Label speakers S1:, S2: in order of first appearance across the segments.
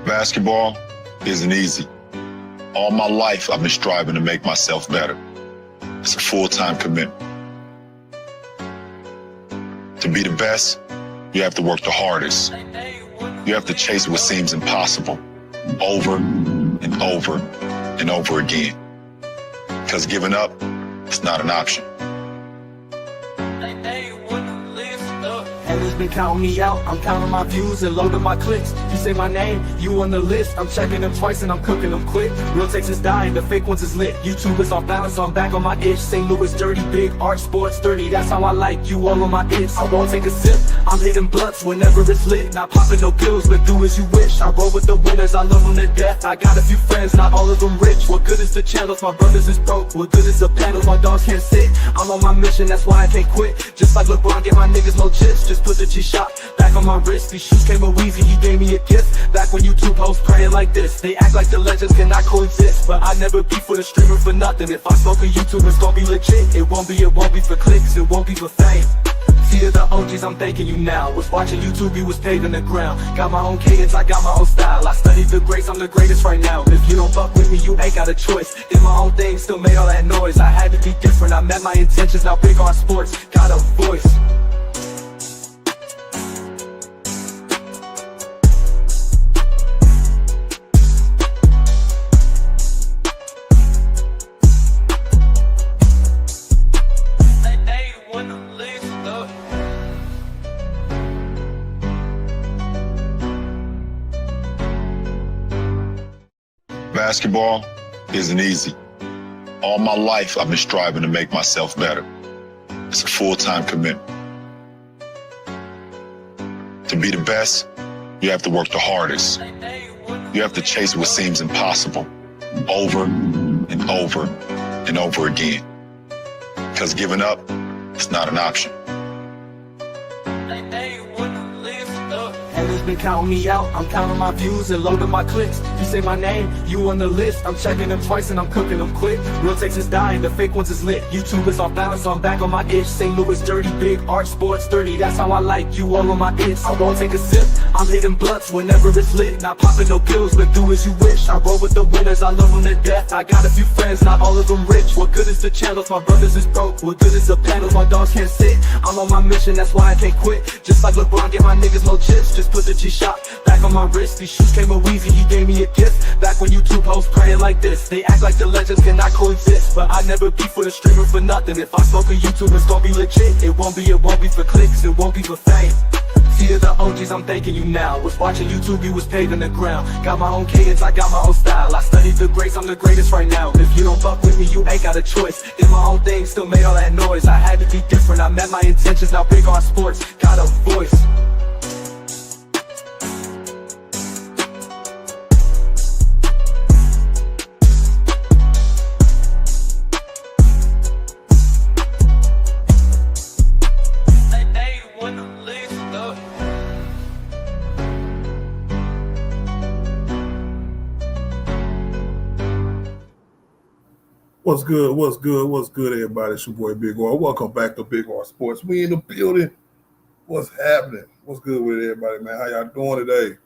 S1: Basketball isn't easy. All my life, I've been striving to make myself better. It's a full-time commitment. To be the best, you have to work the hardest. You have to chase what seems impossible over and over and over again. Because giving up, it's not an option.
S2: Haters been counting me out, I'm counting my views and loading my clicks. You say my name, you on the list. I'm checking them twice and I'm cooking them quick. Real takes is dying, the fake ones is lit. YouTube is off balance, so I'm back on my itch. St. Louis dirty, big art, sports dirty. That's how I like you all on my itch. I won't take a sip, I'm hitting blunts whenever it's lit. Not popping no pills, but do as you wish. I roll with the winners, I love them to death. I got a few friends, not all of them rich. What good is the channels, my brothers is broke. What good is the panels, my dogs can't sit. I'm on my mission, that's why I can't quit. Just like LeBron, get my niggas no chips. Just put the G-Shot back on my wrist. These shoes came with Weezy, he gave me a gift. Back when YouTube hosts praying like this. They act like the legends cannot coexist, but I never beef with a streamer for nothing. If I smoke a YouTube, it's gonna be legit. It won't be for clicks, it won't be for fame. See the OGs, I'm thanking you now. Was watching YouTube, you was paving the ground. Got my own cadence, I got my own style. I studied the greats, I'm the greatest right now. If you don't fuck with me, you ain't got a choice. Did my own thing, still made all that noise. I had to be different, I met my intentions. Now big on sports, got a voice.
S1: Basketball isn't easy. All my life, I've been striving to make myself better. It's a full-time commitment. To be the best, you have to work the hardest. You have to chase what seems impossible over and over and over again. Because giving up, it's not an option.
S2: Haters been counting me out, I'm counting my views and loading my clicks. You say my name, you on the list. I'm checking them twice and I'm cooking them quick. Real takes is dying, the fake ones is lit. YouTube is off balance, so I'm back on my itch. St. Louis dirty, big art, sports dirty. That's how I like you all on my itch. I won't take a sip, I'm hitting blunts whenever it's lit. Not popping no pills, but do as you wish. I roll with the winners, I love them to death. I got a few friends, not all of them rich. What good is the channels, my brothers is broke. What good is the panels, my dogs can't sit. I'm on my mission, that's why I can't quit. Just like LeBron, get my niggas no chips. Just put the G-Shot back on my wrist. These shoes came with Weezy, he gave me a gift. Back when YouTube hosts praying like this. They act like the legends cannot coexist, but I never beef with a streamer for nothing. If I smoke a YouTube, it's gonna be legit. It won't be for clicks, it won't be for fame. See the OGs, I'm thanking you now. Was watching YouTube, you was paving the ground. Got my own cadence, I got my own style. I studied the greats, I'm the greatest right now. If you don't fuck with me, you ain't got a choice. Did my own thing, still made all that noise. I had to be different, I met my intentions. Now big on sports, got a voice.
S3: What's good? What's good? What's good, everybody? It's your boy Big R. Welcome back to Big R Sports. We in the building. What's happening? What's good with everybody, man? How y'all doing today?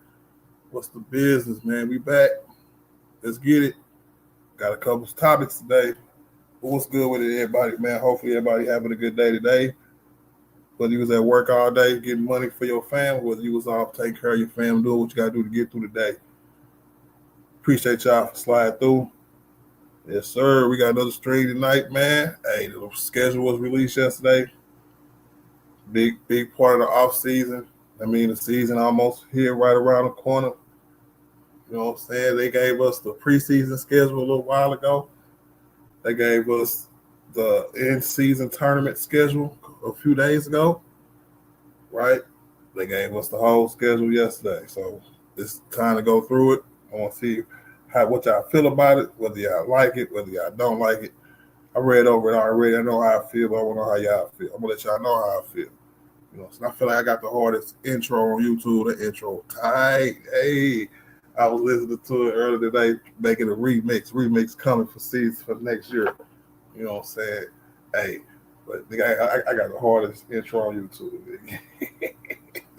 S3: What's the business, man? We back. Let's get it. Got a couple of topics today. But what's good with it, everybody, man? Hopefully everybody having a good day today. Whether you was at work all day getting money for your family, whether you was off taking care of your family, doing what you got to do to get through the day. Appreciate y'all for sliding through. Yes, sir. We got another stream tonight, man. Hey, the schedule was released yesterday. Big part of the off season. I mean, the season almost here, right around the corner. You know what I'm saying? They gave us the preseason schedule a little while ago. They gave us the in-season tournament schedule a few days ago, right? They gave us the whole schedule yesterday. So it's time to go through it. I want to see what y'all feel about it, whether y'all like it, whether y'all don't like it. I read over it already. I know how I feel, but I want to know how y'all feel. I'm going to let y'all know how I feel. You know, so I feel like I got the hardest intro on YouTube. The intro tight. Hey, I was listening to it earlier today, making a remix. Remix coming for season for next year. You know what I'm saying? Hey, but I got the hardest intro on YouTube.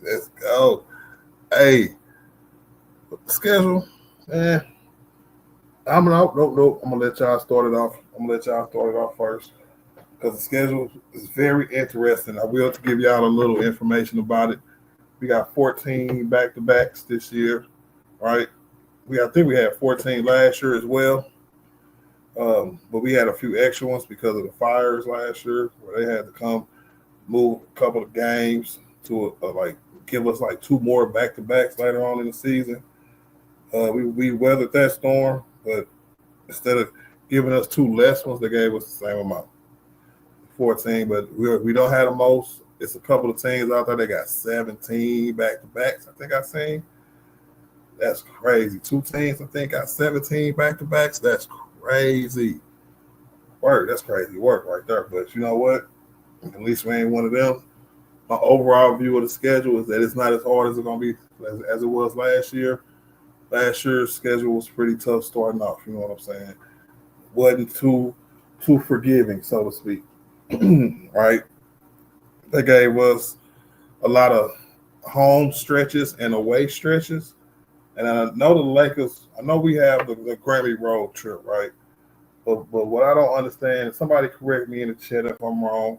S3: Let's go. Hey. Schedule, eh. I'm nope. I'm gonna let y'all start it off. First because the schedule is very interesting. I will give y'all a little information about it. We got 14 back-to-backs this year, right? I think we had 14 last year as well. But we had a few extra ones because of the fires last year, where they had to come move a couple of games to like give us like 2 more back-to-backs later on in the season. We weathered that storm, but instead of giving us 2 less ones, they gave us the same amount, 14. But we don't have the most. It's a couple of teams out there that got 17 back-to-backs. I think I seen. That's crazy. 2 teams I think got 17 back-to-backs. That's crazy work. That's crazy work right there. But you know what? At least we ain't one of them. My overall view of the schedule is that it's not as hard as it's going to be as it was last year. Last year's schedule was pretty tough starting off. You know what I'm saying? Wasn't too forgiving, so to speak. Right? They gave us a lot of home stretches and away stretches. And I know the Lakers, I know we have the Grammy road trip, right? But what I don't understand, somebody correct me in the chat if I'm wrong,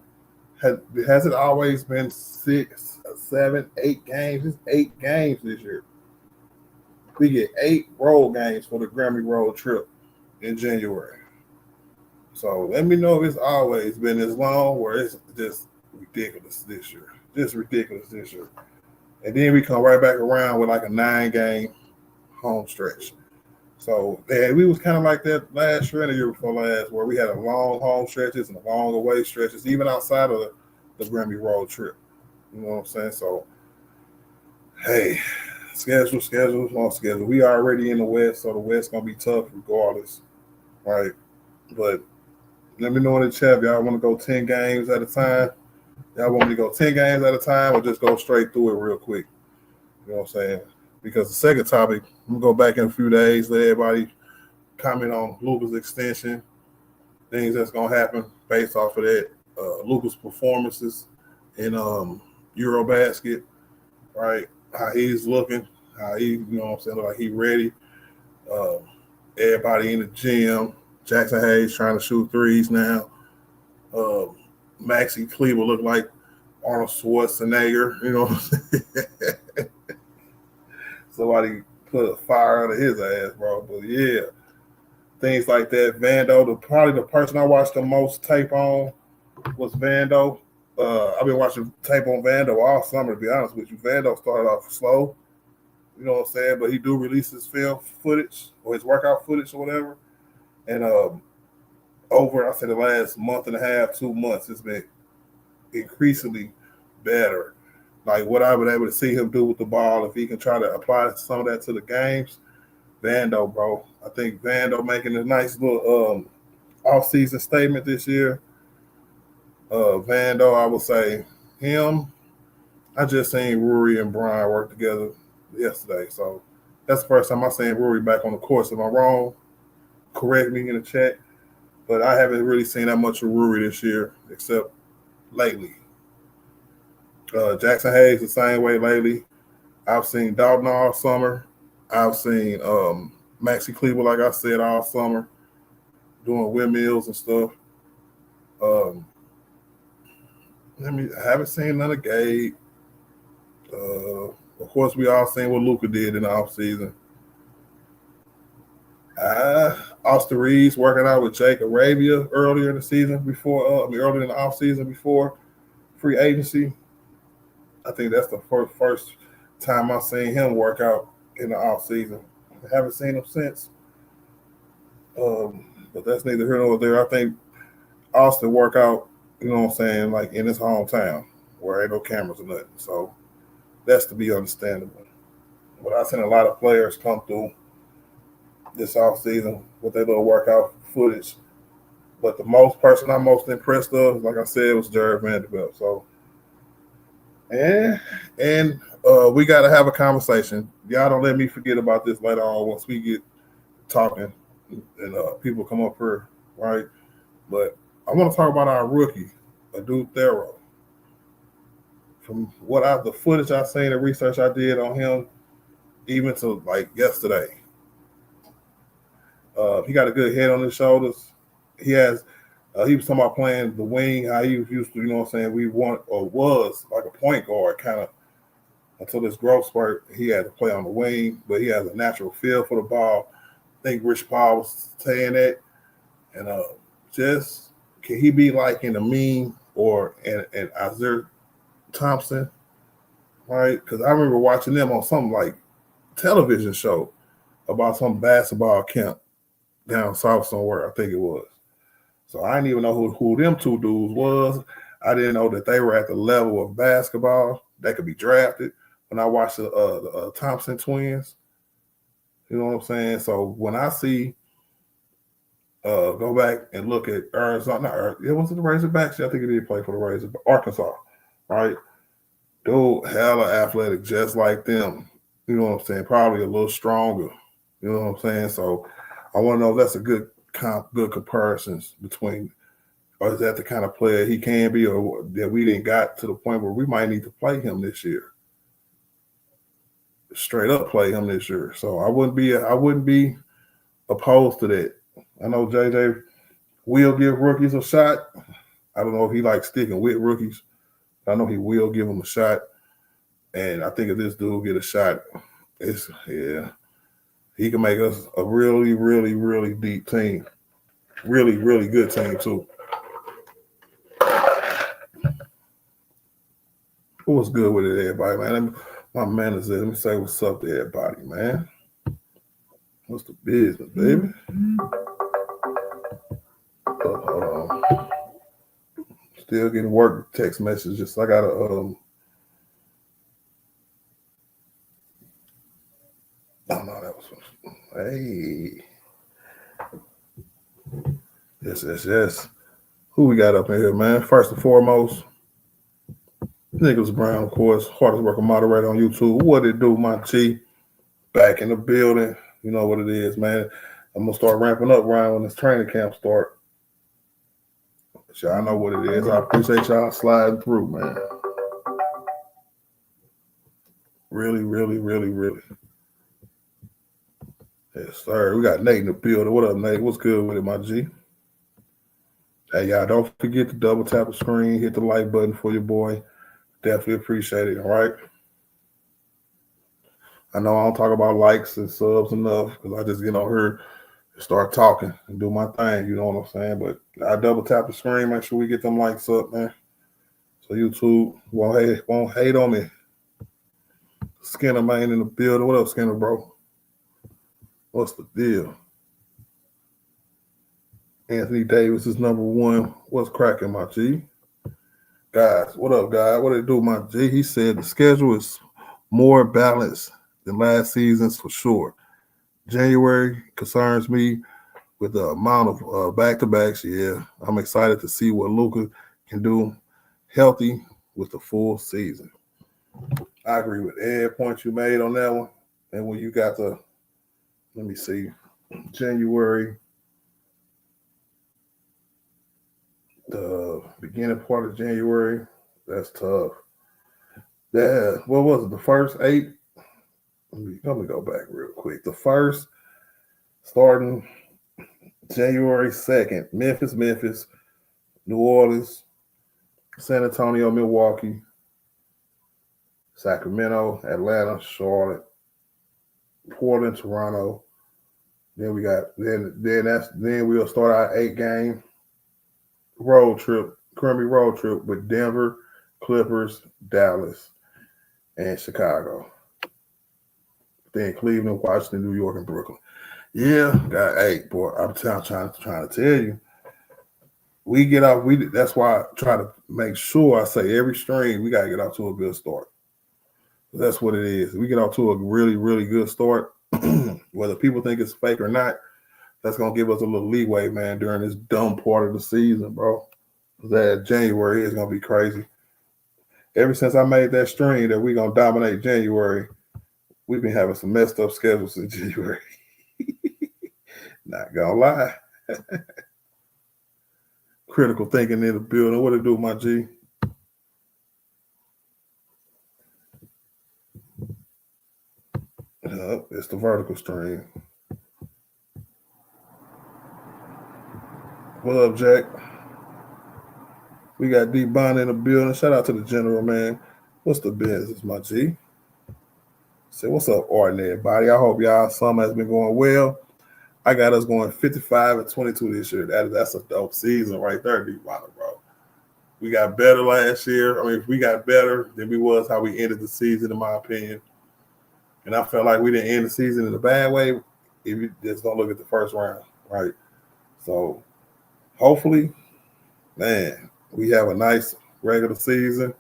S3: has it always been 6, 7, 8 games? It's 8 games this year. We get 8 road games for the Grammy road trip in January. So let me know if it's always been as long or it's just ridiculous this year. Just ridiculous this year. And then we come right back around with like a 9-game home stretch. So we was kind of like that last year and the year before last, where we had a long home stretches and a long away stretches, even outside of the Grammy road trip. You know what I'm saying? So, hey, schedule. We already in the West, so the West gonna be tough regardless, right? But let me know in the chat if y'all want to go 10 games at a time. Y'all want me to go 10 games at a time or just go straight through it real quick? You know what I'm saying? Because the second topic, I'm going to go back in a few days, let everybody comment on Luka's extension, things that's going to happen based off of that. Luka's performances in Eurobasket, right? How he's looking, how he, you know what I'm saying, like he ready. Everybody in the gym. Jackson Hayes trying to shoot threes now. Maxi Kleber look like Arnold Schwarzenegger, you know what I'm saying? Somebody put a fire under his ass, bro. But yeah, things like that. Vando, probably the person I watched the most tape on was Vando. I've been watching tape on Vando all summer, to be honest with you. Vando started off slow, you know what I'm saying? But he do release his film footage or his workout footage or whatever. And over, I said, the last month and a half, 2 months, it's been increasingly better. Like what I've been able to see him do with the ball, if he can try to apply some of that to the games, Vando, bro. I think Vando making a nice little off-season statement this year. Vando, I would say him. I just seen Rory and Brian work together yesterday. So that's the first time I seen Rory back on the course. Am I wrong? Correct me in the chat. But I haven't really seen that much of Rory this year, except lately. Jackson Hayes the same way lately. I've seen Dalton all summer. I've seen Maxi Kleber, like I said, all summer, doing windmills and stuff. I haven't seen none of Gabe. Of course, we all seen what Luka did in the offseason. Austin Reeves working out with Jake Arabia earlier in the season earlier in the offseason before free agency. I think that's the first time I've seen him work out in the offseason. I haven't seen him since. But that's neither here nor there. I think Austin work out, you know what I'm saying, like in his hometown where ain't no cameras or nothing. So that's to be understandable. But I've seen a lot of players come through this offseason with their little workout footage. But the person I'm most impressed of, like I said, was Jared Vanderbilt. So, and we got to have a conversation. Y'all don't let me forget about this later on once we get talking and people come up here, right? But I want to talk about our rookie, Adu Thero. From the footage I seen, the research I did on him, even to like yesterday. He got a good head on his shoulders. He has. He was talking about playing the wing, how he was used to, you know what I'm saying? We want or was like a point guard kind of until this growth spurt. He had to play on the wing, but he has a natural feel for the ball. I think Rich Paul was saying that. And just can he be like in the meme or in Isaiah Thompson, right? Because I remember watching them on some like television show about some basketball camp down south somewhere, I think it was. So I didn't even know who them two dudes was. I didn't know that they were at the level of basketball that could be drafted. When I watched the Thompson twins, you know what I'm saying? So when I see go back and look at Arizona, it wasn't the Razorbacks. I think he did play for the Razorbacks, Arkansas, right? Dude, hella athletic, just like them. You know what I'm saying? Probably a little stronger. You know what I'm saying? So I want to know if that's a good comparisons between, or is that the kind of player he can be, or that we didn't got to the point where we might need to play him this year, straight up play him this year. So I wouldn't be opposed to that. I know JJ will give rookies a shot. I don't know if he likes sticking with rookies. I know he will give them a shot. And I think if this dude get a shot, he can make us a really, really, really deep team. Really, really good team too. What's good with it, everybody, man? My man is there. Let me say what's up to everybody, man. What's the business, baby? Hold on. Still getting work text messages. I gotta oh no, that was hey. Yes. Who we got up in here, man? First and foremost, Nicholas Brown, of course, hardest working moderator on YouTube. What it do, my G? Back in the building. You know what it is, man. I'm gonna start ramping up, Ryan, when this training camp start. But y'all know what it is. I appreciate y'all sliding through, man. Really, really, really, really. Yes, sir. We got Nate in the building. What up, Nate? What's good with it, my G? Hey, y'all, don't forget to double tap the screen, hit the like button for your boy. Definitely appreciate it, all right? I know I don't talk about likes and subs enough because I just get on here and start talking and do my thing, you know what I'm saying? But I double tap the screen, make sure we get them likes up, man. So YouTube won't hate on me. Skinner, man, in the building. What up, Skinner, bro? What's the deal? Anthony Davis is number one. What's cracking, my G? Guys, what up, guys? What it do, my G? He said the schedule is more balanced than last season's for sure. January concerns me with the amount of back-to-backs. Yeah, I'm excited to see what Luka can do healthy with the full season. I agree with every point you made on that one. And when you got let me see, January, the beginning part of January, that's tough. Yeah, what was it? The first 8? Let me go back real quick. The first, starting January 2nd, Memphis, New Orleans, San Antonio, Milwaukee, Sacramento, Atlanta, Charlotte, Portland, Toronto. Then we got then we'll start our 8-game road trip, Kirby road trip with Denver, Clippers, Dallas, and Chicago. Then Cleveland, Washington, New York, and Brooklyn. Yeah, boy, I'm trying to tell you. We get off. That's why I try to make sure I say every stream we gotta get off to a good start. That's what it is. We get off to a really, really good start. Whether people think it's fake or not, that's gonna give us a little leeway, man, during this dumb part of the season, bro. That January is gonna be crazy. Ever since I made that stream that we're gonna dominate January, we've been having some messed up schedules in January. Not gonna lie. Critical thinking in the building. What it do, my G? It's the vertical stream. What up, Jack? We got D Bond in the building. Shout out to the general, man. What's the business, my G? Say, what's up, ordinary body? I hope y'all summer has been going well. I got us going 55-22 this year. That's a dope season right there, D Bond, bro. We got better last year. I mean, we got better than we was how we ended the season, in my opinion. And I felt like we didn't end the season in a bad way if you just don't look at the first round, right? So hopefully, man, we have a nice regular season.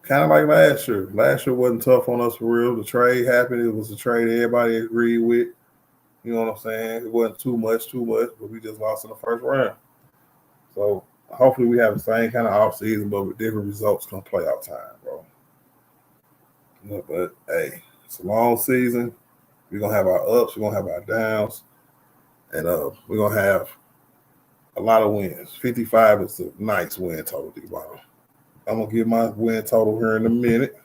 S3: Kind of like last year. Last year wasn't tough on us for real. The trade happened. It was a trade everybody agreed with. You know what I'm saying? It wasn't too much, but we just lost in the first round. So hopefully we have the same kind of off season, but with different results come playoff time, bro. But hey, it's a long season. We're gonna have our ups, we're gonna have our downs, and we're gonna have a lot of wins. 55 is a nice win total, D-Bottom. I'm gonna give my win total here in a minute.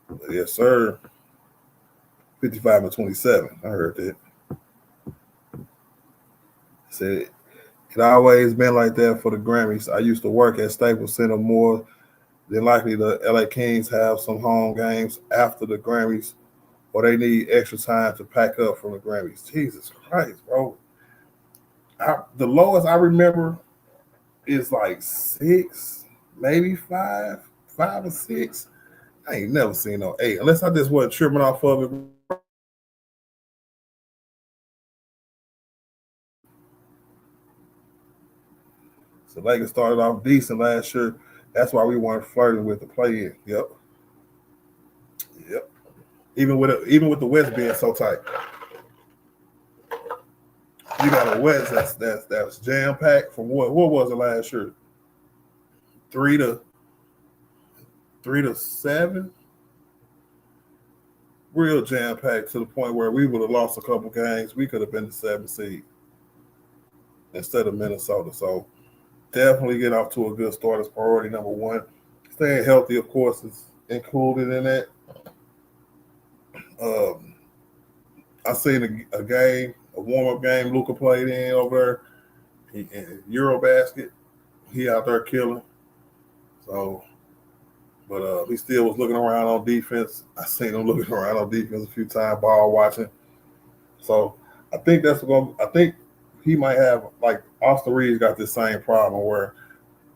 S3: But yes, sir. 55-27. I heard that. Said it always been like that for the Grammys. I used to work at Staples Center. More than likely, the LA Kings have some home games after the Grammys, or they need extra time to pack up from the Grammys. Jesus Christ, bro. The lowest I remember is like 6, maybe 5 or 6. I ain't never seen no 8, unless I just wasn't tripping off of it. So Lakers started off decent last year. That's why we weren't flirting with the play-in. Yep. Even with the West being so tight, you got a West that's jam packed from what was it last year? 3 to 7, real jam packed to the point where we would have lost a couple games. We could have been the 7th seed instead of Minnesota. So definitely get off to a good start as priority number one. Staying healthy, of course, is included in that. I seen a warm-up game Luka played in over there in Eurobasket. He out there killing. So, but he still was looking around on defense. I seen him looking around on defense a few times, ball watching. So I think I think he might have, like Austin Reeves got this same problem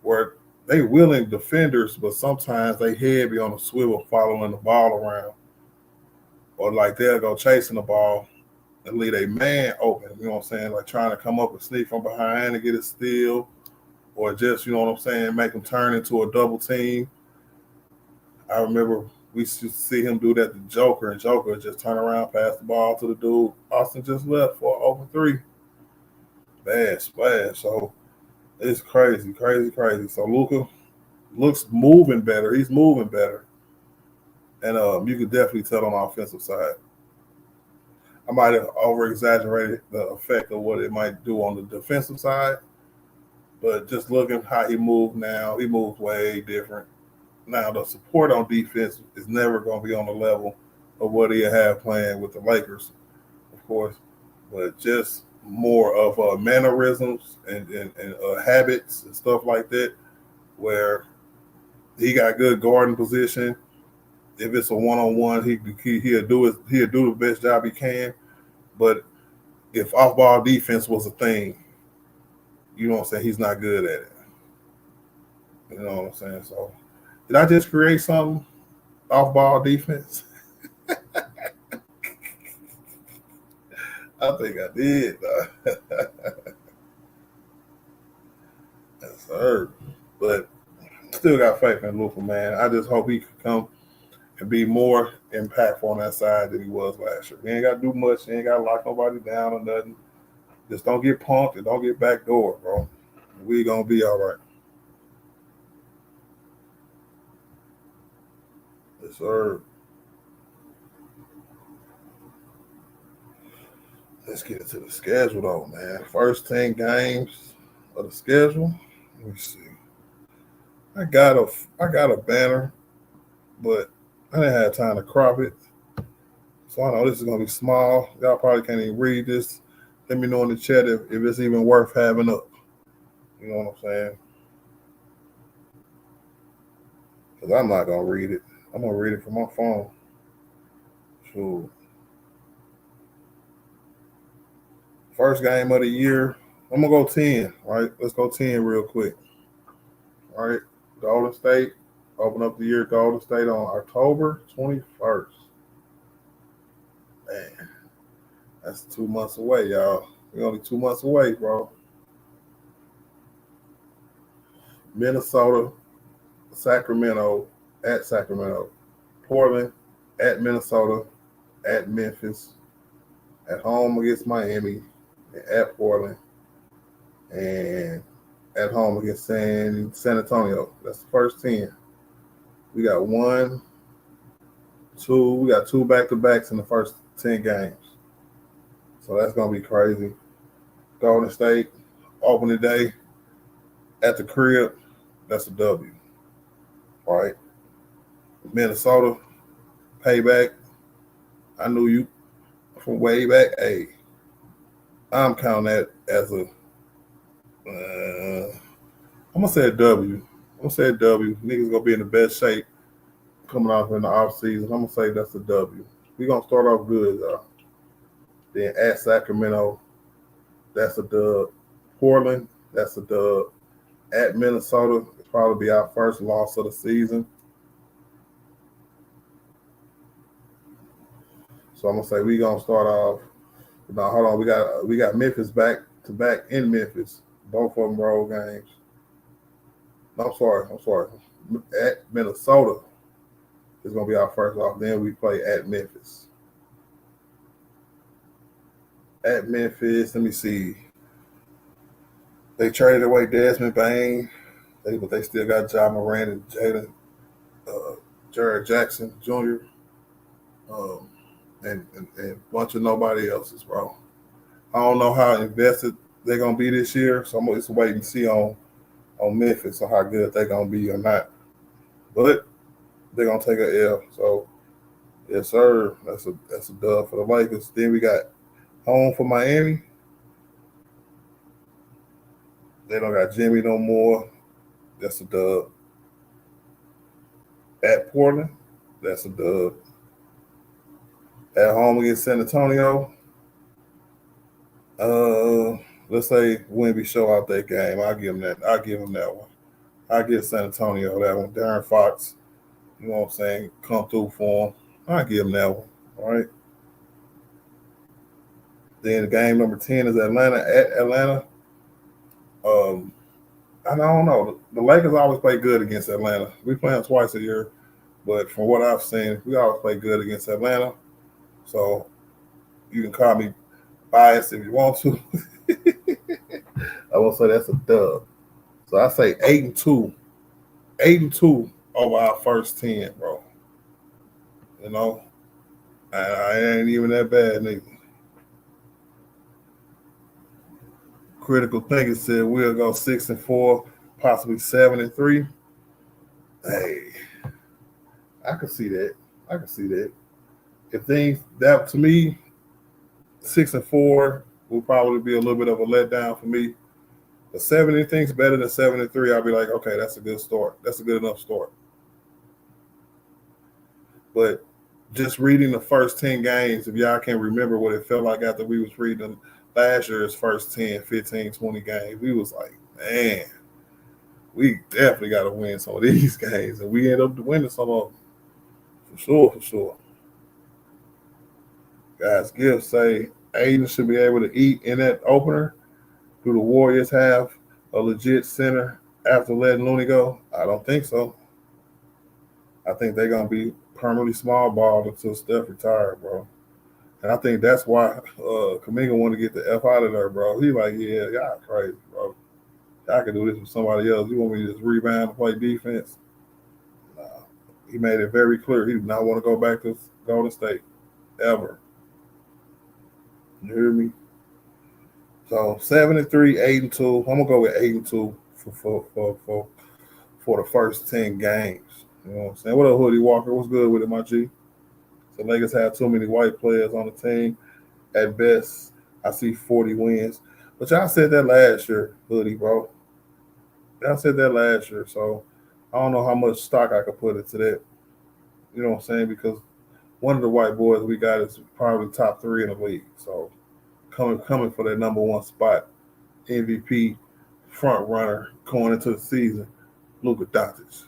S3: where they willing defenders, but sometimes they heavy on the swivel following the ball around. Or like they'll go chasing the ball and leave a man open, you know what I'm saying? Like trying to come up and sneak from behind and get a steal, or just, you know what I'm saying, make them turn into a double team. I remember we used to see him do that to Joker, and Joker just turn around, pass the ball to the dude. Austin just left for an open 3. Bad splash. So it's crazy. So Luka looks moving better. He's moving better. And you could definitely tell on the offensive side. I might have over-exaggerated the effect of what it might do on the defensive side, but just looking how he moved now, he moves way different. Now, the support on defense is never going to be on the level of what he'll have playing with the Lakers, of course, but just more of mannerisms and habits and stuff like that, where he got good guarding position. If it's a one-on-one, he'll do the best job he can. But if off-ball defense was a thing, you know what I'm saying, he's not good at it. You know what I'm saying? So did I just create something off-ball defense? I think I did. Yes, sir. But still got faith in Luka, man. I just hope he can come and be more impactful on that side than he was last year. He ain't got to do much. He ain't got to lock nobody down or nothing. Just don't get punked and don't get backdoored, bro. We going to be all right. Yes, sir. Let's get into the schedule, though, man. First 10 games of the schedule. Let me see. I got a banner, but I didn't have time to crop it. So I know this is gonna be small. Y'all probably can't even read this. Let me know in the chat if it's even worth having up. You know what I'm saying? Because I'm not gonna read it. I'm gonna read it from my phone. So first game of the year, I'm gonna go 10. Right? Let's go 10 real quick. All right, Golden State open up the year. Golden State on October 21st. Man, that's 2 months away, y'all. We're only 2 months away, bro. Minnesota, Sacramento, at Sacramento. Portland, at Minnesota, at Memphis, at home against Miami, at Portland, and at home against San Antonio. That's the first 10. We got we got 2 back-to-backs in the first 10 games. So that's going to be crazy. Golden State, opening day at the crib, that's a W. All right. Minnesota, payback. I knew you from way back. Hey, I'm counting that as a I'm going to say a W. I'm going to say a W. Niggas going to be in the best shape coming off in the offseason. I'm going to say that's a W. We're going to start off good, though. Then at Sacramento, that's a dub. Portland, that's a dub. At Minnesota, it'll probably be our first loss of the season. So I'm going to say we're going to start off. No, hold on. We got Memphis back to back in Memphis. Both of them road games. No, I'm sorry. At Minnesota is going to be our first off. Then we play at Memphis. At Memphis, let me see. They traded away Desmond Bain, but they still got John Moran and Jalen, Jared Jackson Jr. And a bunch of nobody else's, bro. I don't know how invested they're gonna be this year, so I'm just waiting to see on Memphis on how good they're gonna be or not. But they're gonna take a L. So yes, sir. That's a dub for the Lakers. Then we got home for Miami. They don't got Jimmy no more. That's a dub. At Portland, that's a dub. At home against San Antonio, let's say Wemby show out that game. I'll give him that one. I'll give San Antonio that one. Darren Fox, you know what I'm saying, come through for him. I'll give him that one. All right. Then game number 10 is Atlanta at Atlanta. I don't know. The Lakers always play good against Atlanta. We play them twice a year, but from what I've seen, we always play good against Atlanta. So you can call me biased if you want to. I will say that's a dub. So I say 8-2. 8-2 over our first 10, bro. You know, I ain't even that bad, nigga. Critical thinking said we'll go 6-4, possibly 7-3. Hey, I can see that. If things that to me, 6-4 will probably be a little bit of a letdown for me. But 7 anything's better than 7-3. I'll be like, okay, that's a good start. That's a good enough start. But just reading the first 10 games, if y'all can remember what it felt like after we was reading last year's first 10, 15, 20 games, we was like, man, we definitely got to win some of these games. And we end up winning some of them. For sure. Guys, Gibbs say Aiden should be able to eat in that opener. Do the Warriors have a legit center after letting Looney go? I don't think so. I think they're going to be permanently small ball until Steph retired, bro. And I think that's why Kuminga wanted to get the F out of there, bro. He like, yeah, y'all crazy, bro. I can do this with somebody else. You want me to just rebound and play defense? Nah. He made it very clear he did not want to go back to Golden State ever. You hear me? So 7-3, 8-2. I'm gonna go with 8-2 for the first 10 games. You know what I'm saying? What up, Hoodie Walker? What's good with it, my G? The Lakers have too many white players on the team. At best, I see 40 wins. But y'all said that last year, Hoodie, bro. Y'all said that last year. So I don't know how much stock I could put into that. You know what I'm saying? Because one of the white boys we got is probably top 3 in the league. So coming for that number 1 spot, MVP front runner going into the season, Luka Doncic.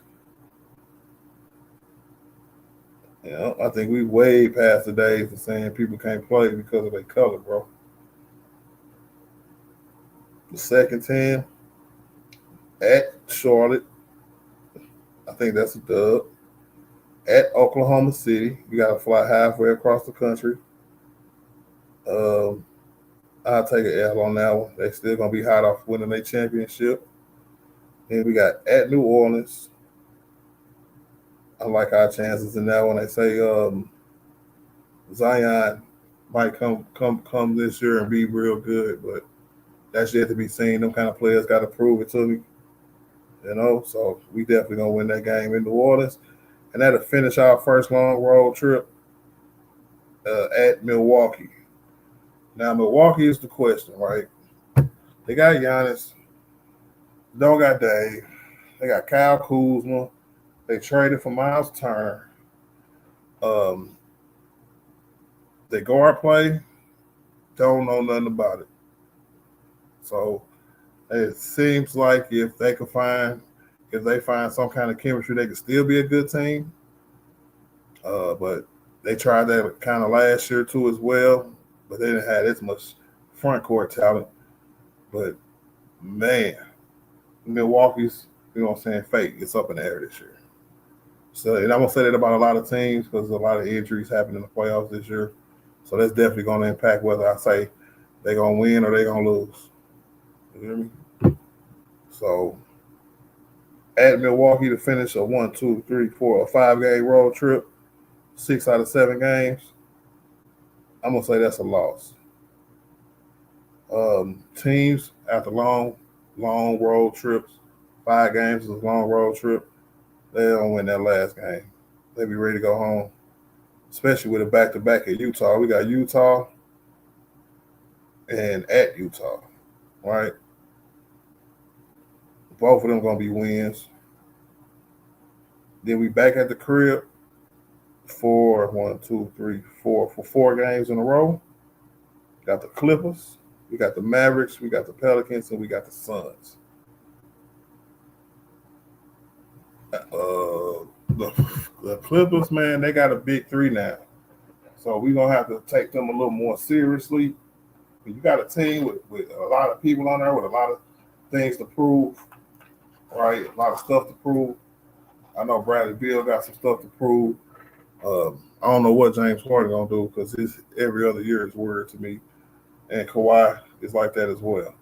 S3: You know, I think we way past the days of saying people can't play because of their color, bro. The second team at Charlotte, I think that's a dub. At Oklahoma City, we got to fly halfway across the country. I'll take an L on that one. They still gonna be hot off winning their championship. Then we got at New Orleans. I like our chances in that one. They say Zion might come this year and be real good, but that's yet to be seen. Them kind of players got to prove it to me, you know. So we definitely gonna win that game in New Orleans, and that'll finish our first long road trip at Milwaukee. Now Milwaukee is the question, right? They got Giannis, don't got Dave, they got Kyle Kuzma. They traded for Miles Turner. They guard play, don't know nothing about it. So it seems like if they find some kind of chemistry, they could still be a good team. But they tried that kind of last year too as well, but they didn't have as much front court talent. But man, Milwaukee's, you know what I'm saying, fate is up in the air this year. So, and I'm gonna say that about a lot of teams because a lot of injuries happened in the playoffs this year. So that's definitely gonna impact whether I say they're gonna win or they're gonna lose. You hear me? So at Milwaukee to finish a 1, 2, 3, 4, a 5-game road trip, 6 out of 7 games, I'm gonna say that's a loss. Teams after long road trips, 5 games is a long road trip, they don't win that last game. They be ready to go home, especially with a back-to-back at Utah. We got Utah and at Utah, right? Both of them gonna be wins. Then we back at the crib for 1, 2, 3, 4 for 4 games in a row. Got the Clippers, we got the Mavericks, we got the Pelicans, and we got the Suns. The Clippers, man, they got a big 3 now. So we're going to have to take them a little more seriously. You got a team with a lot of people on there with a lot of things to prove, right? A lot of stuff to prove. I know Bradley Beal got some stuff to prove. I don't know what James Harden going to do because his every other year is weird to me. And Kawhi is like that as well.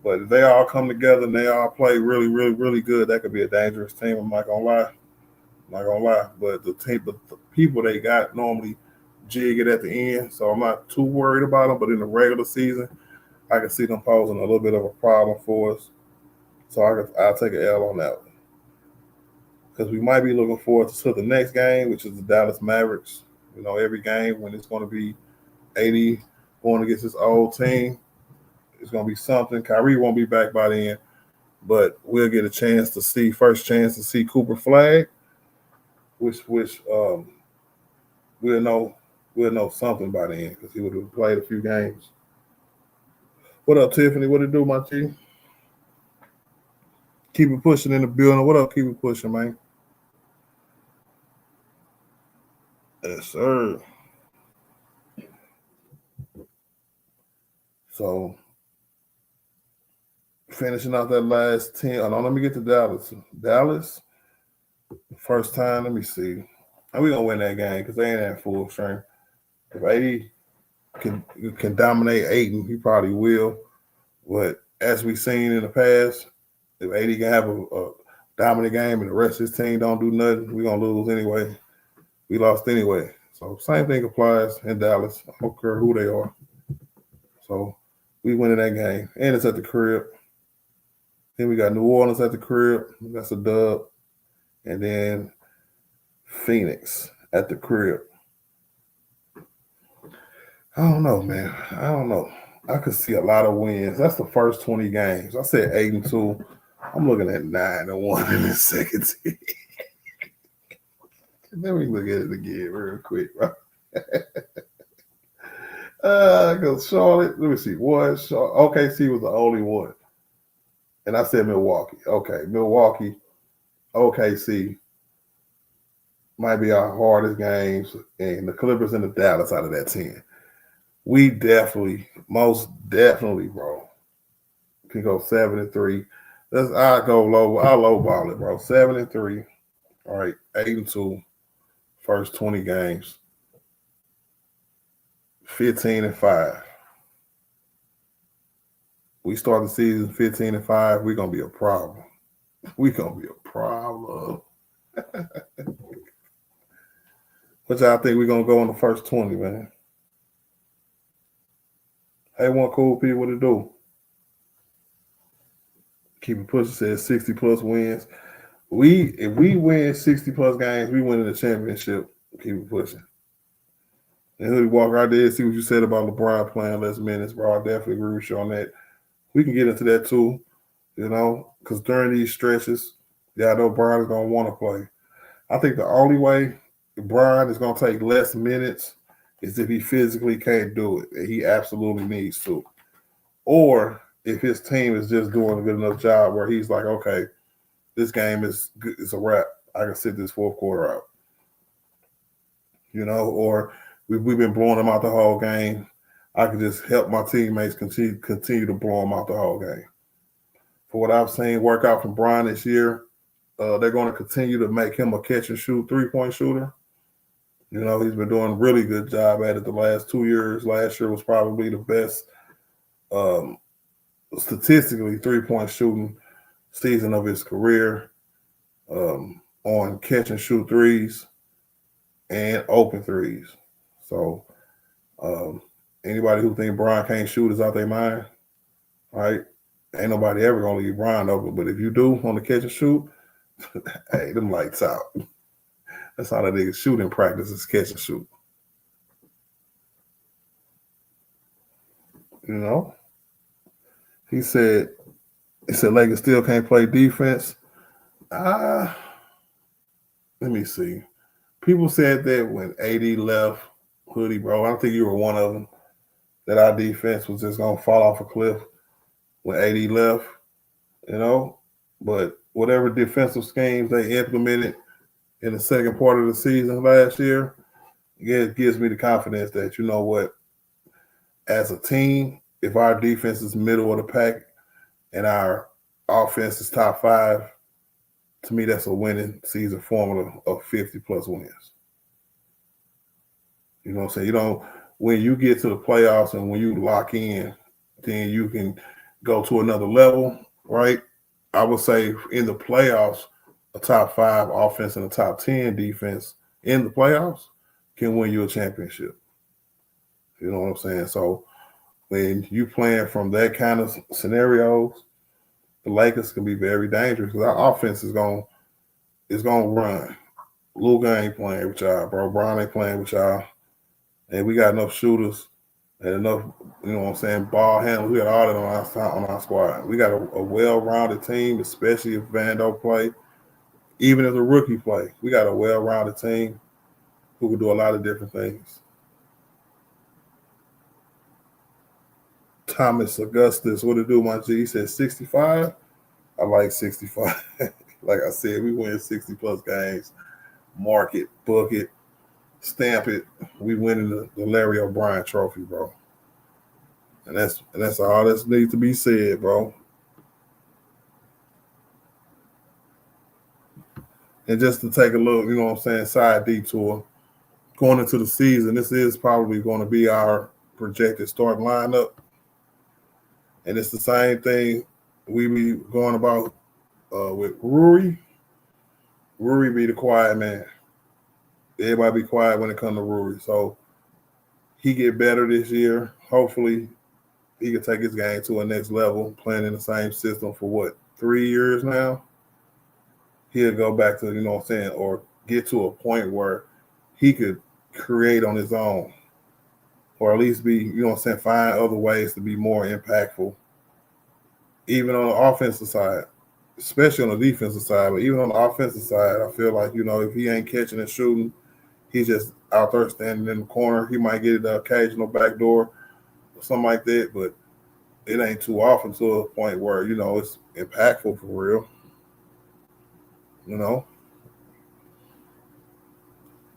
S3: But if they all come together and they all play really, really, really good, that could be a dangerous team. I'm not gonna lie. But the people they got normally jig it at the end, so I'm not too worried about them. But in the regular season, I can see them posing a little bit of a problem for us. So I'll take an L on that one because we might be looking forward to the next game, which is the Dallas Mavericks. You know, every game when it's going to be 80 going against this old team. It's going to be something. Kyrie won't be back by then, but we'll get a chance to see Cooper Flag, which we'll know something by then because he would have played a few games. What up, Tiffany? What it do, my G? Keep it pushing in the building. What up? Keep it pushing, man. Yes, sir. So finishing out that last 10. Oh, no, let me get to Dallas. Dallas, first time, let me see. And we're going to win that game because they ain't at full strength. If AD can dominate Ayton, he probably will. But as we've seen in the past, if AD can have a dominant game and the rest of his team don't do nothing, we're going to lose anyway. We lost anyway. So same thing applies in Dallas. I don't care who they are. So we win that game. And it's at the crib. Then we got New Orleans at the crib. That's a dub. And then Phoenix at the crib. I don't know, man. I don't know. I could see a lot of wins. That's the first 20 games. I said 8-2. I'm looking at 9-1 in the second team. Let me look at it again real quick, bro. Because Charlotte, let me see. OKC was the only one. And I said Milwaukee. Okay, Milwaukee, OKC might be our hardest games. And the Clippers and the Dallas out of that 10. We definitely, most definitely, bro, can go 7-3. I'll lowball it, bro. 7-3. All right, 8-2. First 20 games. 15-5. We start the season 15-5. We're gonna be a problem. We're gonna be a problem. What y'all think we're gonna go in the first 20, man? Hey, one cool people to do. Keep it pushing. Says 60 plus wins. If we win 60 plus games, we win the championship. Keep it pushing. And Hoodie Walker, I did see what you said about LeBron playing less minutes, bro. I definitely agree with you on that. We can get into that too, because during these stretches, I know Brian is going to want to play. I think the only way Brian is going to take less minutes is if he physically can't do it, and he absolutely needs to. Or if his team is just doing a good enough job where he's like, okay, this game is good, it's a wrap. I can sit this fourth quarter out. Or we've been blowing them out the whole game. I can just help my teammates continue to blow them out the whole game. For what I've seen work out from Brian this year, they're going to continue to make him a catch and shoot 3-point shooter. He's been doing a really good job at it the last 2 years. Last year was probably the best statistically 3-point shooting season of his career on catch and shoot threes and open threes. So anybody who think Brian can't shoot is out their mind, right? Ain't nobody ever gonna leave Brian open. But if you do on the catch and shoot, hey, them lights out. That's how that nigga shooting practice is catch and shoot. He said Lakers still can't play defense. Let me see. People said that when AD left, Hoodie, bro. I don't think you were one of them. That our defense was just gonna fall off a cliff when AD left, But whatever defensive schemes they implemented in the second part of the season last year, it gives me the confidence that, you know what, as a team, if our defense is middle of the pack and our offense is top 5, to me, that's a winning season formula of 50 plus wins. You know what I'm saying? When you get to the playoffs and when you lock in, then you can go to another level, right? I would say in the playoffs, a top 5 offense and a top 10 defense in the playoffs can win you a championship. You know what I'm saying? So when you playing from that kind of scenarios, the Lakers can be very dangerous because our offense is gonna run. Luka ain't playing with y'all, bro. Bron ain't playing with y'all. And we got enough shooters and enough, ball handlers. We got all that on our squad. We got a well-rounded team, especially if Vando play. Even if the rookie play, we got a well-rounded team who can do a lot of different things. Thomas Augustus, what it do, my G? He said 65. I like 65. Like I said, we win 60-plus games. Mark it, book it, stamp it. We winning the Larry O'Brien trophy, bro. And that's all that needs to be said, bro. And just to take a look, side detour, going into the season, this is probably going to be our projected starting lineup. And it's the same thing we be going about with Rui. Rui be the quiet man. Everybody be quiet when it comes to Rui. So he get better this year. Hopefully he can take his game to a next level, playing in the same system for 3 years now. He'll go back to, or get to a point where he could create on his own or at least be, you know what I'm saying, find other ways to be more impactful, even on the offensive side, especially on the defensive side. But even on the offensive side, I feel like, you know, if he ain't catching and shooting, he's just out there standing in the corner. He might get the occasional backdoor or something like that, but it ain't too often to a point where, you know, it's impactful for real. You know,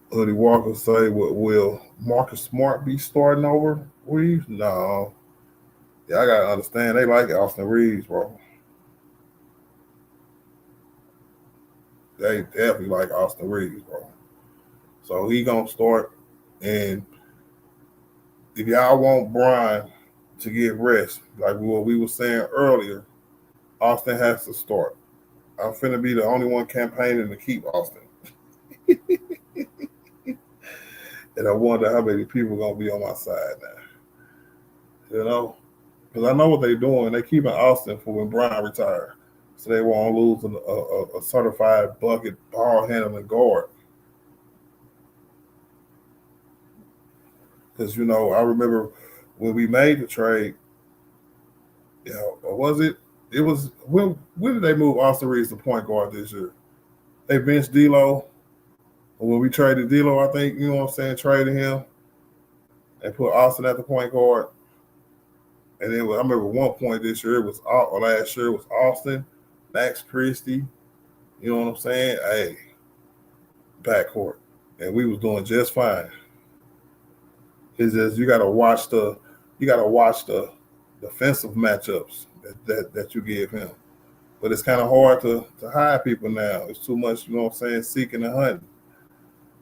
S3: Hoodie Walker say, "What will Marcus Smart be starting over Reeves?" No, yeah, I gotta understand they like Austin Reeves, bro. They definitely like Austin Reeves, bro. So he gonna start, and if y'all want Brian to get rest, like what we were saying earlier, Austin has to start. I'm finna be the only one campaigning to keep Austin. And I wonder how many people are gonna be on my side now. You know? Because I know what they're doing. They keeping Austin for when Brian retires. So they won't lose a certified bucket ball handling guard. Because, you know, I remember when we made the trade, you know, or was it? It was when did they move Austin Reeves to point guard this year? They benched D'Lo. When we traded D'Lo, I think, you know what I'm saying, traded him and put Austin at the point guard. And then I remember one point this year, or last year, it was Austin, Max Christie, you know what I'm saying? Hey, backcourt. And we was doing just fine. It's just you gotta watch the defensive matchups that you give him. But it's kind of hard to hide people now. It's too much, you know what I'm saying, seeking and hunting.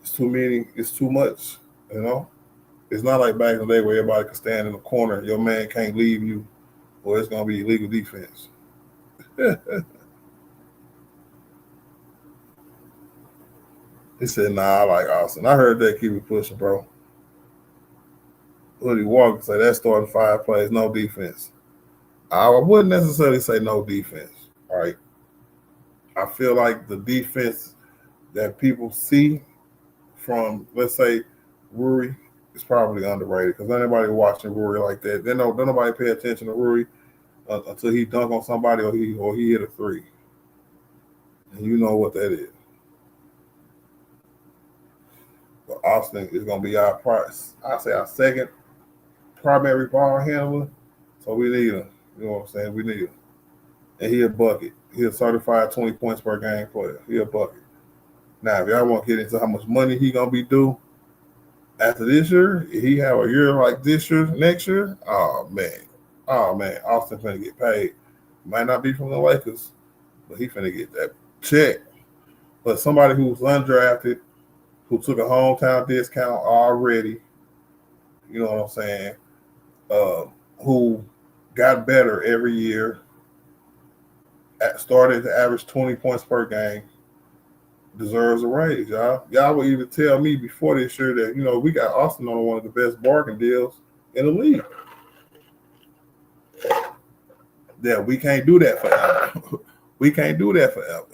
S3: It's too much, you know? It's not like back in the day where everybody could stand in the corner. Your man can't leave you, or it's going to be illegal defense. He said, nah, I like Austin. I heard that. Keep it pushing, bro. Hoodie Walker said that starting 5 plays, no defense. I wouldn't necessarily say no defense, right? I feel like the defense that people see from, let's say, Rui is probably underrated because anybody watching Rui like that, don't nobody pay attention to Rui until he dunk on somebody or he hit a three, and you know what that is. But Austin is gonna be our our second primary ball handler, so we need him. You know what I'm saying? We need him, and he a bucket. He a certified 20 points per game player. He a bucket. Now, if y'all want to get into how much money he gonna be due after this year, if he have a year like this year, next year, oh man, Austin finna get paid. Might not be from the Lakers, but he finna get that check. But somebody who's undrafted, who took a hometown discount already, you know what I'm saying, who got better every year, started to average 20 points per game, deserves a raise, y'all. Y'all will even tell me before this year that, you know, we got Austin on one of the best bargain deals in the league. Yeah, we can't do that forever. We can't do that forever.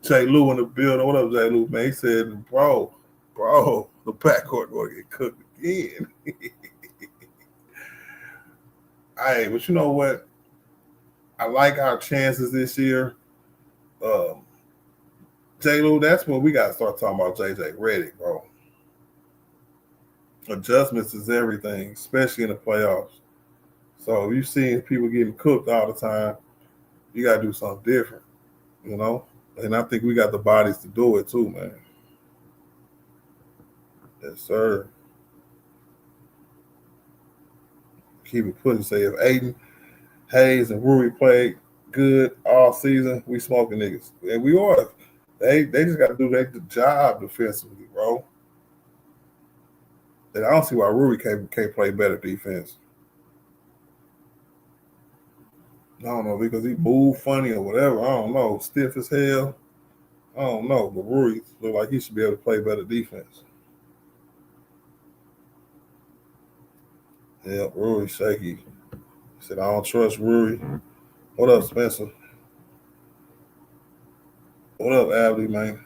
S3: Jay Lou in the building. What up, Jay Lou, man? He said, bro, the backcourt going to get cooked again. Hey, but you know what? I like our chances this year. J. Lou, that's when we got to start talking about JJ Redick, bro. Adjustments is everything, especially in the playoffs. So if you've seen people getting cooked all the time, you got to do something different, you know? And I think we got the bodies to do it too, man. Yes, sir. Keep it pushing. Say if Aiden, Hayes, and Rui played good all season, we smoking niggas. And we are. They just got to do their job defensively, bro. And I don't see why Rui can't play better defense. I don't know, because he moved funny or whatever. I don't know. Stiff as hell. I don't know. But Rui look like he should be able to play better defense. Yeah, Rui shaky. He said, I don't trust Rui. What up, Spencer? What up, Abby, man?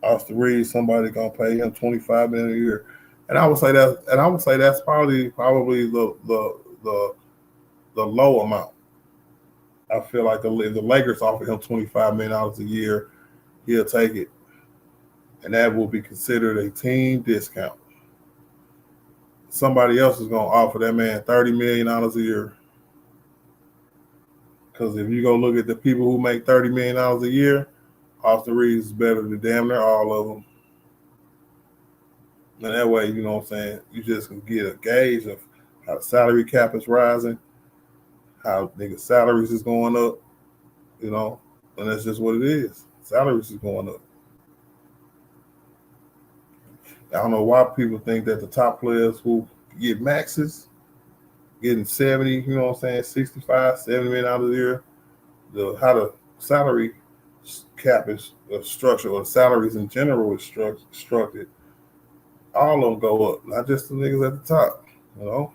S3: Austin Reeves, somebody gonna pay him $25 million a year. And I would say that's probably the low amount. I feel like if the Lakers offered him $25 million a year, he'll take it, and that will be considered a team discount. Somebody else is going to offer that man $30 million a year. Because if you go look at the people who make $30 million a year, Austin Reeves is better than damn near all of them. And that way, you know what I'm saying, you just can get a gauge of how the salary cap is rising, how niggas' salaries is going up, you know, and that's just what it is. Salaries is going up. I don't know why people think that the top players who get maxes, getting 70, you know what I'm saying, 65, $70 million a year, how the salary cap is structured, or salaries in general is structured, all of them go up, not just the niggas at the top, you know.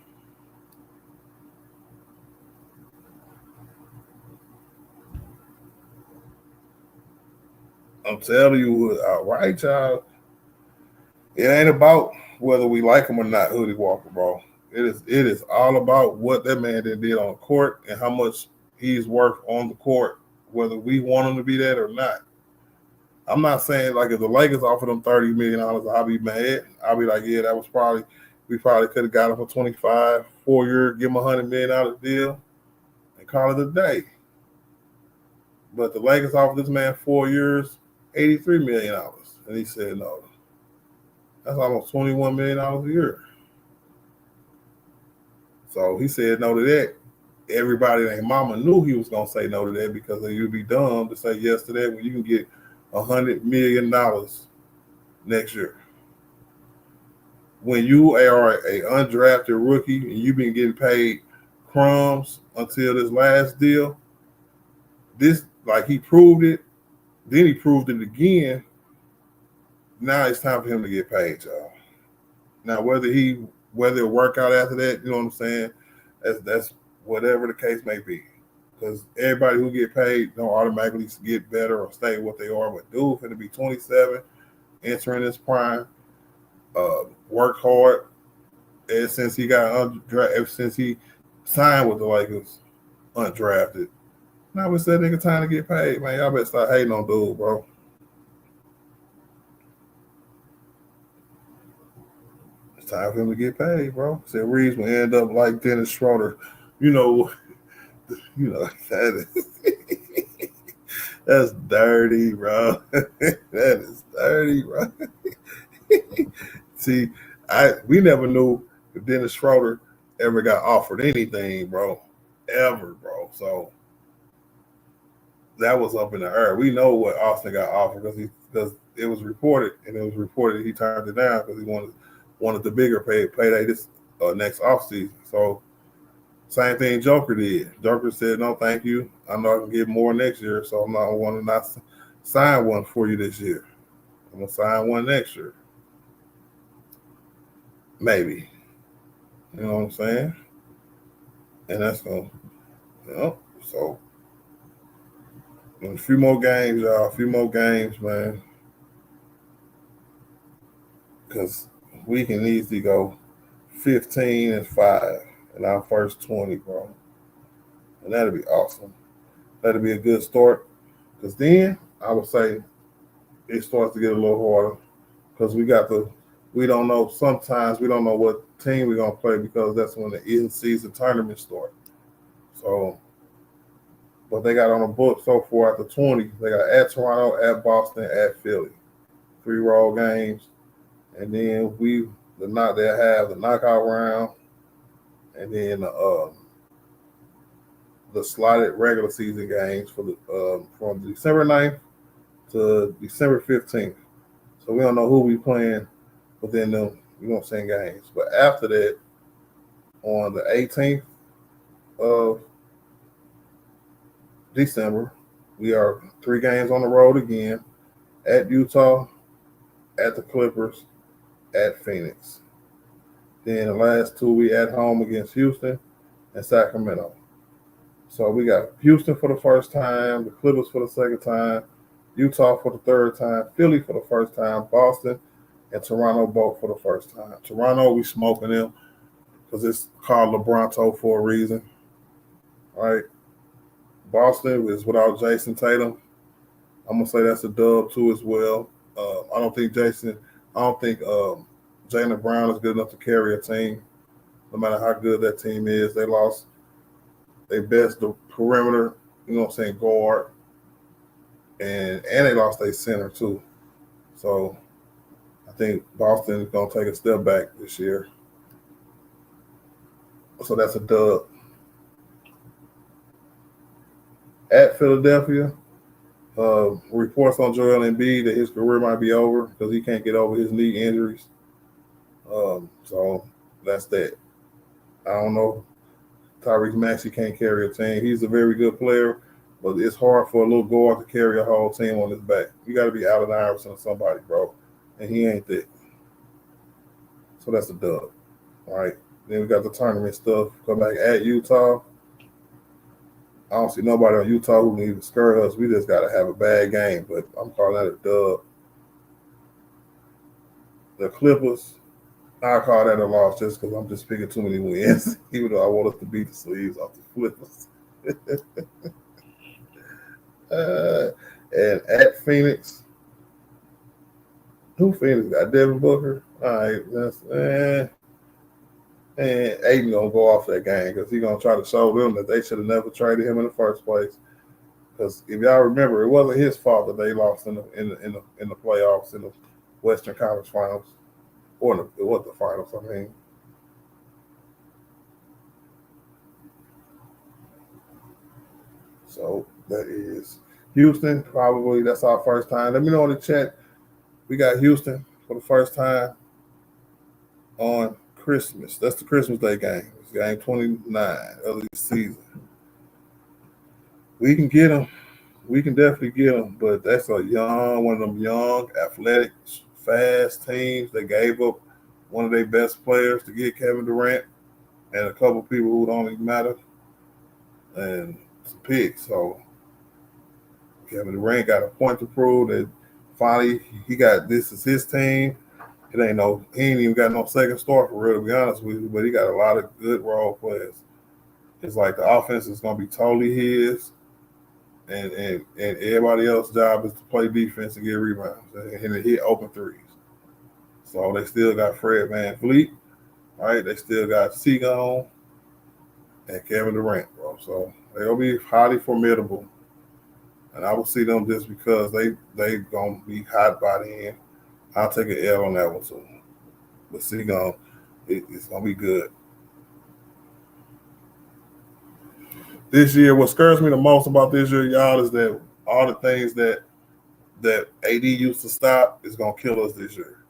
S3: I'm telling you, all right, y'all. It ain't about whether we like him or not, Hoodie Walker, bro. It is all about what that man did on the court and how much he's worth on the court, whether we want him to be that or not. I'm not saying like if the Lakers offered him $30 million, I'll be mad. I'll be like, yeah, that was we probably could have got him for 25, 4 years, give him $100 million deal, and call it a day. But the Lakers offered this man 4 years, $83 million, and he said no. That's almost $21 million a year. So he said no to that. Everybody and mama knew he was going to say no to that, because you'd be dumb to say yes to that when you can get $100 million next year. When you are an undrafted rookie and you've been getting paid crumbs until this last deal, he proved it, then he proved it again. Now it's time for him to get paid, y'all. Now, whether it work out after that, you know what I'm saying? That's whatever the case may be. Because everybody who get paid don't automatically get better or stay what they are. But dude finna be 27, entering his prime, worked hard, and since he signed with the Lakers, undrafted. Now it's that nigga time to get paid, man. Y'all better start hating on dude, bro. It's time for him to get paid, bro. Said Reeves will end up like Dennis Schroeder. You know that is that's dirty, bro. That is dirty, bro. See, we never knew if Dennis Schroeder ever got offered anything, bro. Ever, bro. So that was up in the air. We know what Austin got offered because it was reported, and it was reported he turned it down because he wanted the bigger payday this next offseason. So same thing Joker did. Joker said, no, thank you. I know I can get more next year, so I'm not want to not sign one for you this year. I'm going to sign one next year. Maybe. You know what I'm saying? And that's going to, so a few more games, y'all. A few more games, man. Because we can easily go 15-5 in our first 20, bro. And that'll be awesome. That'll be a good start. Because then I would say it starts to get a little harder. Because sometimes we don't know what team we're going to play, because that's when the in-season tournament starts. So, but they got on the book so far at the 20. They got at Toronto, at Boston, at Philly. 3 road games. And then they'll have the knockout round. And then the slotted regular season games for from December 9th to December 15th. So we don't know who we playing within them, you know what I'm saying, games. But after that, on the 18th of December, we are 3 games on the road again, at Utah, at the Clippers, at Phoenix. Then the last 2 we at home against Houston and Sacramento. So we got Houston for the first time, the Clippers for the second time, Utah for the third time, Philly for the first time, Boston and Toronto both for the first time. Toronto, we smoking them because it's called LeBronto for a reason, right? Boston is without Jason Tatum. I'm gonna say that's a dub too as well. I don't think Jaylen Brown is good enough to carry a team, no matter how good that team is. They lost their best perimeter, guard, and they lost their center too. So I think Boston is gonna take a step back this year. So that's a dub. At Philadelphia, reports on Joel Embiid that his career might be over because he can't get over his knee injuries. So that's that. I don't know. Tyrese Maxey can't carry a team. He's a very good player, but it's hard for a little guard to carry a whole team on his back. You got to be Allen Iverson or somebody, bro, and he ain't that. So that's a dub. All right. Then we got the tournament stuff. Come back at Utah. I don't see nobody on Utah who can even skirt us. We just got to have a bad game, but I'm calling that a dub. The Clippers, I call that a loss just because I'm just picking too many wins, even though I want us to beat the sleeves off the Clippers. And at Phoenix, who Phoenix got? Devin Booker? All right, and Aiden gonna go off that game because he's gonna try to show them that they should have never traded him in the first place. Because if y'all remember, it wasn't his fault that they lost in the playoffs in the Western Conference Finals, or it was the finals. I mean, so that is Houston. Probably that's our first time. Let me know in the chat. We got Houston for the first time on Christmas. That's the Christmas Day game. It's game 29 of the season. We can get them. We can definitely get them, but that's one of them young, athletic, fast teams that gave up one of their best players to get Kevin Durant and a couple people who don't even matter, and it's a pick. So Kevin Durant got a point to prove that finally he got this is his team. He ain't even got no second star for real, to be honest with you, but he got a lot of good role players. It's like the offense is going to be totally his, and everybody else's job is to play defense and get rebounds and hit open threes. So they still got Fred VanVleet, right? They still got Seagon and Kevin Durant, bro. So they'll be highly formidable, and I will see them just because they gonna be hot by the end. I'll take an L on that one too. But Seagon, it's gonna be good. This year, what scares me the most about this year, y'all, is that all the things that AD used to stop is gonna kill us this year,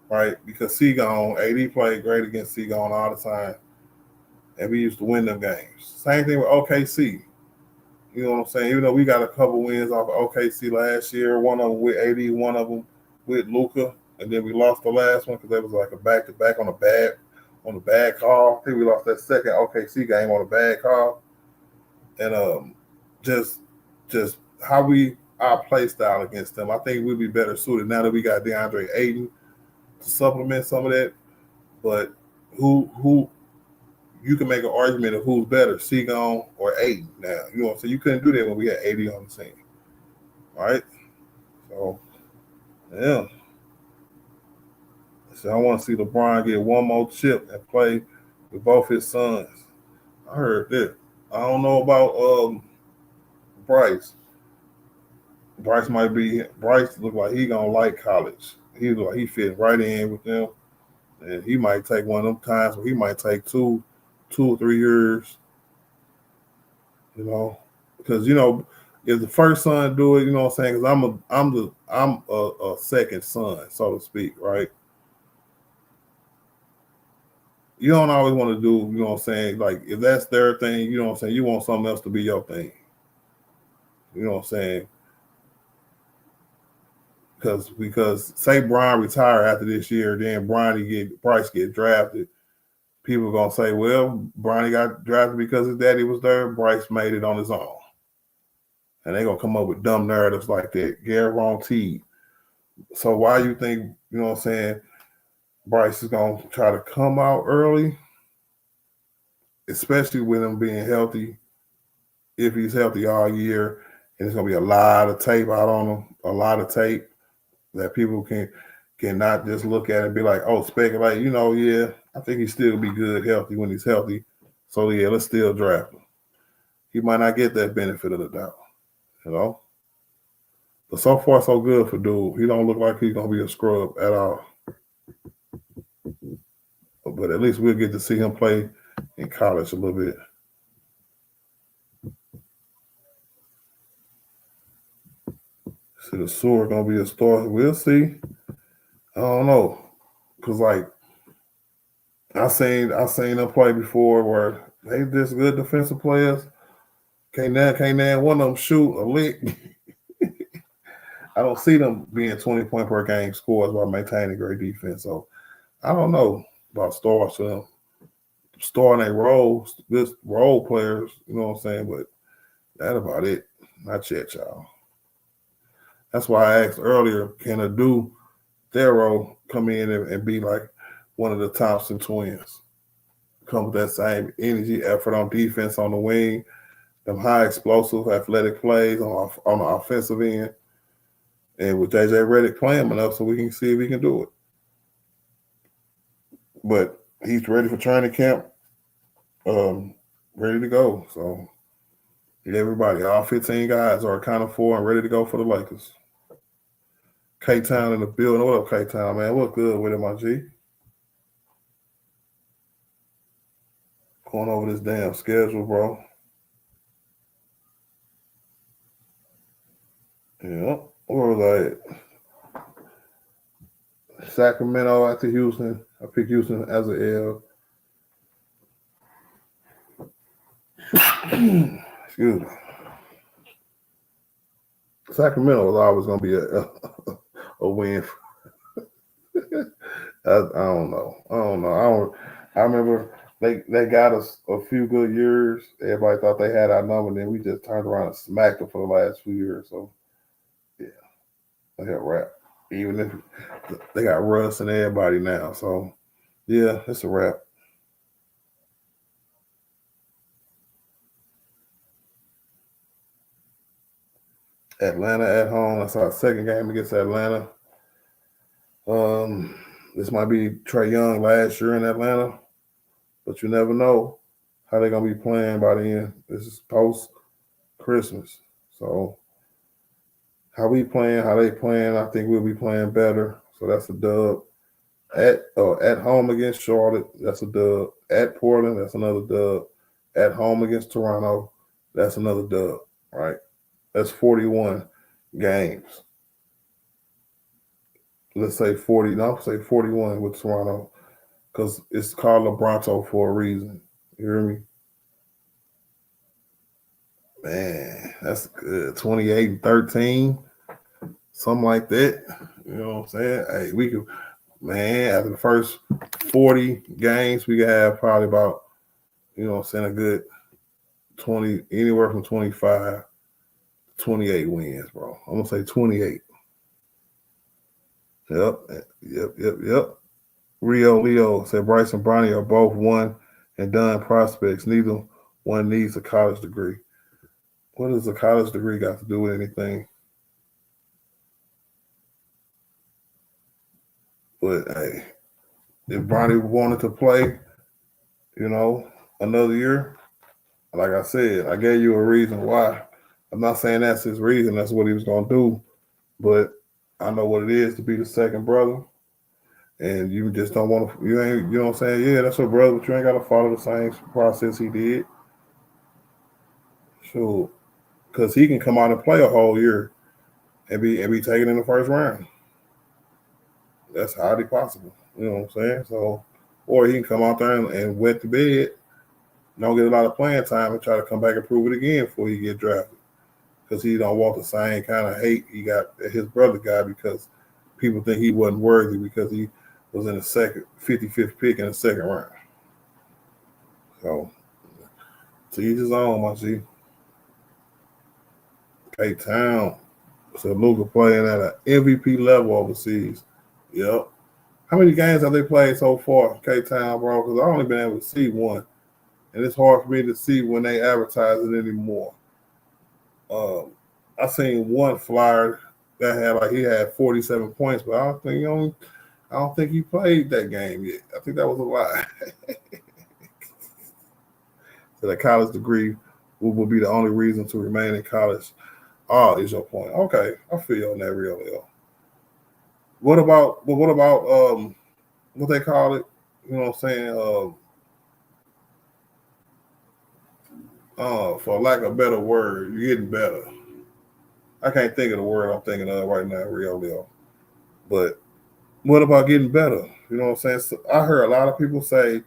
S3: right? Because Seagon, AD played great against Seagon all the time, and we used to win them games. Same thing with OKC. You know what I'm saying? Even though we got a couple wins off of OKC last year, one of them with AD, one of them with Luka, and then we lost the last one because there was like a back-to-back on a bad call. I think we lost that second OKC game on a bad call. And just how our play style against them, I think we'll be better suited now that we got DeAndre Ayton to supplement some of that. But who you can make an argument of who's better, Seagon or Ayton now. You know what I'm saying? You couldn't do that when we had 80 on the team. All right? So, yeah. So I want to see LeBron get one more chip and play with both his sons. I heard that. I don't know about Bryce. Bryce look like he gonna like college. He look like he fit right in with them. And he might take one of them times where he might take two or 3 years. Because if the first son do it, you know what I'm saying? Because I'm a second son, so to speak, right? You don't always want to do, you know what I'm saying? Like if that's their thing, you know what I'm saying? You want something else to be your thing. You know what I'm saying? Because say Brian retire after this year, then Bryce get drafted. People are gonna say, well, Bronny got drafted because his daddy was there. Bryce made it on his own. And they're gonna come up with dumb narratives like that, guaranteed. So why you think You know what I'm saying? Bryce is going to try to come out early, especially with him being healthy. If he's healthy all year, and there's going to be a lot of tape out on him, a lot of tape that people cannot just look at and be like, oh, speculate. Yeah, I think he still be good, healthy when he's healthy. So, yeah, let's still draft him. He might not get that benefit of the doubt. But so far, so good for dude. He don't look like he's going to be a scrub at all. But at least we'll get to see him play in college a little bit. See, the Sword going to be a star. We'll see. I don't know. Because, I seen them play before where they just good defensive players. Can't name one of them shoot a lick. I don't see them being 20-point per game scores while maintaining great defense. So I don't know about stars for them. Starting their roles, good role players, you know what I'm saying? But that's about it. Not yet, y'all. That's why I asked earlier, can a dude Thero come in and be like one of the Thompson twins? Come with that same energy, effort on defense on the wing, them high explosive athletic plays on the offensive end. And with JJ Redick playing enough so we can see if he can do it. But he's ready for training camp, ready to go. So everybody, all 15 guys are accounted for and ready to go for the Lakers. K-Town in the building. What up, K-Town, man? What's good with it, my G? Going over this damn schedule, bro. Yeah. Where was I at? Sacramento after Houston. I picked Houston as an L. Excuse me. Sacramento was always going to be a win. I don't know. I remember they got us a few good years. Everybody thought they had our number, and then we just turned around and smacked them for the last few years. So, yeah, they got wrap. Even if they got Russ and everybody now. So, yeah, it's a wrap. Atlanta at home. That's our second game against Atlanta. This might be Trae Young last year in Atlanta, but you never know how they're gonna be playing by the end. This is post Christmas, so how we playing, how they playing, I think we'll be playing better. So that's a dub. At home against Charlotte, that's a dub. At Portland, that's another dub. At home against Toronto, that's another dub. Right? That's 41 games. Let's say 40. No, I'll say 41 with Toronto because it's called LeBronto for a reason. You hear me? Man, that's good. 28-13, something like that. You know what I'm saying? Hey, we could, man, after the first 40 games, we could have probably about, you know what I'm saying, a good 20, anywhere from 25 to 28 wins, bro. I'm going to say 28. Yep. Rio Leo said Bryce and Bronny are both one and done prospects. Neither one needs a college degree. What does a college degree got to do with anything? But hey, if Bronny wanted to play, another year, like I said, I gave you a reason why. I'm not saying that's his reason. That's what he was going to do. But I know what it is to be the second brother. And you just don't want to, you know what I'm saying? Yeah, that's your brother, but you ain't got to follow the same process he did. Sure. Because he can come out and play a whole year and be taken in the first round. That's highly possible. You know what I'm saying? So, or he can come out there and wet the bed, don't get a lot of playing time and try to come back and prove it again before he get drafted. Because he don't want the same kind of hate he got that his brother got because people think he wasn't worthy because he was in the 55th pick in the second round. So, to each his own, my G. K-Town. So Luka playing at an MVP level overseas. Yep. How many games have they played so far, K-Town, bro? Because I've only been able to see one. And it's hard for me to see when they advertise it anymore. I seen one flyer that had he had 47 points, but I don't think he played that game yet. I think that was a lie. So the college degree will be the only reason to remain in college. Oh, is your point. Okay, I feel you on that real deal. What about what they call it? You know what I'm saying? For lack of a better word, you're getting better. I can't think of the word I'm thinking of right now, real deal. But what about getting better? You know what I'm saying? So I heard a lot of people say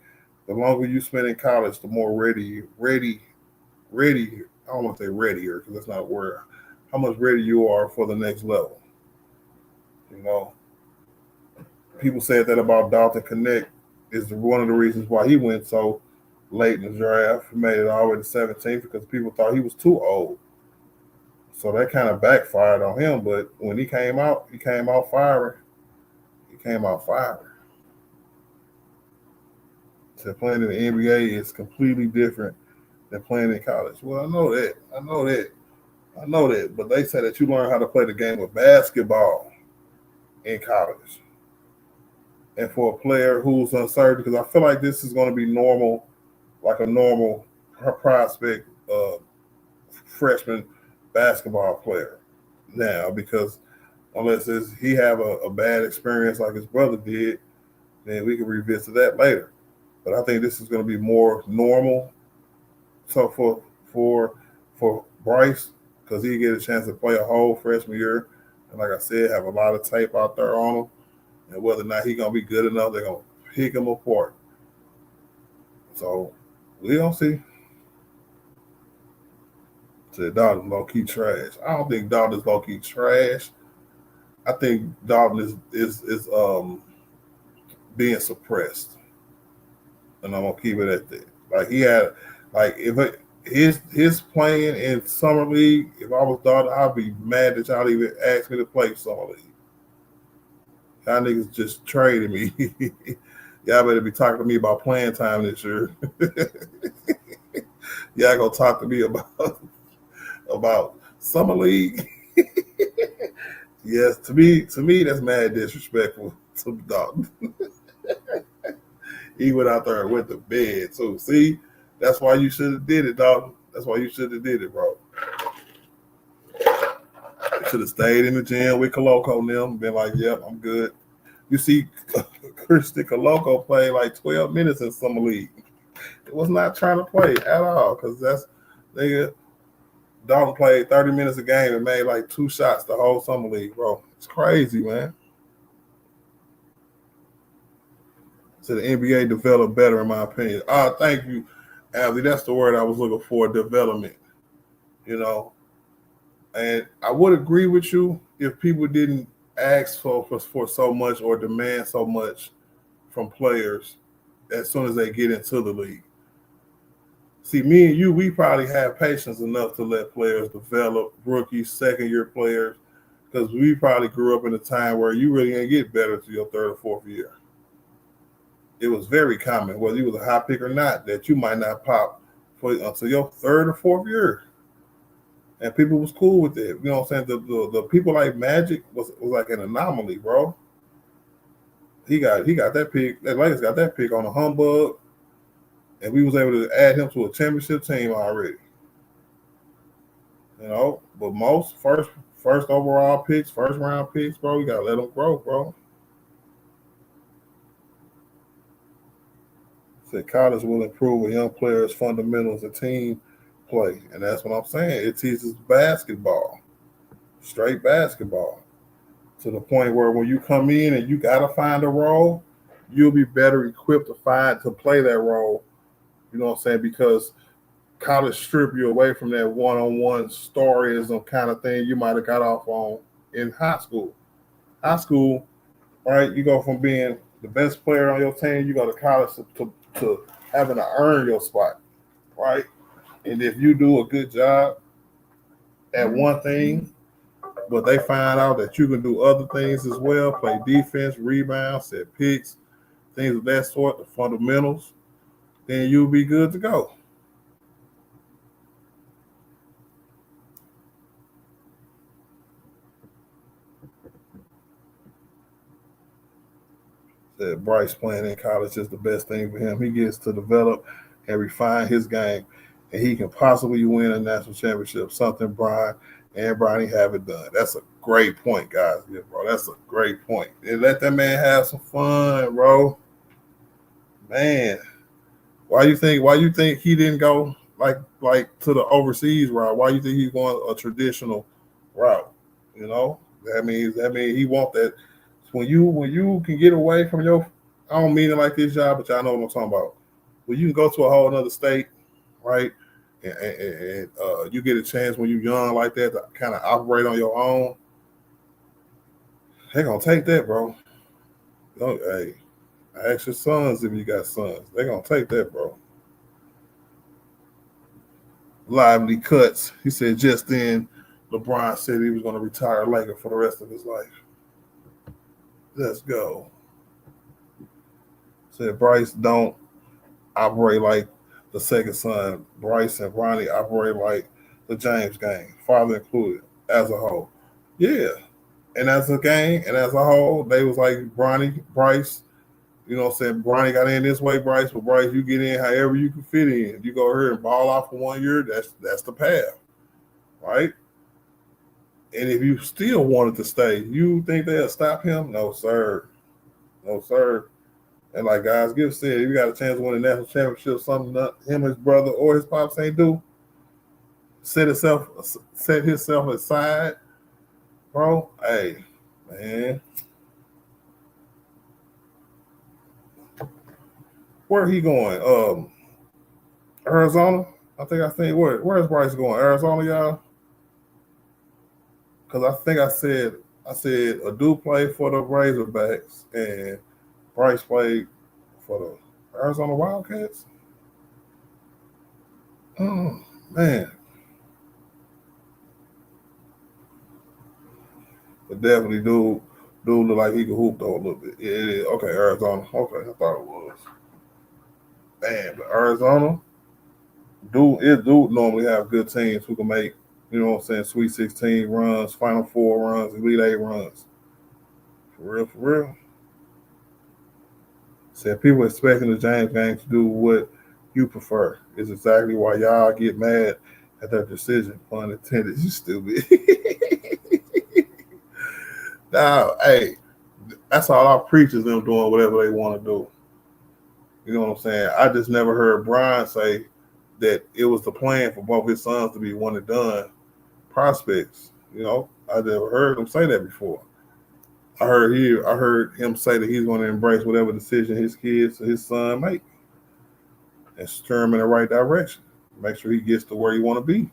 S3: the longer you spend in college, the more ready. I don't want to say readier because that's not a word. How much ready you are for the next level. You know, people said that about Dalton Connect is one of the reasons why he went so late in the draft. He made it all the way to 17th because people thought he was too old. So that kind of backfired on him. But when he came out firing. He came out firing. So playing in the NBA is completely different than playing in college. Well, I know that. But they say that you learn how to play the game of basketball in college. And for a player who's uncertain, because I feel like this is going to be normal, like a normal prospect freshman basketball player now, because unless he have a bad experience like his brother did, then we can revisit that later. But I think this is going to be more normal. So for Bryce, because he get a chance to play a whole freshman year, and like I said, have a lot of tape out there on him, and whether or not he's gonna be good enough, they're gonna pick him apart. So we don't see. Said Dalton low key trash. I don't think Dalton is low key trash. I think Dalton is being suppressed, and I'm gonna keep it at that. Like he had, like if his playing in summer league, if I was Dalton, I'd be mad that y'all even asked me to play summer league. Y'all niggas just traded me. Y'all better be talking to me about playing time this year. Y'all gonna talk to me about summer league. Yes, to me, that's mad disrespectful to Dalton. He went out there and went to bed. So see, that's why you should have did it, Dalton. That's why you should have did it, bro. You should have stayed in the gym with Coloco and them and been like, yep, I'm good. You see, Christian Coloco played like 12 minutes in summer league. It was not trying to play at all because that's nigga. Dalton played 30 minutes a game and made like 2 shots the whole summer league, bro. It's crazy, man. So the NBA developed better, in my opinion. Thank you, Abby. That's the word I was looking for, development. You know, and I would agree with you if people didn't ask for so much or demand so much from players as soon as they get into the league. See, me and you, we probably have patience enough to let players develop, rookies, second-year players, because we probably grew up in a time where you really didn't get better to your 3rd or 4th year. It was very common, whether you was a high pick or not, that you might not pop until your 3rd or 4th year. And people was cool with it. You know what I'm saying? The people like Magic was like an anomaly, bro. He got that pick. That Lakers got that pick on a humbug. And we was able to add him to a championship team already. You know, but most first overall picks, first round picks, bro, we gotta let them grow, bro. Said college will improve a young player's fundamentals of team play, and that's what I'm saying. It teaches basketball, straight basketball, to the point where when you come in and you gotta find a role, you'll be better equipped to play that role. You know what I'm saying? Because college strip you away from that one-on-one storyism kind of thing you might have got off on in high school. High school, right? You go from being the best player on your team, you go to college to having to earn your spot, right? And if you do a good job at one thing, but they find out that you can do other things as well, play defense, rebound, set picks, things of that sort, the fundamentals, then you'll be good to go. That Bryce playing in college is the best thing for him. He gets to develop and refine his game, and he can possibly win a national championship, something Brian and Bronny haven't done. That's a great point, guys. Yeah, bro, that's a great point. And let that man have some fun, bro. Man, why you think he didn't go like to the overseas route? Why you think he's going a traditional route? You know, that means he want that. When you can get away from your, I don't mean it like this job, but y'all know what I'm talking about. When you can go to a whole other state, right, and you get a chance when you're young like that to kind of operate on your own, they gonna take that, bro. Hey, ask your sons if you got sons. They gonna take that, bro. Lively cuts. He said just then LeBron said he was going to retire Laker for the rest of his life. Let's go. Said Bryce don't operate like the second son. Bryce and Ronnie operate like the James gang, father included, as a whole. Yeah. And as a gang and as a whole, they was like Bryce, you know what I'm saying? Bronny got in this way, Bryce, but Bryce, you get in however you can fit in. You go here and ball off for 1 year, that's the path, right? And if you still wanted to stay, you think they'll stop him? No, sir. No, sir. And like guys Gibbs said, if you got a chance to win a national championship, something that him, his brother, or his pops ain't do, set himself aside, bro. Hey, man. Where he going? Arizona? I think where's Bryce going? Arizona, y'all? Because I think I said Adu played for the Razorbacks and Bryce played for the Arizona Wildcats. Oh man. But definitely dude look like he could hoop though a little bit. Yeah, it is. Okay, Arizona. Okay, I thought it was. Man, but Arizona, dude normally have good teams who can make, you know what I'm saying, Sweet 16 runs, Final Four runs, Elite 8 runs. For real. Said people expecting the James gang to do what you prefer. Is exactly why y'all get mad at that decision. Pun intended. You stupid. Now, hey, that's all our preachers them doing whatever they want to do. You know what I'm saying? I just never heard Brian say that it was the plan for both his sons to be one and done prospects. You know, I never heard him say that before. I heard him say that he's going to embrace whatever decision his kids or his son make and steer him in the right direction. Make sure he gets to where he want to be.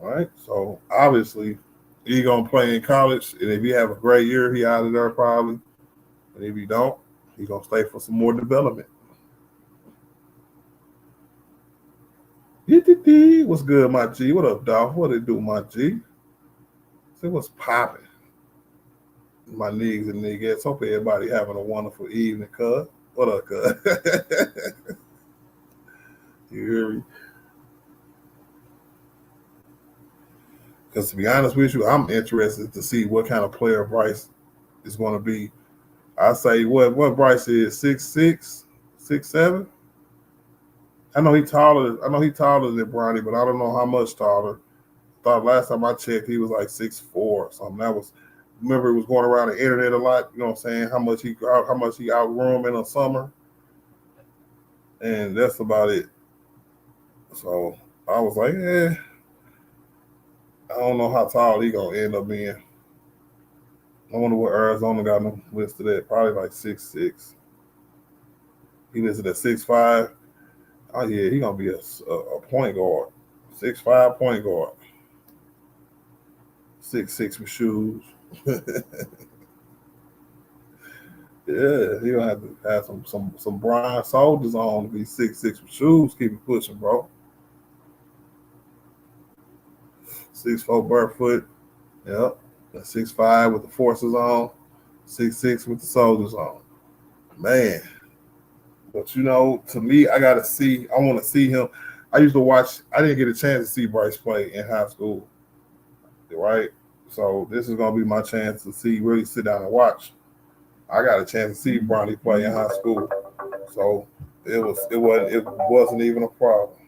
S3: All right. So obviously, he's gonna play in college, and if he have a great year, he out of there probably. And if he don't, he's gonna stay for some more development. What's good, my G? What up, Dolph? What it do, my G? Say what's popping, my niggas and niggas. Hope everybody having a wonderful evening, cuz. What up, cuz? You hear me? Because to be honest with you, I'm interested to see what kind of player Bryce is going to be. I say what Bryce is 6'6", 6'7". I know he's taller than Bronny, but I don't know how much taller. Thought last time I checked he was like 6'4" or something. Remember it was going around the internet a lot, you know what I'm saying? How much he outgrew him in the summer. And that's about it. So I was like, I don't know how tall he gonna end up being. I wonder what Arizona got him listed at. Probably like 6'6". He listed at 6'5". Oh yeah, he gonna be a point guard. 6'5" point guard. 6'6" with shoes. Yeah, he gonna have to have some Brian soldiers on to be 6'6" with shoes. Keep it pushing, bro. 6'4" barefoot. Yep. 6'5" with the forces on, 6'6" with the soldiers on. Man. But you know, to me, I want to see him. I used to watch, I didn't get a chance to see Bryce play in high school, right? So this is gonna be my chance to really sit down and watch. I got a chance to see Bronny play in high school. So it wasn't even a problem.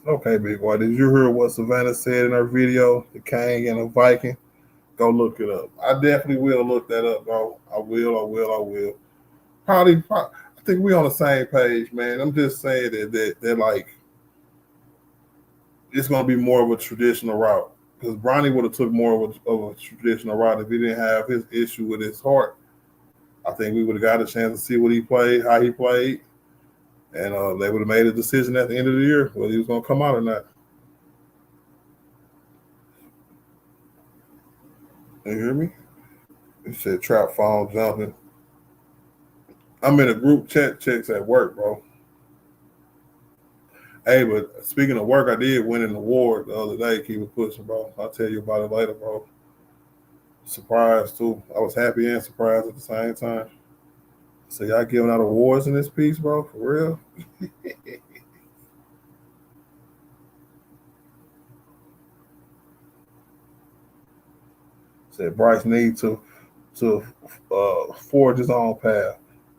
S3: Okay, big boy. Did you hear what Savannah said in her video? The King and the Viking? Go look it up. I definitely will look that up, bro. I will. I will. I will. I think we on the same page, man. I'm just saying that like it's gonna be more of a traditional route because Bronny would have took more of a traditional route if he didn't have his issue with his heart. I think we would have got a chance to see what he played, how he played, and they would have made a decision at the end of the year whether he was gonna come out or not. You hear me? He said trap phone jumping. I'm in a group chat checks at work, bro. Hey, but speaking of work, I did win an award the other day. Keep it pushing, bro. I'll tell you about it later, bro. Surprised too. I was happy and surprised at the same time. So y'all giving out awards in this piece, bro? For real? Said Bryce need to forge his own path.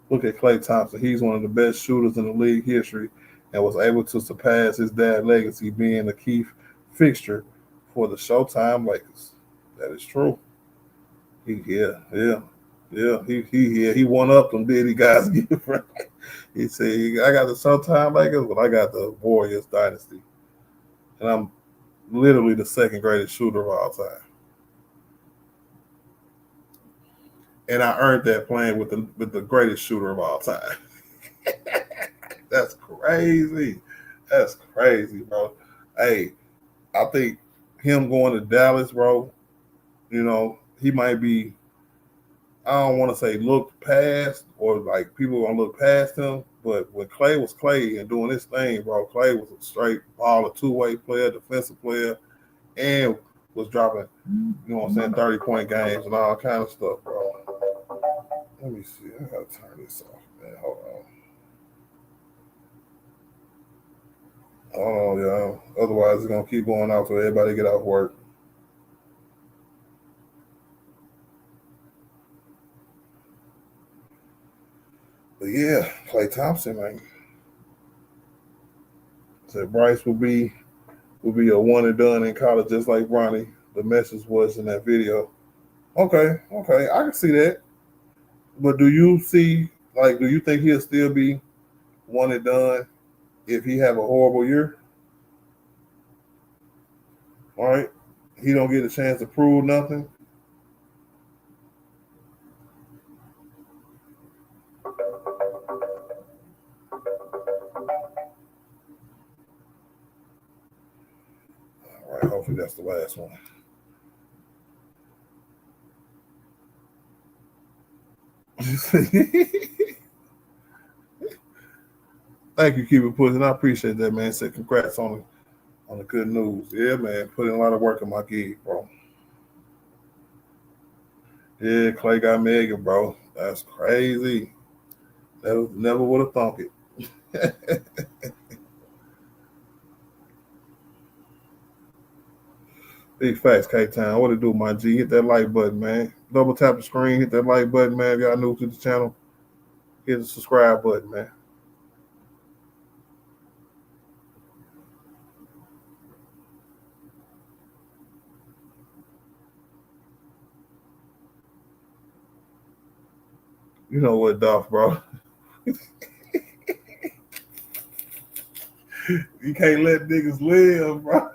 S3: Look at Klay Thompson. He's one of the best shooters in the league history and was able to surpass his dad's legacy being a key fixture for the Showtime Lakers. That is true. He one up them, did he, guys? He said, I got the Showtime Lakers, but I got the Warriors dynasty. And I'm literally the second greatest shooter of all time. And I earned that playing with the greatest shooter of all time. That's crazy. That's crazy, bro. Hey, I think him going to Dallas, bro, you know, he might be, I don't want to say looked past or like people gonna look past him, but when Klay was Klay and doing his thing, bro, Klay was a straight baller, two-way player, defensive player, and was dropping, you know what I'm saying, 30-point games and all kind of stuff, bro. Let me see. I gotta turn this off, man. Hold on. Hold on, y'all. Otherwise, it's gonna keep going out till everybody get off work. But yeah, Klay Thompson, man. Said Bryce will be a one and done in college, just like Bronny. The message was in that video. Okay, I can see that. But do you think he'll still be one and done if he have a horrible year? All right, he don't get a chance to prove nothing. All right, hopefully that's the last one. Thank you, keep it pushing. I appreciate that, man. Say congrats on the good news. Yeah, man. Put in a lot of work in my gig, bro. Yeah, Klay got Megan, bro. That's crazy. Never would have thunk it. Big facts, K Town. What it do, my G? Hit that like button, man. Double tap the screen, hit that like button, man. If y'all new to the channel, hit the subscribe button, man. You know what, Dolph, bro? You can't let niggas live, bro.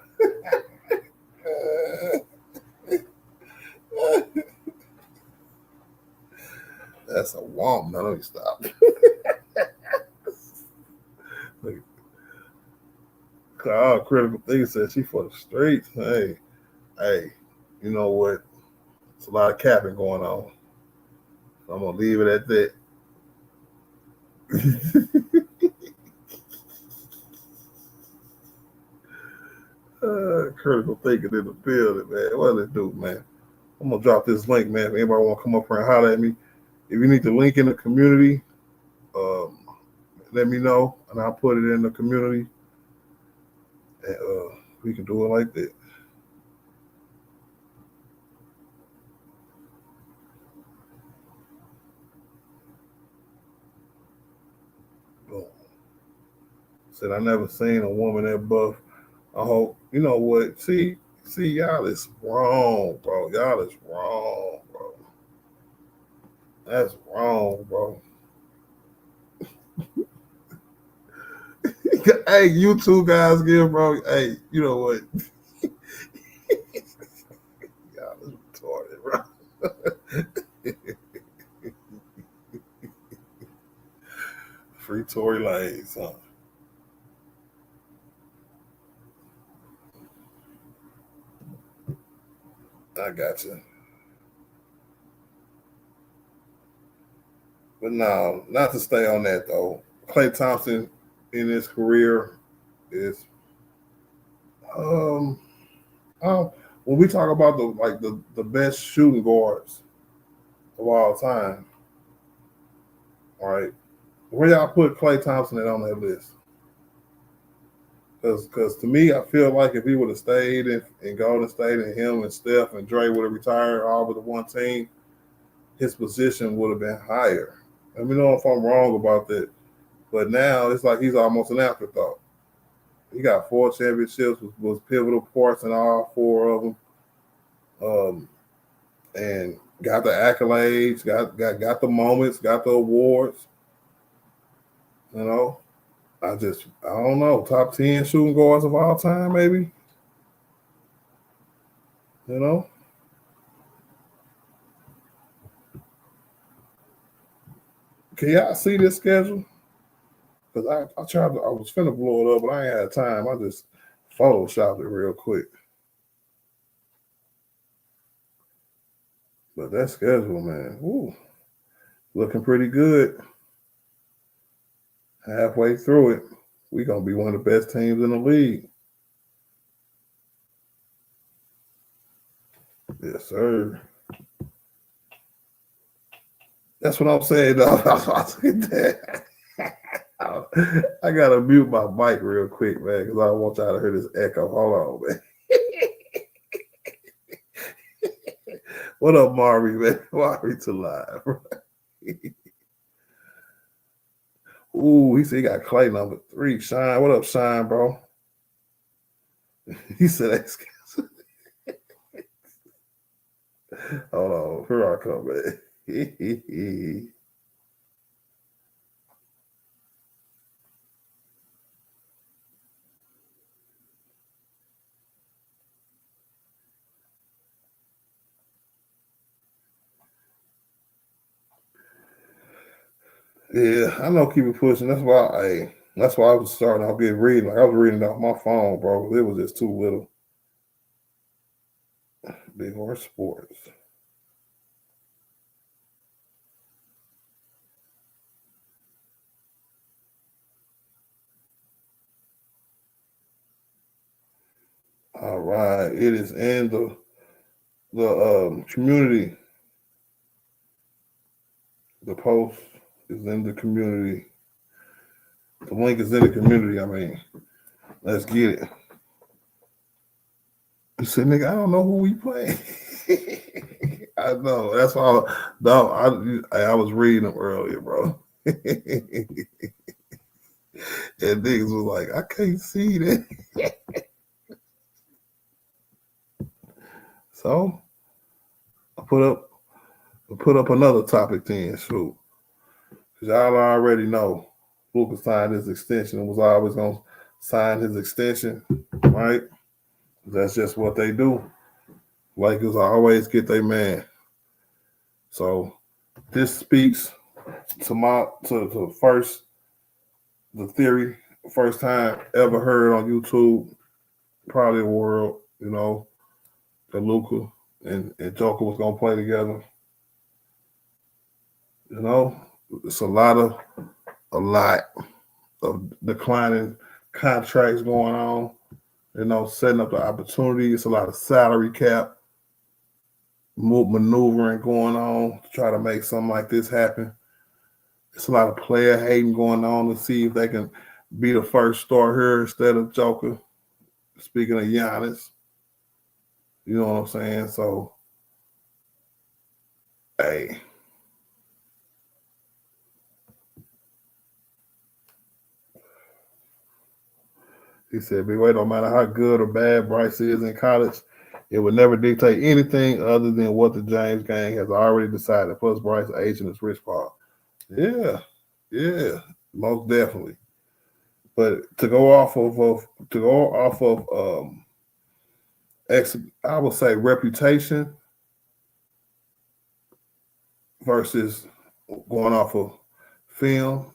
S3: That's a womp. No, let me stop. Critical thing said she for the streets. Hey, you know what? It's a lot of capping going on. I'm gonna leave it at that. Critical thinking in the building, man. What it do, man? I'm gonna drop this link, man. If anybody want to come up here and holler at me, if you need the link in the community, um, let me know, and I'll put it in the community, and we can do it like that. Boom. Said I never seen a woman that buff. I hope you know what. See, y'all is wrong, bro. Y'all is wrong, bro. That's wrong, bro. Hey, you two guys, give bro. Hey, you know what? Y'all is retarded, bro. Free Tory Lanez, huh? I got you. But no, not to stay on that though. Klay Thompson in his career is um when we talk about the best shooting guards of all time, all right, where y'all put Klay Thompson on that list? Because to me, I feel like if he would have stayed in Golden State and him and Steph and Dre would have retired all with the one team, his position would have been higher. Let me know if I'm wrong about that. But now it's like he's almost an afterthought. He got 4 championships, was pivotal parts in all 4 of them, and got the accolades, got the moments, got the awards. You know, I don't know, top 10 shooting guards of all time, maybe. You know, can y'all see this schedule? Because I was finna blow it up, but I ain't had time. I just photoshopped it real quick. But that schedule, man, ooh, looking pretty good. Halfway through it, we're gonna be one of the best teams in the league. Yes, sir. That's what I'm saying, dog. I gotta mute my mic real quick, man, because I don't want y'all to hear this echo. Hold on, man. What up, Marvy, man? Marvy to live. Ooh, he said he got Clay number 3. Shine, what up, Shine, bro? He said that's hold on, here I come, man. Yeah, I know. Keep it pushing. That's why I was starting off getting reading. Like I was reading off my phone, bro. It was just too little. Big horse sports. All right, it is in the community. The post is in the community. The link is in the community. I mean, let's get it. You said, nigga, I don't know who we playing. I know. That's all. No, I was reading them earlier, bro. And niggas was like, I can't see that. So I put up another topic then, shoot. Because y'all already know Luka signed his extension and was always gonna sign his extension, right? That's just what they do. Lakers always get their man. So this speaks to first the theory, first time ever heard on YouTube, probably the world, you know, the Luka and Joker was gonna play together. You know, it's a lot of declining contracts going on. You know, setting up the opportunity. It's a lot of salary cap maneuvering going on to try to make something like this happen. It's a lot of player hating going on to see if they can be the first star here instead of Joker. Speaking of Giannis, you know what I'm saying? So, hey, he said, "Big way, no matter how good or bad Bryce is in college, it would never dictate anything other than what the James gang has already decided. Plus, Bryce's agent is Rich Paul." Yeah, yeah, most definitely. But to go off of I would say reputation versus going off of film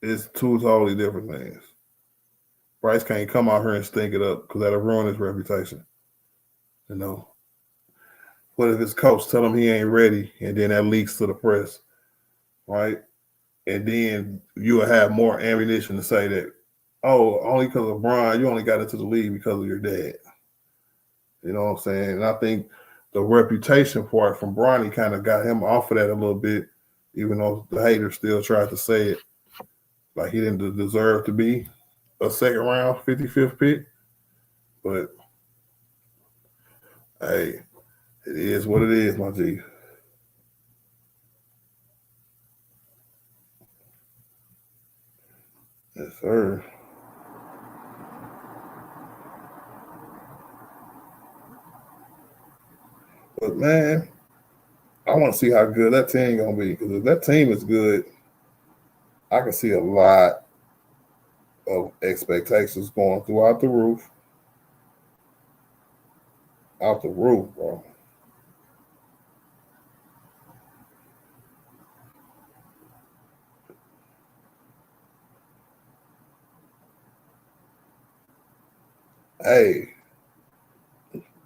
S3: is two totally different things. Bryce can't come out here and stink it up because that'll ruin his reputation. You know, what if his coach tell him he ain't ready, and then that leaks to the press, right? And then you will have more ammunition to say that, oh, only because of Brian, you only got into the league because of your dad. You know what I'm saying? And I think the reputation part from Bronny kind of got him off of that a little bit, even though the haters still tried to say it like he didn't deserve to be a second round 55th pick. But hey, it is what it is, my G. Yes, sir. But man, I want to see how good that team gonna be, because if that team is good, I can see a lot of expectations going throughout the roof, out the roof, bro. Hey,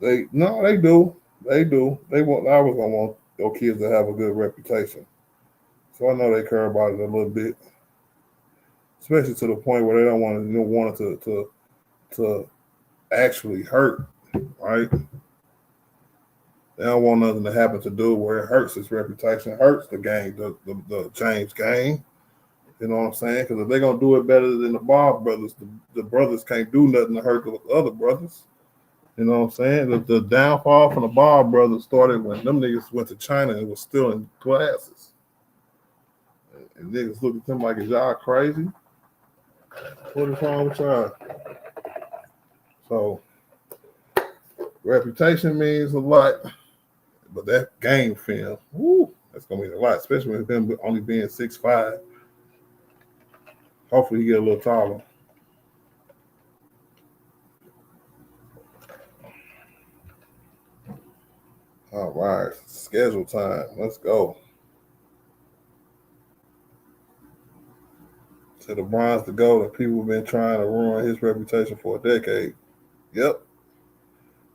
S3: they do, they do. They want. I was gonna want your kids to have a good reputation, so I know they care about it a little bit, especially to the point where they don't want it to actually hurt, right? They don't want nothing to happen to do where it hurts his reputation, hurts the game, the James game. You know what I'm saying? Because if they're gonna do it better than the Bob brothers, the brothers can't do nothing to hurt the other brothers. You know what I'm saying? The downfall from the Bob brothers started when them niggas went to China and was stealing glasses. And niggas looked at them like, is y'all crazy? What is wrong with y'all? So reputation means a lot, but that game film, woo, that's gonna mean a lot, especially with him only being 6'5". Hopefully he get a little taller. All right, schedule time. Let's go. To the bronze to gold, and people have been trying to ruin his reputation for a decade. Yep.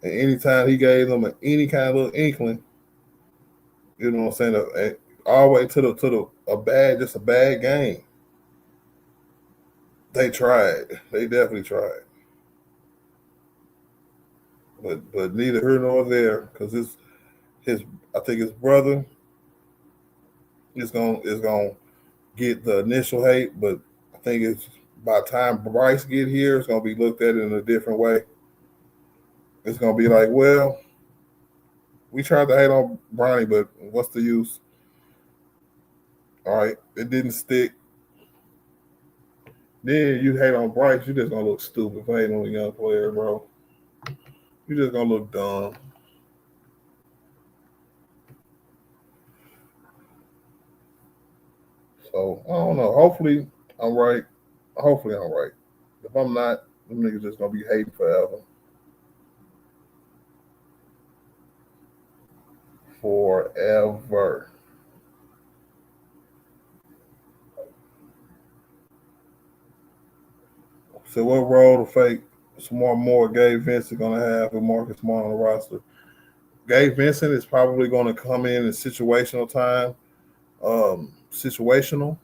S3: And anytime he gave them any kind of little inkling, you know what I'm saying, all the way to a bad game. They tried. They definitely tried. But neither here nor there, because his I think his brother is gonna get the initial hate, but I think it's by the time Bryce get here, it's gonna be looked at in a different way. It's gonna be like, well, we tried to hate on Bronny, but what's the use? All right, it didn't stick. Then you hate on Bryce, you just gonna look stupid for hating on a young player, bro. You just gonna look dumb. So I don't know. Hopefully I'm right. Hopefully I'm right. If I'm not, them niggas just gonna be hating forever. Forever. So what role the fake Smart Moore gave Vince is gonna have with Marcus Smart on the roster? Gabe Vincent is probably going to come in situational time, situational,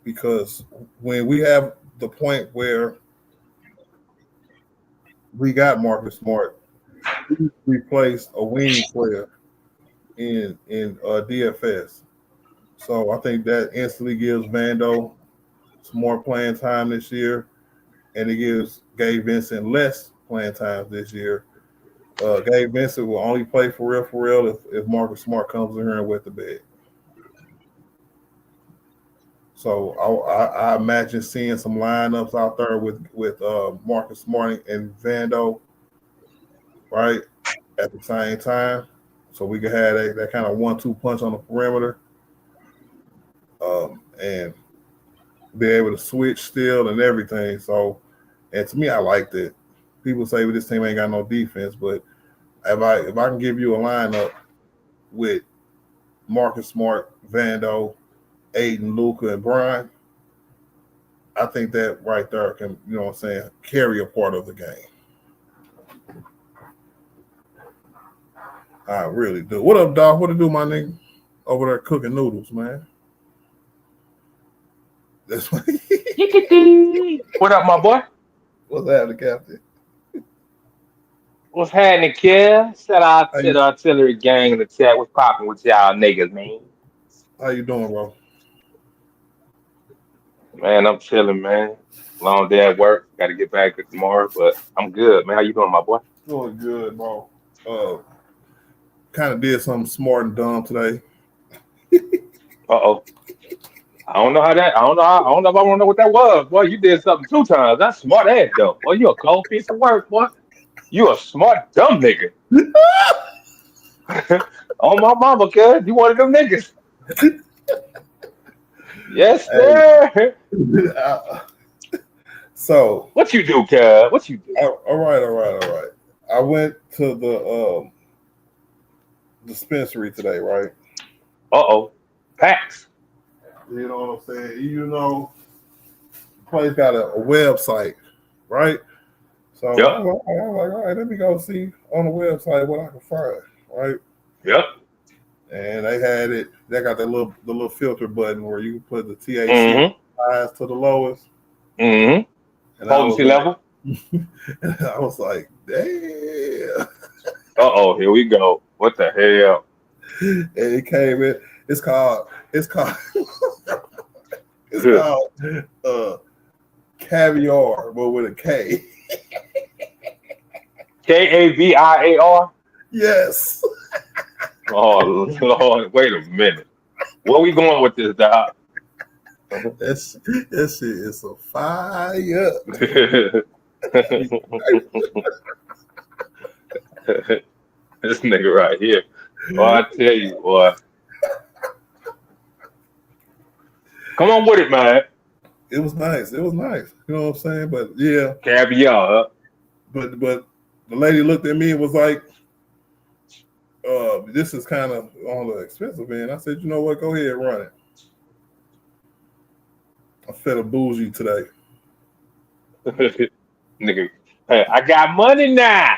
S3: because when we have the point where we got Marcus Smart, we replaced a wing player in DFS. So I think that instantly gives Vando some more playing time this year, and it gives Gabe Vincent less playing time this year. Gabe Vincent will only play for real if Marcus Smart comes in here and wet the bed. So I imagine seeing some lineups out there with Marcus Smart and Vando, right, at the same time, so we can have that kind of 1-2 punch on the perimeter, and be able to switch still and everything. So, and to me, I like that. People say, well, this team ain't got no defense, but if I can give you a lineup with Marcus Smart, Vando, Aiden, Luka, and Brian, I think that right there can, you know what I'm saying, carry a part of the game. I really do. What up, dog? What to do, my nigga? Over there cooking noodles, man. That's what.
S4: What up, my boy?
S3: What's happening, Captain?
S4: What's happening, kid? Shout out
S3: How
S4: to
S3: you,
S4: the artillery gang in the chat. What's popping with y'all niggas, man?
S3: how you doing, bro?
S4: Man, I'm chilling, man. Long day at work. Got to get back tomorrow, but I'm good, man. How you doing, my boy?
S3: Doing good, bro. Kind of did something smart and dumb today.
S4: Uh-oh. I don't know how that. I don't know. I don't know if I want to know what that was. Boy, you did something 2 times. That's smart ass though. Boy, you a cold piece of work, boy. You a smart dumb nigga. On my mama, cuz you one of them niggas. Yes, sir.
S3: So,
S4: What you do, cuz? What you do?
S3: all right. I went to the dispensary today, right?
S4: Uh-oh. Packs.
S3: You know what I'm saying? You know, the place got a website, right? So
S4: Yep.
S3: I'm like, all right, let me go see on the website what I can find, right?
S4: Yep.
S3: And they had it. They got the little filter button where you can put the THC
S4: Mm-hmm.
S3: highs to the lowest.
S4: Mm-hmm.
S3: And
S4: Potency level.
S3: and I was like, damn.
S4: Uh-oh, here we go. What the hell?
S3: And it came in. It's called caviar, but with a K.
S4: Kaviar?
S3: Yes.
S4: Oh Lord, wait a minute. Where we going with this, dog?
S3: That shit is a fire.
S4: This nigga right here. Boy, I tell you, boy. Come on with it, man.
S3: It was nice. You know what I'm saying? But yeah.
S4: Caviar, huh?
S3: But the lady looked at me and was like, this is kind of on the expensive end. I said, you know what? Go ahead, run it. I fed a bougie today.
S4: Nigga, hey, I got money now.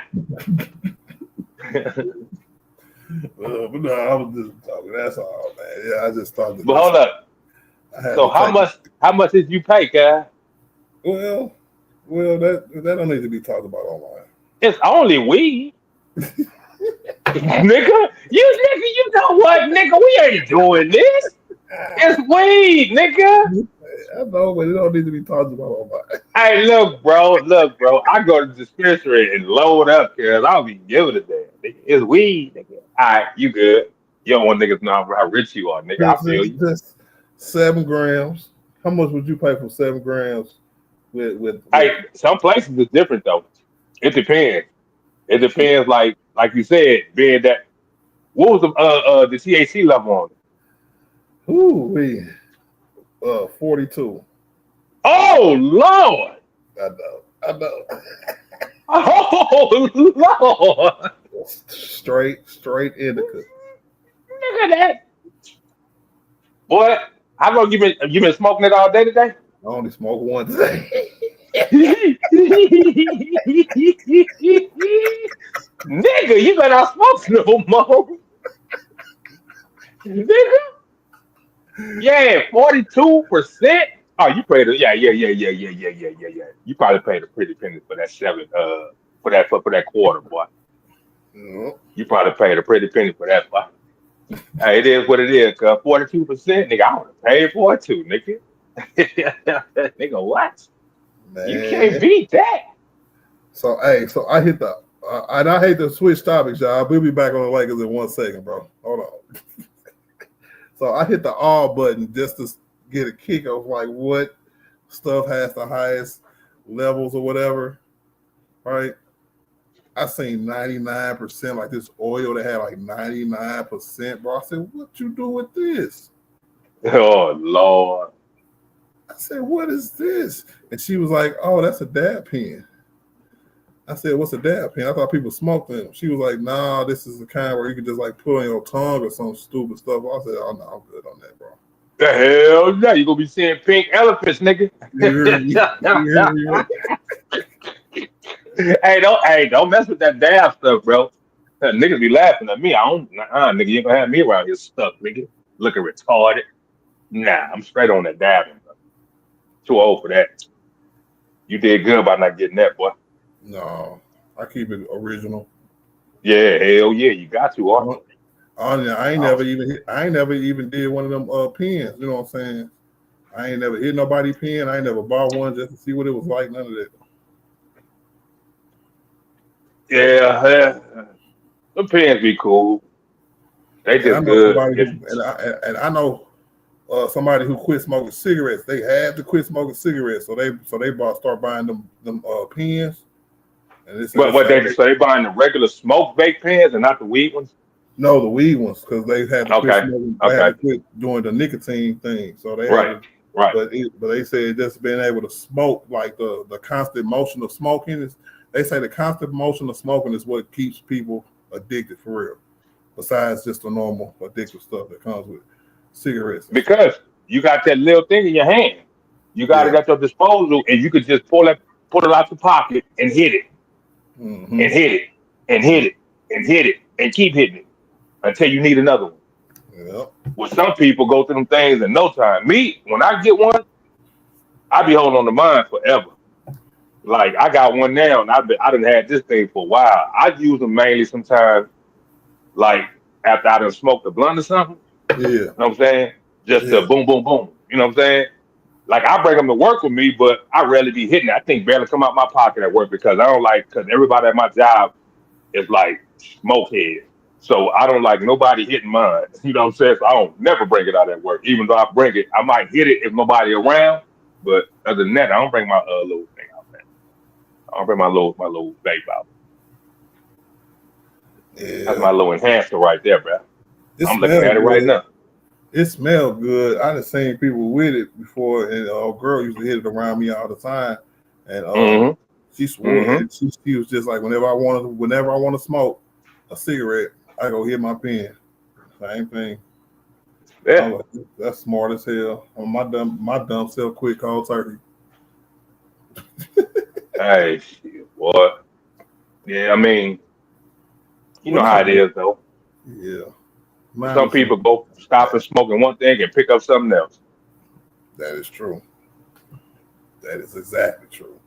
S3: But no, I was just talking. That's all, man. Yeah, I just thought that.
S4: But hold up. So how much did you pay, guy?
S3: Well, that don't need to be talked about online.
S4: It's only weed. Nigga, you know what, nigga? We ain't doing this. It's weed, nigga.
S3: I know, but it don't need to be talked about online.
S4: Hey, look, bro. I go to the dispensary and load up, cause I'll be giving it there. It's weed, nigga. All right, you good? You don't want niggas to know how rich you are, nigga. I feel you.
S3: Just 7 grams. How much would you pay for 7 grams? With
S4: Hey, some places is different though. It depends. It depends, like you said, being that. What was the THC level on it?
S3: Ooh, 42.
S4: Oh Lord!
S3: I know.
S4: Oh Lord!
S3: Straight indica.
S4: Look at that, boy. How long you been smoking it all day today?
S3: I only smoke one today.
S4: Nigga, you better not smoke no more. Nigga. Yeah, 42%. Oh, you paid it. Yeah. You probably paid a pretty penny for that for that quarter, boy.
S3: Yeah.
S4: You probably paid a pretty penny for that, boy. Hey, it is what it is, cuz 42%, nigga, I would have paid for it too, nigga. Nigga, what? You can't
S3: Man.
S4: beat that.
S3: So hey, so I hit the and I hate to switch topics, y'all. We'll be back on the Lakers in 1 second, bro. Hold on. So I hit the all button just to get a kick of like what stuff has the highest levels or whatever, right? I seen 99%, like this oil that had like 99%, bro. I said, what you do with this?
S4: Oh Lord.
S3: I said, what is this? And she was like, oh, that's a dab pen. I said, what's a dab pen? I thought people smoked them. She was like, nah, this is the kind where you can just like put on your tongue or some stupid stuff. I said, oh, no, I'm good on that, bro.
S4: The hell yeah, you gonna be seeing pink elephants, nigga.
S3: You heard me? You heard me?
S4: Don't mess with that dab stuff, bro. Niggas be laughing at me. I don't nigga, you ain't gonna have me around here stuck, nigga. Looking retarded. Nah, I'm straight on that dabbing, bro. Too old for that. You did good by not getting that, boy.
S3: No, I keep it original.
S4: Yeah, hell yeah, you got to, Arthur.
S3: I ain't never even did one of them pens. You know what I'm saying? I ain't never hit nobody pen. I ain't never bought one just to see what it was like. None of that.
S4: Yeah, the pens be cool. They
S3: And I
S4: just
S3: know
S4: good.
S3: somebody who, and I know somebody who quit smoking cigarettes. They had to quit smoking cigarettes, so they start buying them pens. And it's
S4: But what they buying the regular smoke vape pens and not the weed ones?
S3: no, the weed ones, because they had to quit
S4: Okay,
S3: smoking. They had
S4: okay,
S3: to quit doing the nicotine thing, so they had
S4: right,
S3: to.
S4: right.
S3: But they said just being able to smoke, like the constant motion of smoking is. They say the constant motion of smoking is what keeps people addicted for real. Besides just the normal addictive stuff that comes with cigarettes and stuff.
S4: Because you got that little thing in your hand. You got it
S3: Yeah.
S4: at your disposal, and you could just pull it out your pocket and hit it,
S3: Mm-hmm.
S4: and hit it, and hit it, and hit it, and keep hitting it until you need another one.
S3: Yep.
S4: Well, some people go through them things in no time. Me, when I get one, I be holding on to mine forever. Like I got one now, and I done had this thing for a while. I use them mainly sometimes, like after I done smoked a blunt or something.
S3: Yeah.
S4: You know what I'm saying? Just
S3: Yeah.
S4: a boom, boom, boom. You know what I'm saying? Like I bring them to work with me, but I rarely be hitting it. I think barely come out my pocket at work because I don't like because everybody at my job is like smoke head. So I don't like nobody hitting mine. You know what I'm saying? So I don't never bring it out at work. Even though I bring it, I might hit it if nobody around. But other than that, I don't bring my little thing out there. I don't bring my little vape out. That's
S3: Yeah.
S4: my little enhancer right there, bro.
S3: It
S4: I'm looking
S3: smells
S4: at it right
S3: good.
S4: now.
S3: It smelled good. I done seen people with it before, and a girl used to hit it around me all the time. And
S4: Mm-hmm.
S3: she swore,
S4: Mm-hmm.
S3: and she was just like, whenever I want to smoke a cigarette, I go hit my pen. Same thing. I
S4: Yeah.
S3: was like, that's smart as hell. My dumb self quit cold turkey.
S4: Hey, shit, boy. Yeah, I mean, you know
S3: What
S4: how
S3: y'all
S4: it
S3: do?
S4: is though.
S3: Yeah, mine
S4: Some
S3: was some.
S4: people go stop and smoking one thing and pick up something else.
S3: That is true. That is exactly true.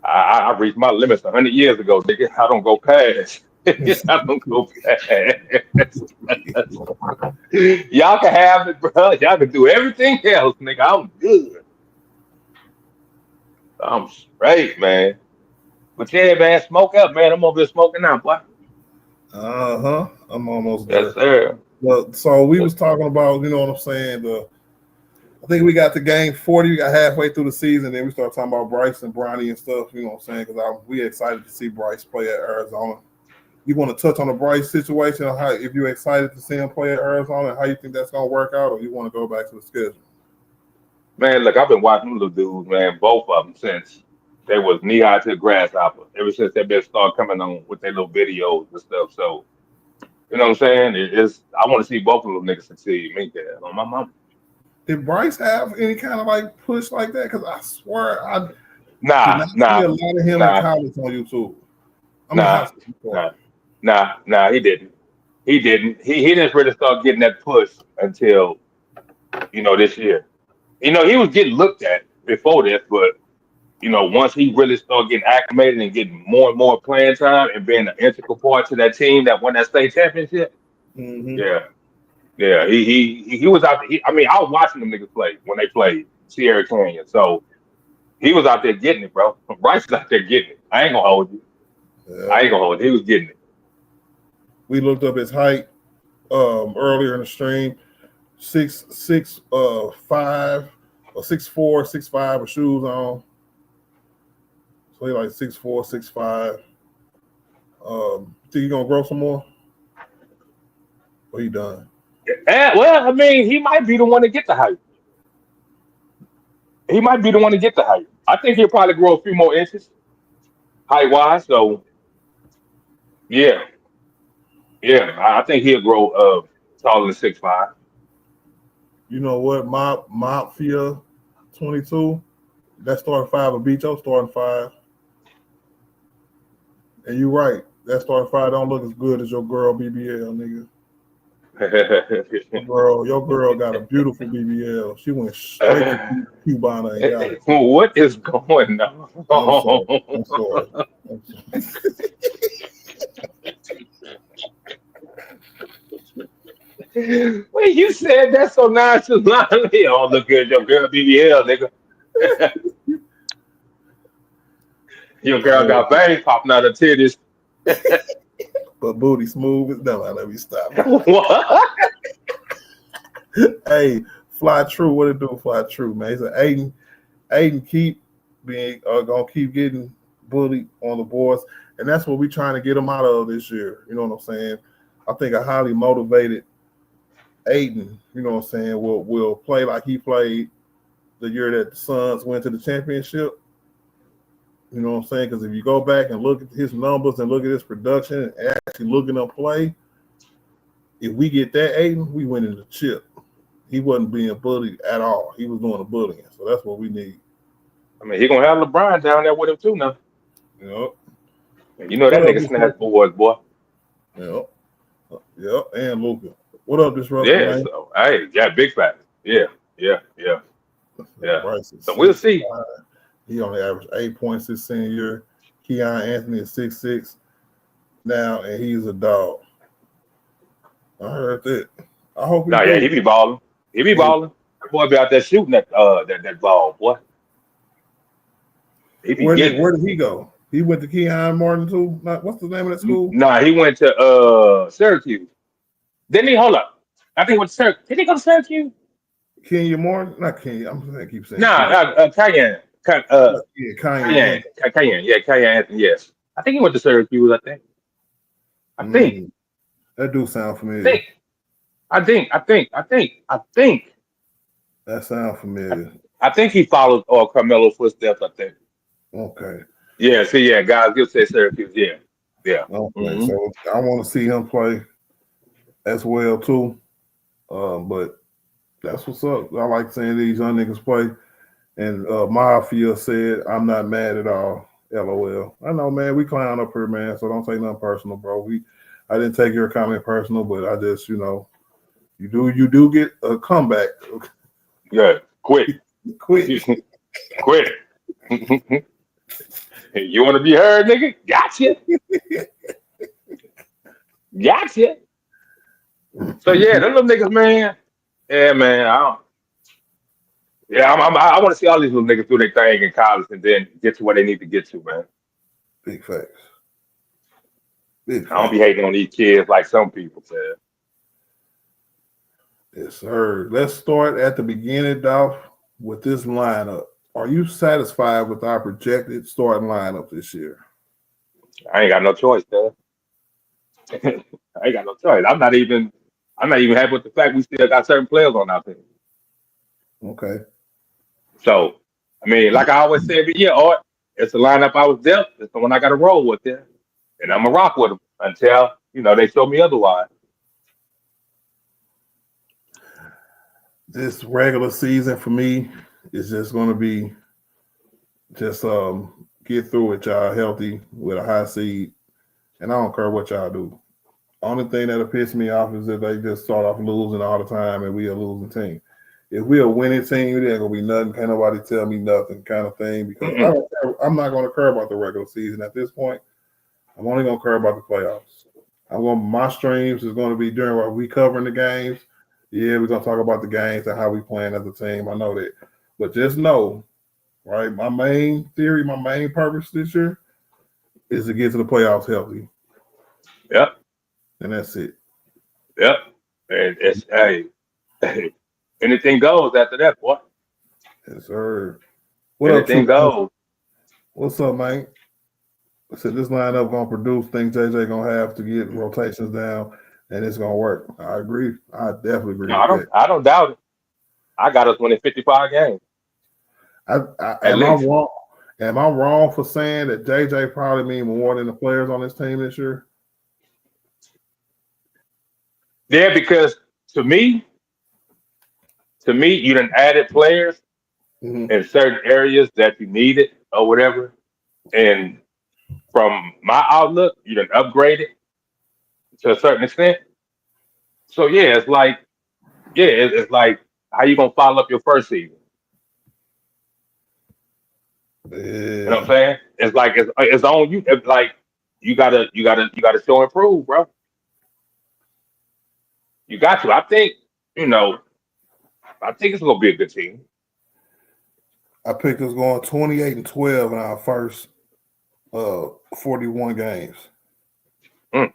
S4: I reached my limits 100 years ago, nigga. I don't go past. I don't go past. Y'all can have it, bro. Y'all can do everything else, nigga. I'm good. I'm straight, man. But yeah, man, smoke up, man. I'm over here smoking now, boy.
S3: Uh-huh. I'm almost
S4: Yes,
S3: there.
S4: sir.
S3: But so we
S4: Yes.
S3: was talking about, you know what I'm saying, I think we got to game 40. We got halfway through the season. Then we start talking about Bryce and Bronny and stuff. You know what I'm saying? Because we excited to see Bryce play at Arizona. You want to touch on the Bryce situation? Or how, if you're excited to see him play at Arizona, how you think that's going to work out, or you want to go back to the schedule?
S4: Man, look, I've been watching them little dudes, man, both of them since they was knee high to the grasshopper. Ever since they been start coming on with their little videos and stuff. So you know what I'm saying? I want to see both of them niggas succeed. Me, that on my mama.
S3: Did Bryce have any kind of like push like that? Because I swear Did not see a
S4: nah,
S3: lot of him in
S4: nah,
S3: college on YouTube. I mean, high
S4: nah,
S3: school. Sorry.
S4: nah, nah. He didn't. He didn't. He didn't really start getting that push until this year. He was getting looked at before this, but once he really started getting acclimated and getting more and more playing time and being an integral part to that team that won that state championship,
S3: Mm-hmm.
S4: yeah, yeah, he was out there. I mean, I was watching them niggas play when they played Sierra Canyon, so he was out there getting it, bro. Bryce was out there getting it. I ain't gonna hold you.
S3: Yeah.
S4: I ain't gonna hold you. He was getting it.
S3: We looked up his height earlier in the stream. 6'5" or 6'4", 6'5" with shoes on. So he like 6'4", 6'5". Think he gonna grow some more? Or he done?
S4: Well, I mean, he might be the one to get the height. He might be the one to get the height. I think he'll probably grow a few more inches height wise. So yeah, yeah, I think he'll grow taller than 6'5".
S3: You know what? Mafia 22. That starting five of Beach. Starting five. And you're right. That starting five don't look as good as your girl BBL, nigga. Your girl got a beautiful BBL. She went straight to Cubana and got it.
S4: What is going on?
S3: I'm sorry.
S4: Wait, you said that so nonchalantly. Oh, look at your girl BBL, nigga. Your girl got veins popping out of titties.
S3: But booty smooth as no. Let me stop.
S4: What?
S3: Hey, Fly True, what it do? Fly True, man. He said Aiden keep being gonna keep getting bullied on the boards, and that's what we're trying to get him out of this year. You know what I'm saying? I think a highly motivated Aiden, you know what I'm saying, will play like he played the year that the Suns went to the championship. You know what I'm saying? Because if you go back and look at his numbers and look at his production and actually look at him play, if we get that Aiden, we win in the chip. He wasn't being bullied at all. He was doing the bullying. So that's what we need.
S4: I mean, he gonna have LeBron down there with him too now.
S3: Yep.
S4: You know that nigga snatch boys, boy.
S3: Yep. Yep. And Luka. What up, Disruptor,
S4: Yeah,
S3: man?
S4: so hey, yeah, big facts. Yeah.
S3: Bryce is
S4: So we'll see.
S3: 6'5". He only averaged 8 points his senior year. Keon Anthony is 6'6" now, and he's a dog. I heard that. I hope he
S4: No, yeah,
S3: do.
S4: he be balling. He be balling. That boy be out there shooting that ball, boy. He be
S3: Where
S4: getting
S3: did he go? He went to Keon Martin too. What's the name of that school?
S4: Nah, he went to Syracuse. Didn't he? Hold up. I think he went to Syracuse. Did he go to Syracuse?
S3: Kenya Martin? Not Kenya. I'm just keep saying.
S4: Nah, Cayenne.
S3: Yeah, Kanye.
S4: Cayenne. Yeah, Cayenne Anthony. Yes. I think he went to Syracuse, I think.
S3: That do sound familiar.
S4: I think.
S3: That sound familiar.
S4: I think he followed Carmelo's footsteps, I think.
S3: Okay.
S4: Yeah, see, yeah, guys, you'll say Syracuse, yeah.
S3: Okay, so I want to see him play as well too. But that's what's up. I like seeing these young niggas play. And Mafia said, "I'm not mad at all." LOL. I know, man. We clown up here, man. So don't take nothing personal, bro. I didn't take your comment personal, but I just, you do get a comeback.
S4: Yeah, quick.
S3: Quick.
S4: You want to be heard, nigga? Gotcha. So yeah, them little niggas, man. Yeah, man. I want to see all these little niggas do their thing in college and then get to where they need to get to, man.
S3: Big facts.
S4: I don't be hating on these kids like some people said.
S3: Yes, sir. Let's start at the beginning, Dolph, with this lineup. Are you satisfied with our projected starting lineup this year?
S4: I ain't got no choice, man. I ain't got no choice. I'm not even happy with the fact we still got certain players on our team.
S3: Okay.
S4: So, I mean, like I always say every year, Art, it's the lineup I was dealt. It's the one I got to roll with there. And I'm going to rock with them until, they show me otherwise.
S3: This regular season for me is just going to be Just get through it, y'all, healthy with a high seed. And I don't care what y'all do. Only thing that'll piss me off is that they just start off losing all the time and we a losing team. If we a winning team, there ain't gonna be nothing. Can't nobody tell me nothing, kind of thing. Because I'm not gonna care about the regular season at this point. I'm only gonna care about the playoffs. My streams is gonna be during while we covering the games. Yeah, we're gonna talk about the games and how we playing as a team. I know that, but just know, right? My main theory, my main purpose this year is to get to the playoffs healthy.
S4: Yep.
S3: And that's it.
S4: Yep. And it's anything goes after that, boy.
S3: Yes, sir. What up,
S4: Anything
S3: True?
S4: goes.
S3: What's up, man? I said this lineup gonna produce things JJ gonna have to get rotations down, and it's gonna work. I agree. I definitely agree
S4: No,
S3: with that.
S4: I don't doubt it. I got us winning 55 games.
S3: Am I wrong? Am I wrong for saying that JJ probably mean more than the players on this team this year?
S4: Yeah, because to me, you done added players in certain areas that you needed or whatever. And from my outlook, you done upgraded to a certain extent. So yeah, it's like, it's like how you gonna follow up your first season?
S3: Yeah.
S4: You know what I'm saying? It's like it's on you. It's like you gotta show and prove, bro. You got to. I think I think it's gonna be a good team.
S3: I picked us going 28-12 in our first 41 games.
S4: I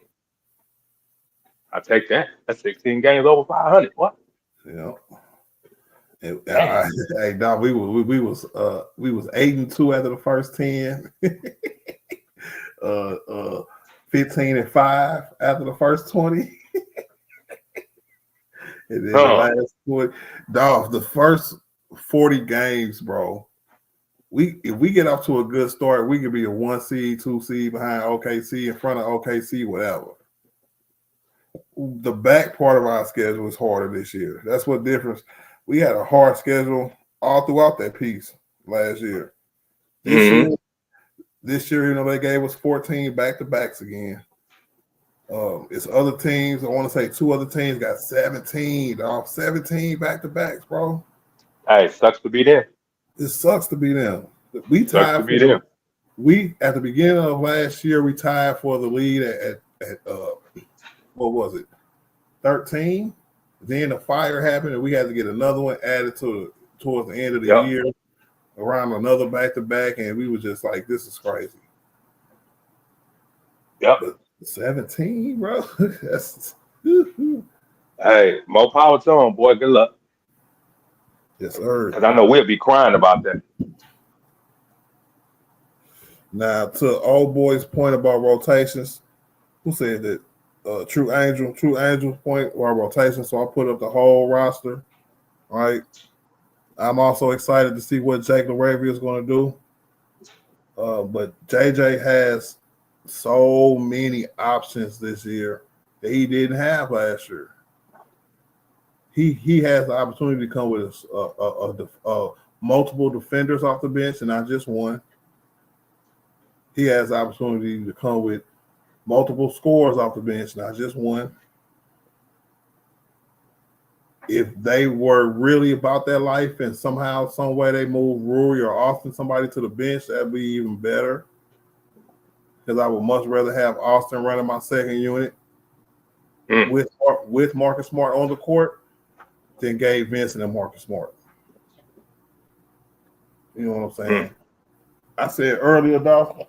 S4: take that. That's 16 games over 500. What?
S3: Yeah. Hey, Doc, we was 8-2 after the first 10. 15-5 after the first 20. And then the last 40. Dog, the first 40 games, bro. If we get off to a good start, we could be a 1 seed, 2 seed behind OKC, in front of OKC, whatever. The back part of our schedule is harder this year. That's what difference. We had a hard schedule all throughout that piece last year. This year, they gave us 14 back-to-backs again. It's other teams. I want to say 2 other teams got 17. 17 back-to-backs, bro.
S4: Hey, sucks to be them.
S3: It sucks to be them. We
S4: sucks
S3: tied
S4: to be them.
S3: We at the beginning of last year, we tied for the lead at what was it, 13? Then the fire happened, and we had to get another one added towards the end of the year, around another back-to-back, and we were just like, this is crazy.
S4: Yep.
S3: But 17, bro. That's
S4: hey, more power to them, boy. Good luck.
S3: Yes, sir.
S4: Because I know we'll be crying about that.
S3: Now, to old boy's point about rotations, who said that? True Angel point about rotation. So I put up the whole roster. Right. I'm also excited to see what Jake LaRavia is going to do. But JJ has so many options this year that he didn't have last year. He has the opportunity to come with multiple defenders off the bench and not just one. He has the opportunity to come with multiple scores off the bench, not just one. If they were really about that life and somehow, some way they move Rory or Austin somebody to the bench, that'd be even better. Because I would much rather have Austin running my second unit with Marcus Smart on the court than Gabe Vincent and Marcus Smart. You know what I'm saying? I said earlier, dog,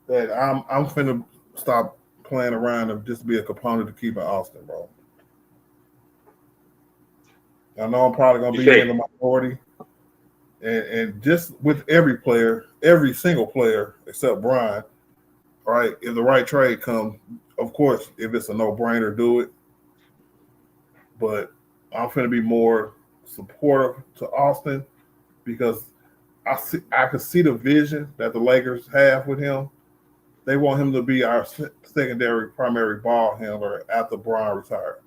S3: that I'm finna stop playing around and just be a component to keeping Austin, bro. I know I'm probably gonna be in the minority, and just with every player, every single player except Brian, right? If the right trade comes, of course, if it's a no-brainer, do it. But I'm finna be more supportive to Austin because I can see the vision that the Lakers have with him. They want him to be our secondary primary ball handler after Brian retired.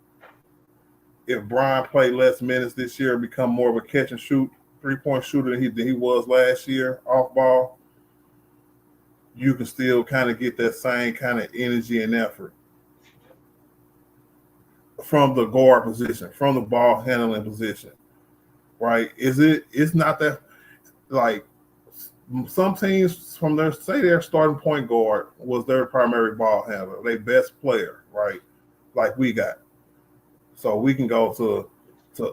S3: If Brian played less minutes this year and become more of a catch and shoot 3-point shooter than he was last year off ball, you can still kind of get that same kind of energy and effort from the guard position, from the ball handling position, right? It's not that, like, some teams from their starting point guard was their primary ball handler, their best player, right? Like we got. So we can go to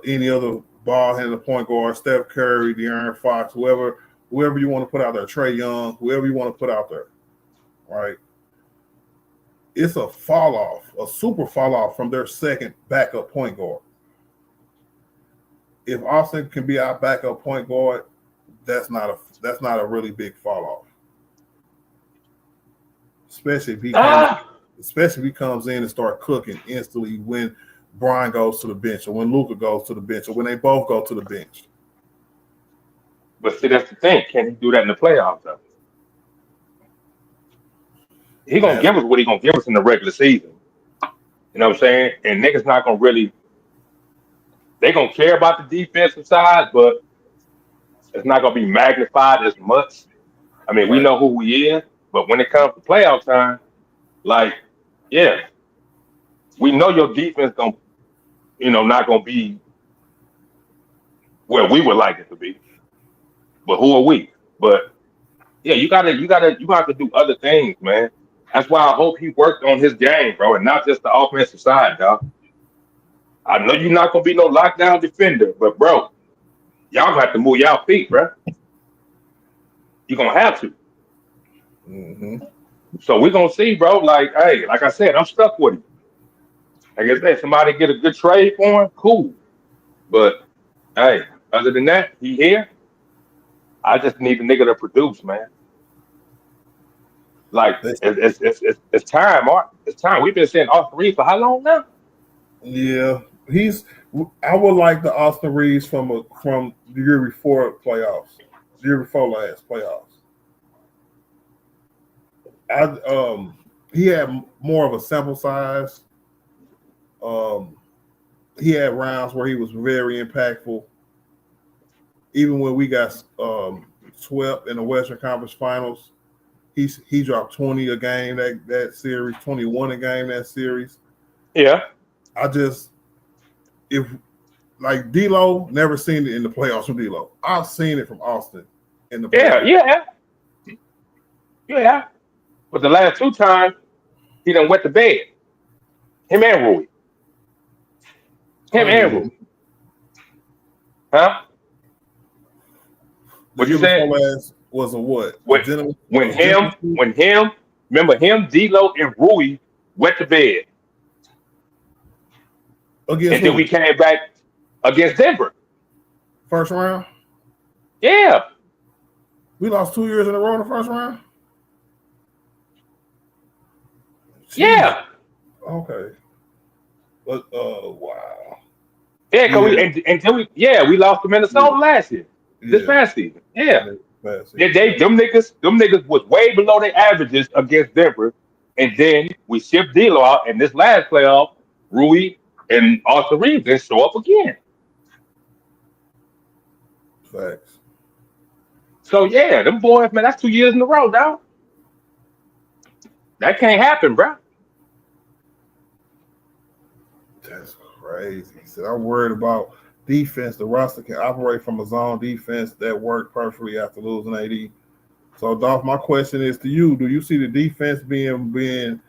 S3: any other ball handler point guard, Steph Curry, De'Aaron Fox, whoever you want to put out there, Trae Young, whoever you want to put out there, right? It's a fall off, a super fall off from their second backup point guard. If Austin can be our backup point guard, that's not a really big fall off. Especially if he comes in and start cooking instantly when Brian goes to the bench or when Luka goes to the bench or when they both go to the bench.
S4: But see, that's the thing. Can he do that in the playoffs, though? He gonna give us what he gonna give us in the regular season. You know what I'm saying? And niggas not gonna really. They gonna care about the defensive side, but it's not gonna be magnified as much. I mean, we know who he is, but when it comes to playoff time, like, yeah, we know your defense gonna, not gonna be where we would like it to be. But who are we? But yeah, you have to do other things, man. That's why I hope he worked on his game, bro, and not just the offensive side, dog. I know you're not gonna be no lockdown defender, but bro, y'all gonna have to move y'all feet, bro. You're gonna have to.
S3: Mm-hmm.
S4: So we're gonna see, bro. Like, hey, like I said, I'm stuck with him. Like I said, somebody get a good trade for him, cool. But hey, other than that, he here. I just need the nigga to produce, man. Like it's time, Mark. It's time. We've been saying Austin Reeves for how long now?
S3: Yeah, I would like the Austin Reeves from the year before playoffs, the year before last playoffs. He had more of a sample size. He had rounds where he was very impactful. Even when we got swept in the Western Conference Finals, he dropped 20 a game that series, 21 a game that series.
S4: Yeah.
S3: If like D'Lo, never seen it in the playoffs from D'Lo. I've seen it from Austin in the playoffs.
S4: Yeah. But the last two times, he done wet the bed. Him and Rui. Rui. Huh? What you saying?
S3: Was a what?
S4: When him, remember him, D'Lo, and Rui wet the bed.
S3: Against
S4: then we came back against Denver.
S3: First round?
S4: Yeah.
S3: We lost 2 years in a row in the first round?
S4: Yeah.
S3: Okay. But wow.
S4: Yeah, because we lost to Minnesota last year. This past season. Yeah. Them niggas was way below their averages against Denver. And then we shipped D'Lo out, and this last playoff, Rui and Austin Reeves didn't show up again.
S3: Facts.
S4: So yeah, them boys, man, that's 2 years in a row, dog. That can't happen, bro.
S3: That's crazy. So I'm worried about defense. The roster can operate from a zone defense that worked perfectly after losing AD. So, Dolph, my question is to you: do you see the defense being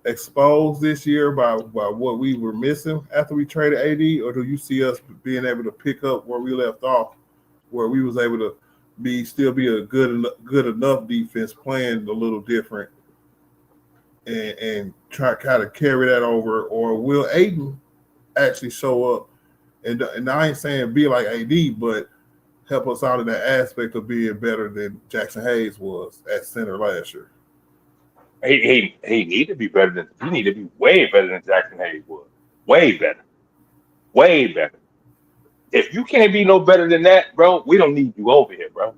S3: exposed this year by what we were missing after we traded AD, or do you see us being able to pick up where we left off, where we was able to still be a good enough defense, playing a little different, and try kind of carry that over, or will Aiden actually show up? And I ain't saying be like AD, but help us out in that aspect of being better than Jackson Hayes was at center last year.
S4: He need to be better than he need to be way better than Jackson Hayes was. Way better. Way better. If you can't be no better than that, bro, we don't need you over here, bro.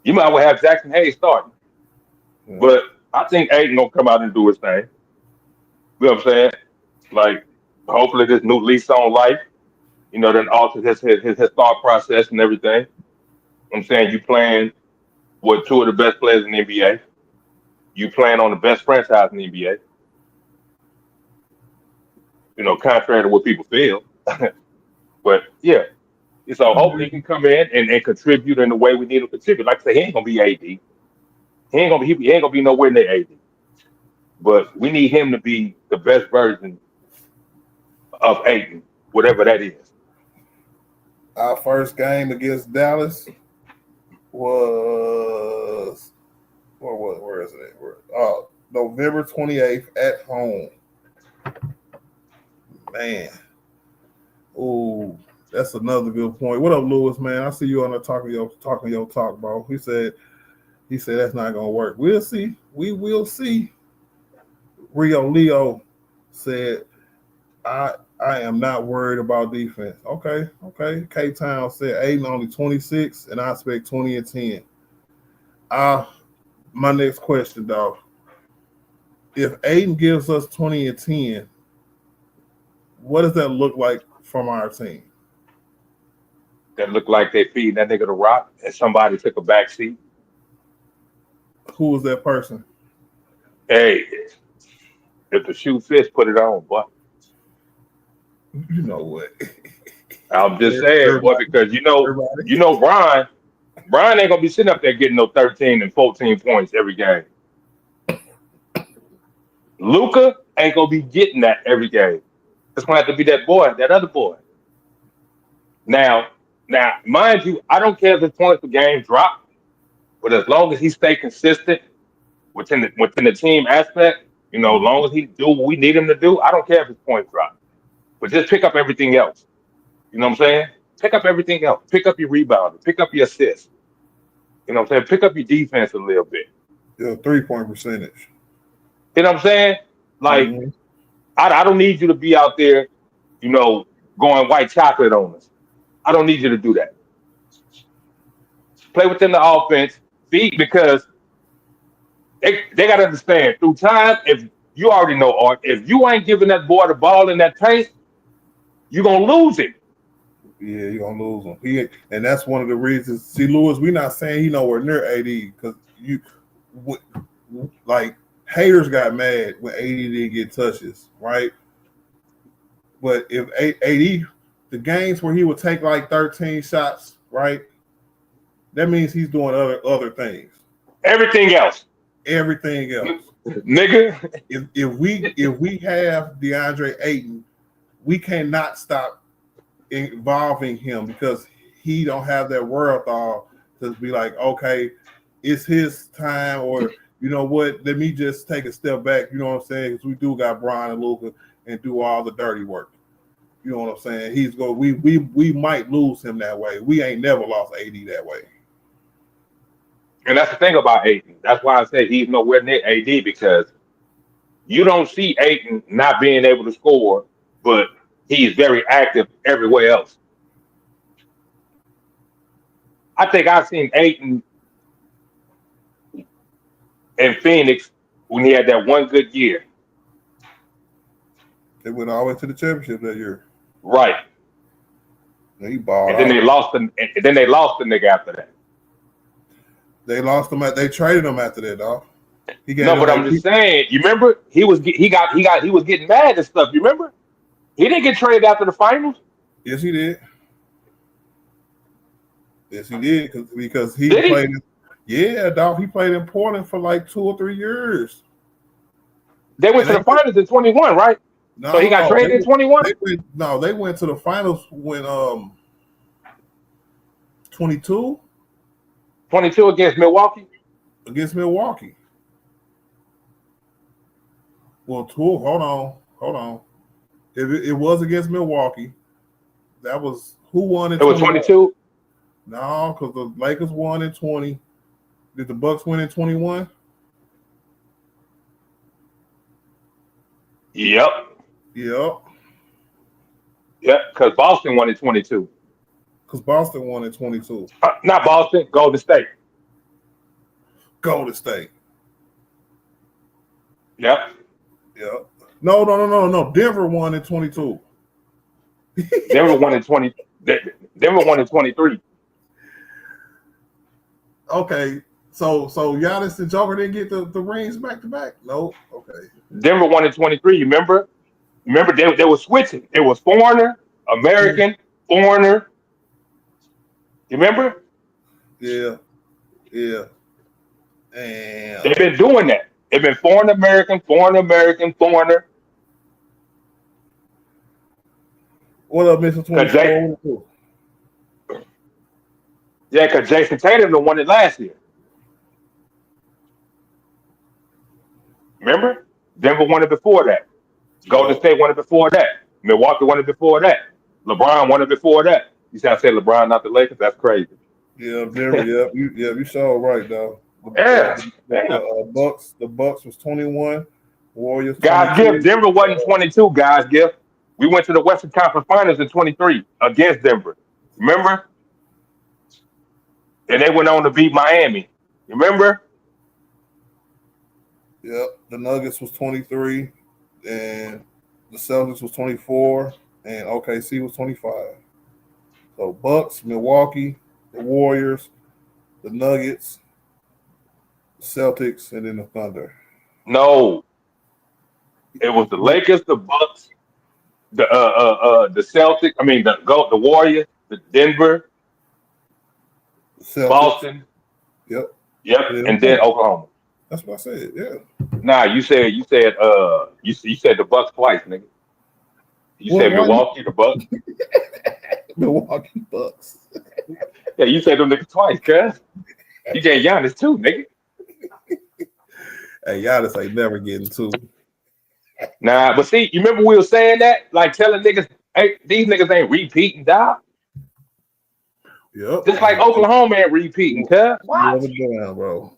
S4: You might well have Jackson Hayes starting. Yeah. But I think Aiden gonna come out and do his thing. You know what I'm saying? Like, hopefully this new lease on life. Then alters his thought process and everything. I'm saying you playing with two of the best players in the NBA. You playing on the best franchise in the NBA. Contrary to what people feel. But yeah, so hopefully he can come in and contribute in the way we need to contribute. Like I say, he ain't gonna be AD. He ain't gonna be nowhere near AD. But we need him to be the best version of Aiden, whatever that is.
S3: Our first game against Dallas was where is it? November 28th at home. Man. Ooh, that's another good point. What up, Lewis, man? I see you on there talking your talk, bro. He said that's not gonna work. We'll see. We will see. Rio Leo said, I am not worried about defense. Okay. K Town said Aiden only 26, and I expect 20 and 10. My next question, dog. If Aiden gives us 20 and 10, what does that look like from our team?
S4: That look like they feeding that nigga the rock and somebody took a back seat.
S3: Who was that person?
S4: Hey, if the shoe fits, put it on, boy.
S3: You know what?
S4: I'm just saying, boy, because Brian ain't gonna be sitting up there getting no 13 and 14 points every game. Luka ain't gonna be getting that every game. It's gonna have to be that other boy. Now, mind you, I don't care if his points per game drop, but as long as he stay consistent within the team aspect, as long as he do what we need him to do, I don't care if his points drop. But just pick up everything else. You know what I'm saying? Pick up everything else. Pick up your rebounding. Pick up your assists. You know what I'm saying? Pick up your defense a little bit.
S3: Your 3-point percentage.
S4: You know what I'm saying? Like, I don't need you to be out there, going white chocolate on us. I don't need you to do that. Play within the offense, because they got to understand through time. If you already know, Art, if you ain't giving that boy the ball in that paint, you're gonna lose it.
S3: Yeah, you're gonna lose him. And that's one of the reasons. See, Lewis, we're not saying he nowhere near AD because haters got mad when AD didn't get touches, right? But if AD, the games where he would take like 13 shots, right? That means he's doing other things.
S4: Everything else.
S3: Nigga. If we have DeAndre Ayton, we cannot stop involving him because he don't have that wherewithal to be like, okay, it's his time, or you know what, let me just take a step back. You know what I'm saying? Because we do got Brian and Luka and do all the dirty work. You know what I'm saying? We might lose him that way. We ain't never lost AD that way.
S4: And that's the thing about Ayton. That's why I say he's nowhere near AD, because you don't see Ayton not being able to score, but he's very active everywhere else. I think I've seen Ayton in Phoenix when he had that one good year.
S3: They went all the way to the championship that year.
S4: Right.
S3: He balled
S4: and then they lost the nigga after that.
S3: They lost him. They traded him after that, dog.
S4: I'm just saying. You remember he was getting mad and stuff. You remember he didn't get traded after the finals.
S3: Yes, he did. Because he played. Yeah, dog. He played in Portland for like 2 or 3 years.
S4: They went to the finals in 21, right?
S3: No,
S4: so he got traded in 21.
S3: They went to the finals when 22.
S4: 22 against Milwaukee.
S3: Well, hold on. It was against Milwaukee. That was who won in 21?
S4: 22?
S3: No, because the Lakers won in 20. Did the Bucks win in 21?
S4: Yep.
S3: Yep.
S4: Yep, because Boston won in 22.
S3: Because Boston won in 22.
S4: Not Boston, Golden State. Yep.
S3: Yep. No. Denver won in 22.
S4: Denver won in 20. Denver won in 23.
S3: Okay. So Giannis and Joker didn't get the rings back to back? No. Okay.
S4: Denver won in 23. You remember? Remember they were switching. It was foreigner, American, foreigner. You remember?
S3: Yeah. Yeah. And
S4: They've been doing that. They've been foreign American, foreigner.
S3: what up, Mr.
S4: Cause
S3: 24?
S4: cause Jason Tatum won it last year. Remember? Denver won it before that. Golden
S3: Yep.
S4: State won it before that. Milwaukee won it before that. LeBron won it before that. You see, I said LeBron, not the Lakers. That's crazy.
S3: Yeah, Denver. You saw it right though.
S4: Yeah, yeah.
S3: The Bucks was 21, Warriors
S4: Guys, gift
S3: 22.
S4: Denver wasn't 22. Guys, gift. We went to the Western Conference Finals in 23 against Denver. Remember? And they went on to beat Miami. Remember?
S3: Yep. The Nuggets was 23, and the Celtics was 24, and OKC was 25. So Bucks, Milwaukee, the Warriors, the Nuggets, the Celtics, and then the Thunder.
S4: No. It was the Lakers, the Bucks, the Celtics. I mean the Warriors, the Denver,
S3: Celtics.
S4: Boston.
S3: Yep.
S4: Yep, and then Oklahoma.
S3: That's what I said. Yeah.
S4: Nah, you said you said the Bucks twice, nigga. You said Milwaukee, the Bucks.
S3: Milwaukee Bucks.
S4: Yeah, you said them niggas twice, cuz. You gave Giannis too, nigga.
S3: Hey, Giannis ain't never getting two.
S4: Nah, but see, you remember we were saying that? Like telling niggas, hey, these niggas ain't repeating, dog.
S3: Yep.
S4: Just like Oklahoma ain't repeating, cuz. What?
S3: Down, bro.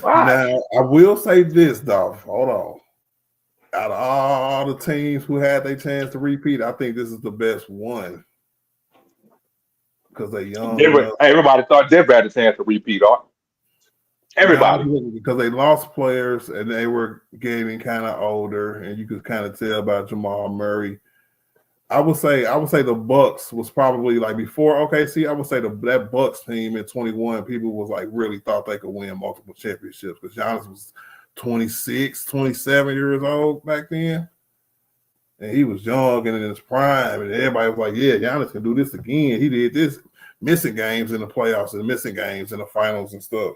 S4: What?
S3: Now, I will say this, dog. Hold on. Out of all the teams who had their chance to repeat, I think this is the best one. Because they're young.
S4: Everybody thought Denver had a chance to repeat, art. Everybody.
S3: Because they lost players and they were getting kind of older, and you could kind of tell about Jamal Murray. I would say the Bucks was probably like before OKC. I would say that Bucks team at 21, people was like really thought they could win multiple championships because Giannis was 26, 27 years old back then. And he was young and in his prime, and everybody was like, yeah, Giannis can do this again. He did this, missing games in the playoffs and missing games in the finals and stuff.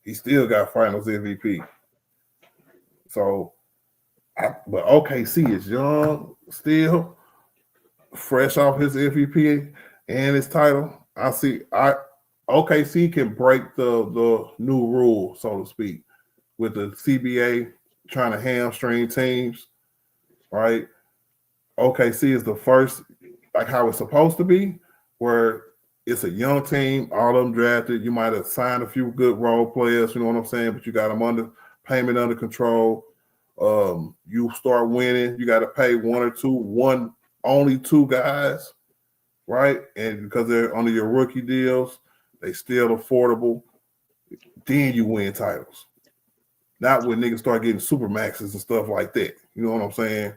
S3: He still got finals MVP. So, but OKC is young still, fresh off his MVP and his title. OKC can break the new rule, so to speak, with the CBA trying to hamstring teams, right? OKC is the first, like how it's supposed to be, where it's a young team, all of them drafted. You might have signed a few good role players, you know what I'm saying, but you got them under control. You start winning, you got to pay only two guys, right? And because they're under your rookie deals, they still affordable. Then you win titles. Not when niggas start getting super maxes and stuff like that. You know what I'm saying?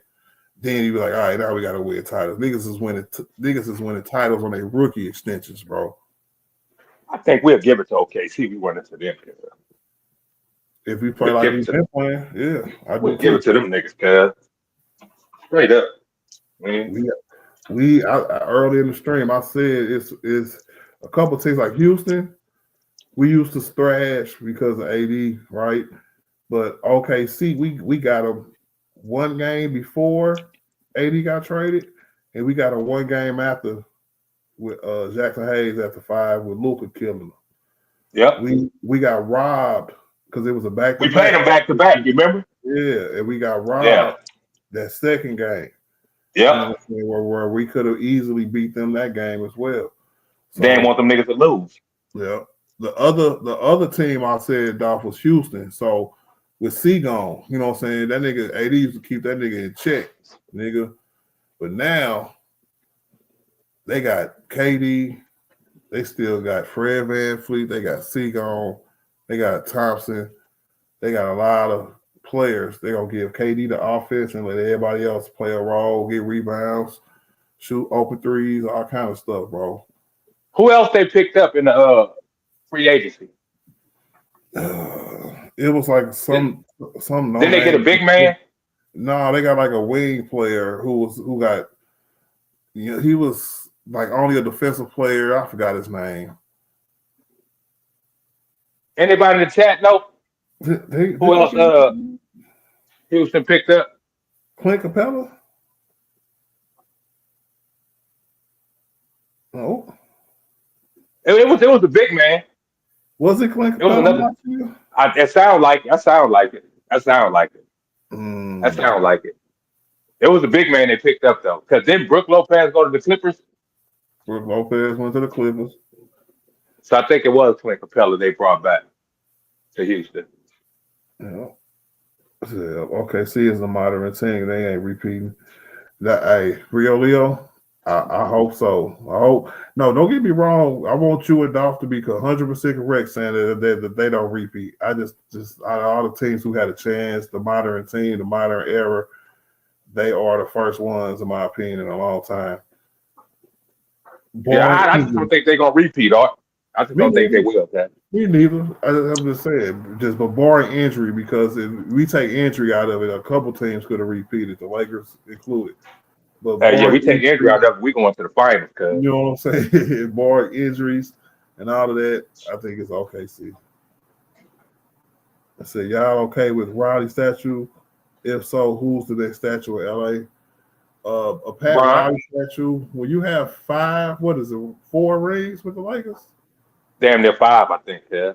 S3: Then you be like, all right, now we got to win titles. Niggas is winning titles on their rookie extensions, bro.
S4: I think we'll give it to OKC. We run into them.
S3: If we play like we've been playing, yeah.
S4: We'll give it to them niggas, cuz. Straight up. Man.
S3: We early in the stream, I said it's a couple teams like Houston. We used to thrash because of AD, right? But OKC, we got them one game before AD got traded, and we got a one game after with Jackson Hayes after 5 with Luka killing them.
S4: Yep.
S3: We got robbed because it was a back.
S4: We played them back to back. You remember?
S3: Yeah, and we got robbed that second game.
S4: Yeah,
S3: you know, where we could have easily beat them that game as well.
S4: So, they didn't want them niggas to lose.
S3: Yeah. The other team I said, Dolph, was Houston. So with C gone, you know what I'm saying? That nigga AD used to keep that nigga in check, nigga. But now they got KD, they still got Fred VanVleet, they got C gone, they got Thompson, they got a lot of players. They're gonna give KD the offense and let everybody else play a role, get rebounds. shoot open threes, all kind of stuff, bro.
S4: Who else they picked up in the free agency?
S3: It was like some no
S4: Then they get a
S3: name.
S4: big man.
S3: No, they got like a wing player who got he was like only a defensive player. I forgot his name.
S4: Anybody in the chat know who else? Houston picked up.
S3: Clint Capella? No.
S4: It was a big man.
S3: Was it Clint
S4: It was
S3: Capella?
S4: another. It sound like it. I sound like it. I sound like it. That sound like it. It was a big man they picked up though, because then Brook Lopez go to the Clippers.
S3: Brook Lopez went to the Clippers.
S4: So I think it was Clint Capella they brought back to Houston.
S3: Yeah. Okay, see, it's a modern team. They ain't repeating that. Hey, Rio Leo, I hope so. I hope. No, don't get me wrong. I want you and Dolph to be 100% correct, saying that they don't repeat. I just out of all the teams who had a chance, the modern team, the modern era, they are the first ones, in my opinion, in a long time.
S4: I just don't think they're gonna repeat, Art. I just don't think they will. That.
S3: Me neither. I'm just saying, but barring injury, because if we take injury out of it, a couple teams could have repeated, the Lakers included. But
S4: we take injury out of it, we going to the finals.
S3: You know what I'm saying? Barring injuries and all of that, I think it's OKC. I said, y'all okay with Riley statue? If so, who's the next statue in LA? A Pat Riley statue. When you have 4 rings with the Lakers?
S4: Damn near 5, I think. Yeah.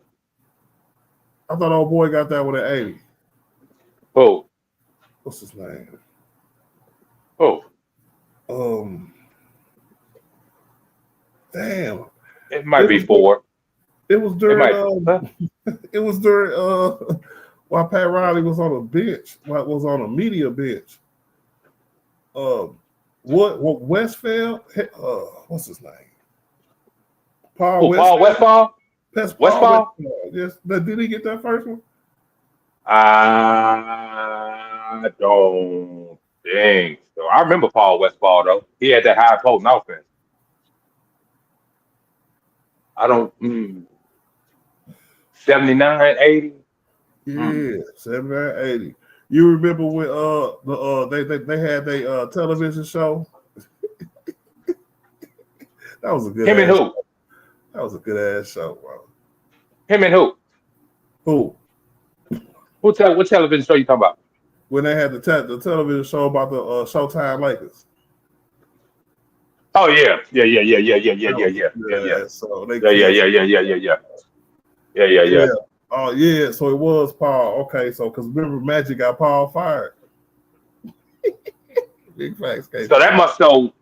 S3: I thought old boy got that one at 80.
S4: Who?
S3: What's his name?
S4: Who?
S3: Damn.
S4: It might be 4.
S3: It was during. It was during. While Pat Riley was on a bench, was on a media bench. What Westfield? What's his name? Paul
S4: Westfall?
S3: That's
S4: Westfall?
S3: Yes. Did he get that first one?
S4: I don't think so. I remember Paul Westfall though. He had that high potent offense. I don't 79, 80.
S3: Yeah, 79, 80. You remember when they had their television show? That was a good
S4: Him and who?
S3: That was a good ass show, bro.
S4: Him and who?
S3: Who?
S4: What television show you talking about?
S3: When they had the television show about the Showtime Lakers.
S4: Oh yeah.
S3: So they
S4: Yeah.
S3: Oh yeah, so it was Paul. Okay, so because remember Magic got Paul fired. Big facts.
S4: So that must show.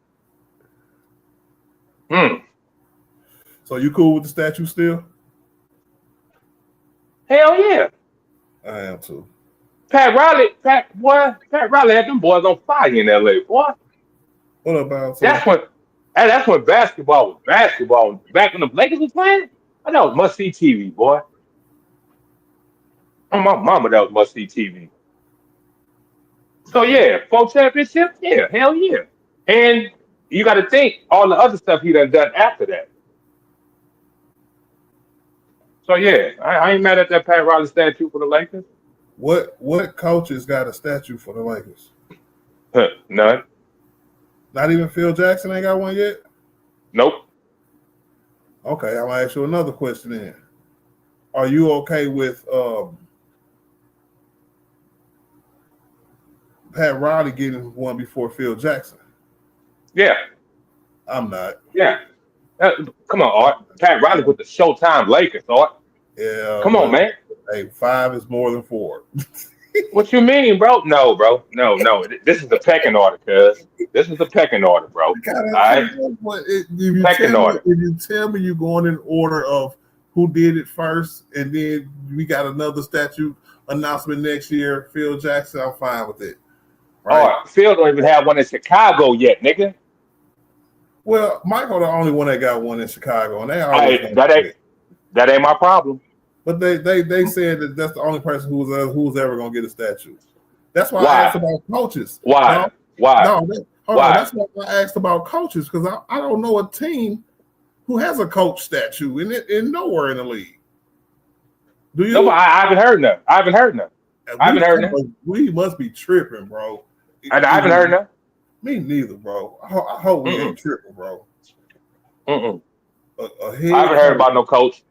S3: So you cool with the statue still?
S4: Hell yeah.
S3: I am too.
S4: Pat Riley had them boys on fire in LA, boy.
S3: What about
S4: that's when basketball was basketball. Back when the Lakers was playing, I know it was must see TV, boy. Oh, my mama, that was must see TV. So yeah, 4 championships, yeah, hell yeah. And you got to think all the other stuff he done after that. So yeah, I ain't mad at that Pat Riley statue for the Lakers.
S3: What coaches got a statue for the Lakers?
S4: None.
S3: Not even Phil Jackson ain't got one yet?
S4: Nope.
S3: Okay, I'm gonna ask you another question then. Are you okay with Pat Riley getting one before Phil Jackson?
S4: Yeah.
S3: I'm not.
S4: Yeah. Come on, Art. Pat Riley with the Showtime Lakers, Art.
S3: Yeah.
S4: Come on, man.
S3: Hey, 5 is more than 4.
S4: What you mean, bro? No, bro. No. This is the pecking order, cuz. This is the pecking order, bro. All right?
S3: If you tell me you're going in order of who did it first, and then we got another statue announcement next year, Phil Jackson, I'm fine with it.
S4: Right? Phil don't even have one in Chicago yet, nigga.
S3: Well, Michael the only one that got one in Chicago, and they always
S4: that ain't my problem.
S3: But they said that that's the only person who's ever gonna get a statue. That's why I asked about coaches.
S4: Why?
S3: No, Hold
S4: Why?
S3: on, that's what I asked about coaches because I don't know a team who has a coach statue in nowhere in the league. Do
S4: No, but
S3: you?
S4: I haven't heard none. I haven't heard none. I haven't heard none.
S3: We must be tripping, bro.
S4: And I haven't heard none.
S3: Me neither, bro. I hope we
S4: Mm-mm.
S3: ain't tripping, bro.
S4: Mm-mm.
S3: A
S4: I haven't heard about no coach.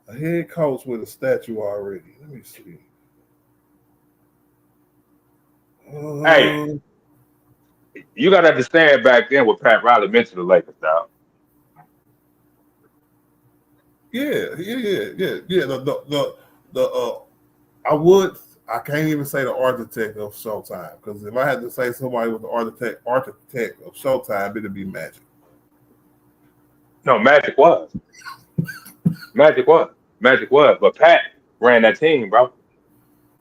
S3: A head coach with a statue already. Let me see.
S4: Hey, you got to understand back then what Pat Riley meant to the Lakers, dog.
S3: Yeah. I can't even say the architect of Showtime because if I had to say somebody was the architect of Showtime, it'd be Magic.
S4: No, Magic was. Magic was. But Pat ran that team, bro.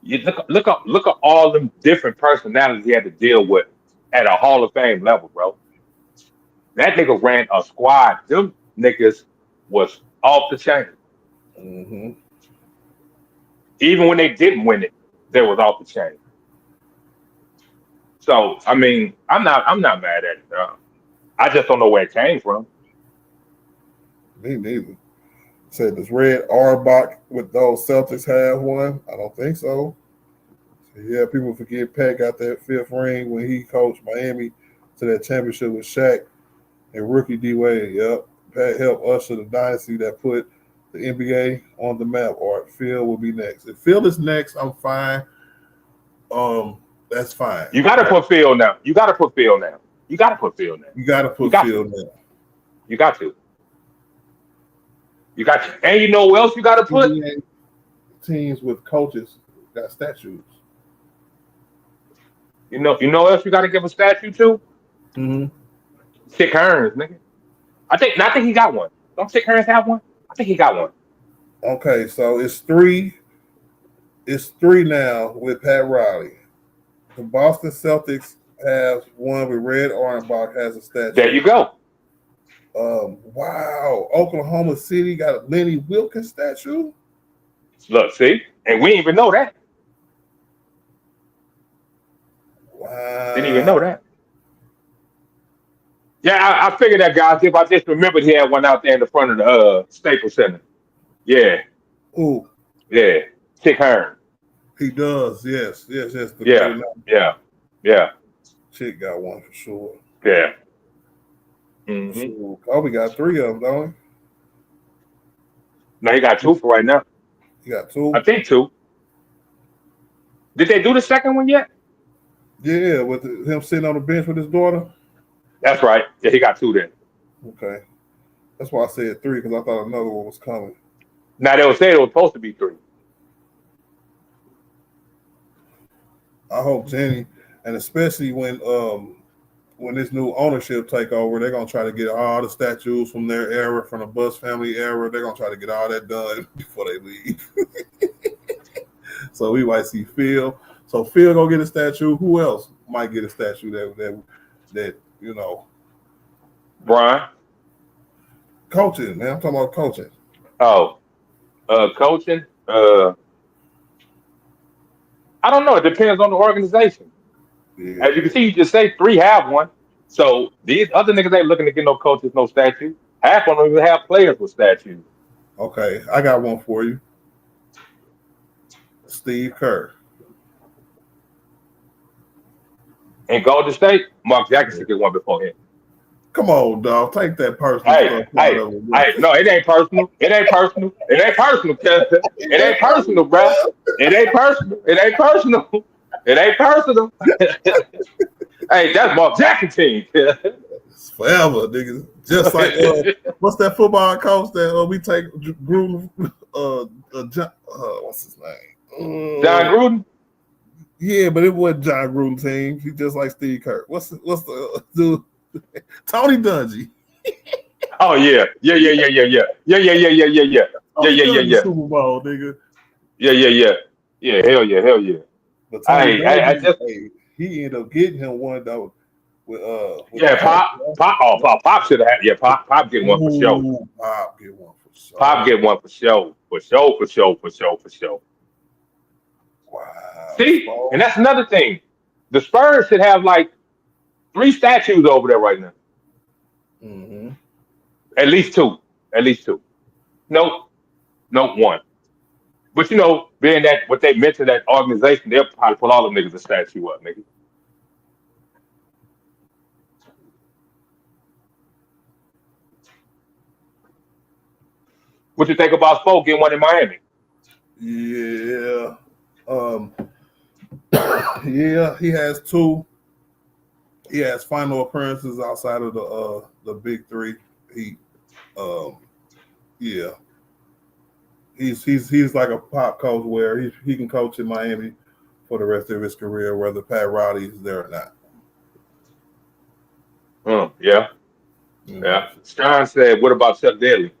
S4: You look at all them different personalities he had to deal with at a Hall of Fame level, bro. That nigga ran a squad. Them niggas was off the chain.
S3: Mm-hmm.
S4: Even when they didn't win it, they was off the chain. So I mean, I'm not mad at it. I just don't know where it came from.
S3: Me neither. Said, does Red Auerbach with those Celtics have one? I don't think so. Yeah, people forget Pat got that 5th ring when he coached Miami to that championship with Shaq and rookie D Wade. Yep. Pat helped usher the dynasty that put the NBA on the map. Or Phil will be next. If Phil is next, I'm fine. That's fine.
S4: You gotta put Phil now.
S3: You gotta put Phil now.
S4: You got to. And you know what else you gotta put?
S3: Teams with coaches got statues.
S4: You know what else you gotta give a statue to?
S3: Mm-hmm.
S4: Chick Hearns, nigga. I think he got one. Don't Chick Hearns have one? I think he got one.
S3: Okay, so it's 3. It's 3 now with Pat Riley. The Boston Celtics has one with Red Auerbach has a statue.
S4: There you go.
S3: Wow. Oklahoma City got a Lenny Wilkins statue.
S4: Look, see? And we didn't even know that.
S3: Wow.
S4: Didn't even know that. Yeah, I figured that, guys. If I just remembered he had one out there in the front of the Staples Center. Yeah.
S3: Ooh.
S4: Yeah. Chick Hearn.
S3: He does. Yes.
S4: Yeah.
S3: Chick got one for sure.
S4: Yeah. Mm-hmm.
S3: Oh, we got 3 of them, don't we?
S4: No, he got 2 for right now.
S3: He got 2?
S4: I think 2. Did they do the second one yet?
S3: Yeah, with him sitting on the bench with his daughter.
S4: That's right. Yeah, he got 2 then.
S3: Okay. That's why I said 3 because I thought another one was coming.
S4: Now they were saying it was supposed to be 3.
S3: I hope Jenny, and especially when this new ownership take over, they're gonna try to get all the statues from their era, from the Buss family era. They're gonna try to get all that done before they leave. So we might see Phil. So Phil gonna get a statue. Who else might get a statue that you know?
S4: Brian.
S3: Coaching, man. I'm talking about coaching.
S4: Oh, coaching. I don't know. It depends on the organization.
S3: Yeah.
S4: As you can see, you just say 3 have one. So these other niggas ain't looking to get no coaches, no statues. Half of them even have players with statues.
S3: Okay, I got one for you. Steve Kerr.
S4: In Golden State, Mark Jackson get one before him.
S3: Come on, dog. Take that personal.
S4: Hey, no, it ain't personal. It ain't personal, Kevin. It ain't personal, bro. It ain't personal. Hey, that's Mark Jackson team.
S3: It's forever, niggas. Just like what's that football coach that we take Gruden? What's his name?
S4: John Gruden.
S3: Yeah, but it wasn't John Gruden team. He just like Steve Kerr. What's the dude? Tony Dungy.
S4: Oh yeah.
S3: Super Bowl, nigga.
S4: Yeah. Hell yeah.
S3: But Tony Dungy, he ended up getting him one though. With
S4: Pop should have had. Yeah, Pop get one for sure. Pop get one for sure. For sure.
S3: Wow.
S4: See, and that's another thing. The Spurs should have like 3 statues over there right now.
S3: Mm-hmm.
S4: At least 2. At least 2. Nope. Nope. 1. But being that what they meant to that organization, they'll probably pull all them niggas a statue up, nigga. What you think about Spoke getting one in Miami?
S3: Yeah. Um, yeah, he has 2. He has final appearances outside of the big 3. He yeah. He's like a pop coach where he can coach in Miami for the rest of his career, whether Pat Riley is there or not.
S4: Yeah. Yeah. Stein said, what about Chuck Daly?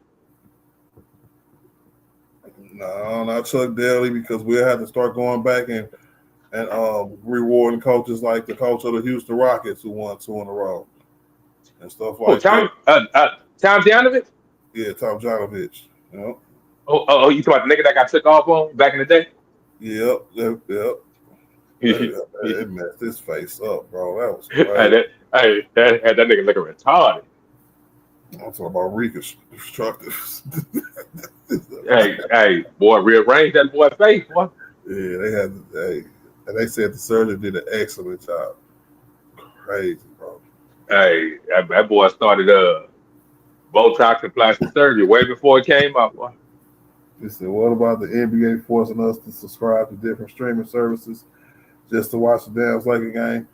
S3: No, not Chuck Daly, because we'll have to start going back and rewarding coaches like the coach of the Houston Rockets who won 2 in a row and stuff like
S4: Tom
S3: that.
S4: Tom Janovich?
S3: Yeah, Tom Janovich. You know?
S4: You talking about the nigga that got took off on back in the day?
S3: Yep. It messed his face up, bro. That was crazy.
S4: that had that nigga looking retarded.
S3: I'm talking about reconstructive.
S4: hey, boy, rearrange that boy's face, boy.
S3: Yeah, and they said the surgeon did an excellent job. Crazy, bro.
S4: Hey, that boy started Botox and plastic surgery way before it came out, boy.
S3: He said, what about the NBA forcing us to subscribe to different streaming services just to watch the damn Lakers game?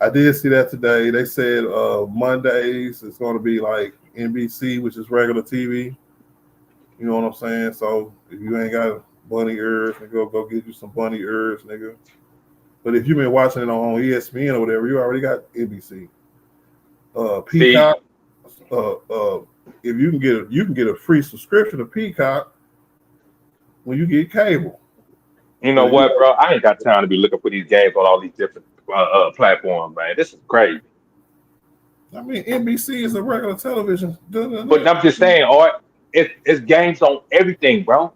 S3: I did see that today. They said Mondays it's going to be like NBC, which is regular TV. You know what I'm saying? So if you ain't got bunny ears, go get you some bunny ears, nigga. But if you've been watching it on ESPN or whatever, you already got NBC. Peacock. If you can get a free subscription to Peacock when you get cable.
S4: You know what, bro? I ain't got time to be looking for these games on all these different platforms, man. This is crazy.
S3: I mean, NBC is a regular television.
S4: But I'm just saying, Art, it's games on everything, bro.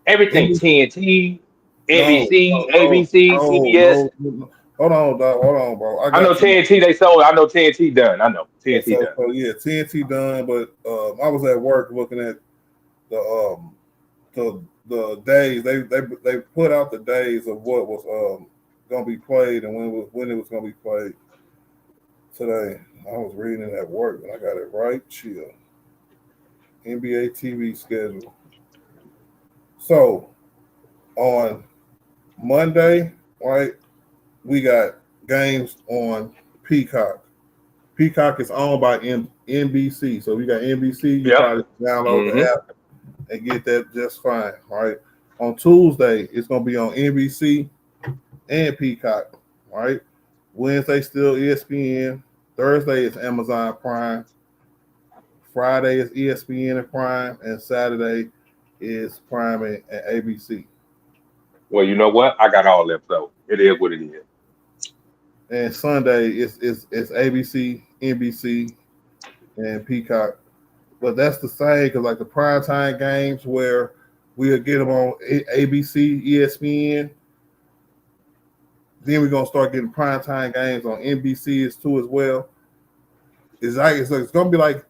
S4: Everything. TNT, NBC, ABC, CBS.
S3: No. Hold on, dog. Hold on, bro.
S4: I know TNT they sold. I know TNT done. I know TNT done.
S3: So yeah, TNT done. But I was at work looking at the days they put out the days of what was gonna be played and when it was gonna be played today. I was reading it at work and I got it right. Chill. NBA TV schedule. So on Monday, right, we got games on Peacock. Peacock is owned by NBC. So we got NBC, you probably download the app and get that just fine. Right. On Tuesday, it's gonna be on NBC and Peacock, right? Wednesday still ESPN. Thursday is Amazon Prime. Friday is ESPN and Prime, and Saturday is Prime and ABC.
S4: Well, you know what? I got all that, so it is what it is.
S3: And Sunday is ABC, NBC, and Peacock. But that's the same because like the primetime games where we'll get them on ABC, ESPN. Then we're gonna start getting primetime games on NBC too as well. It's gonna be like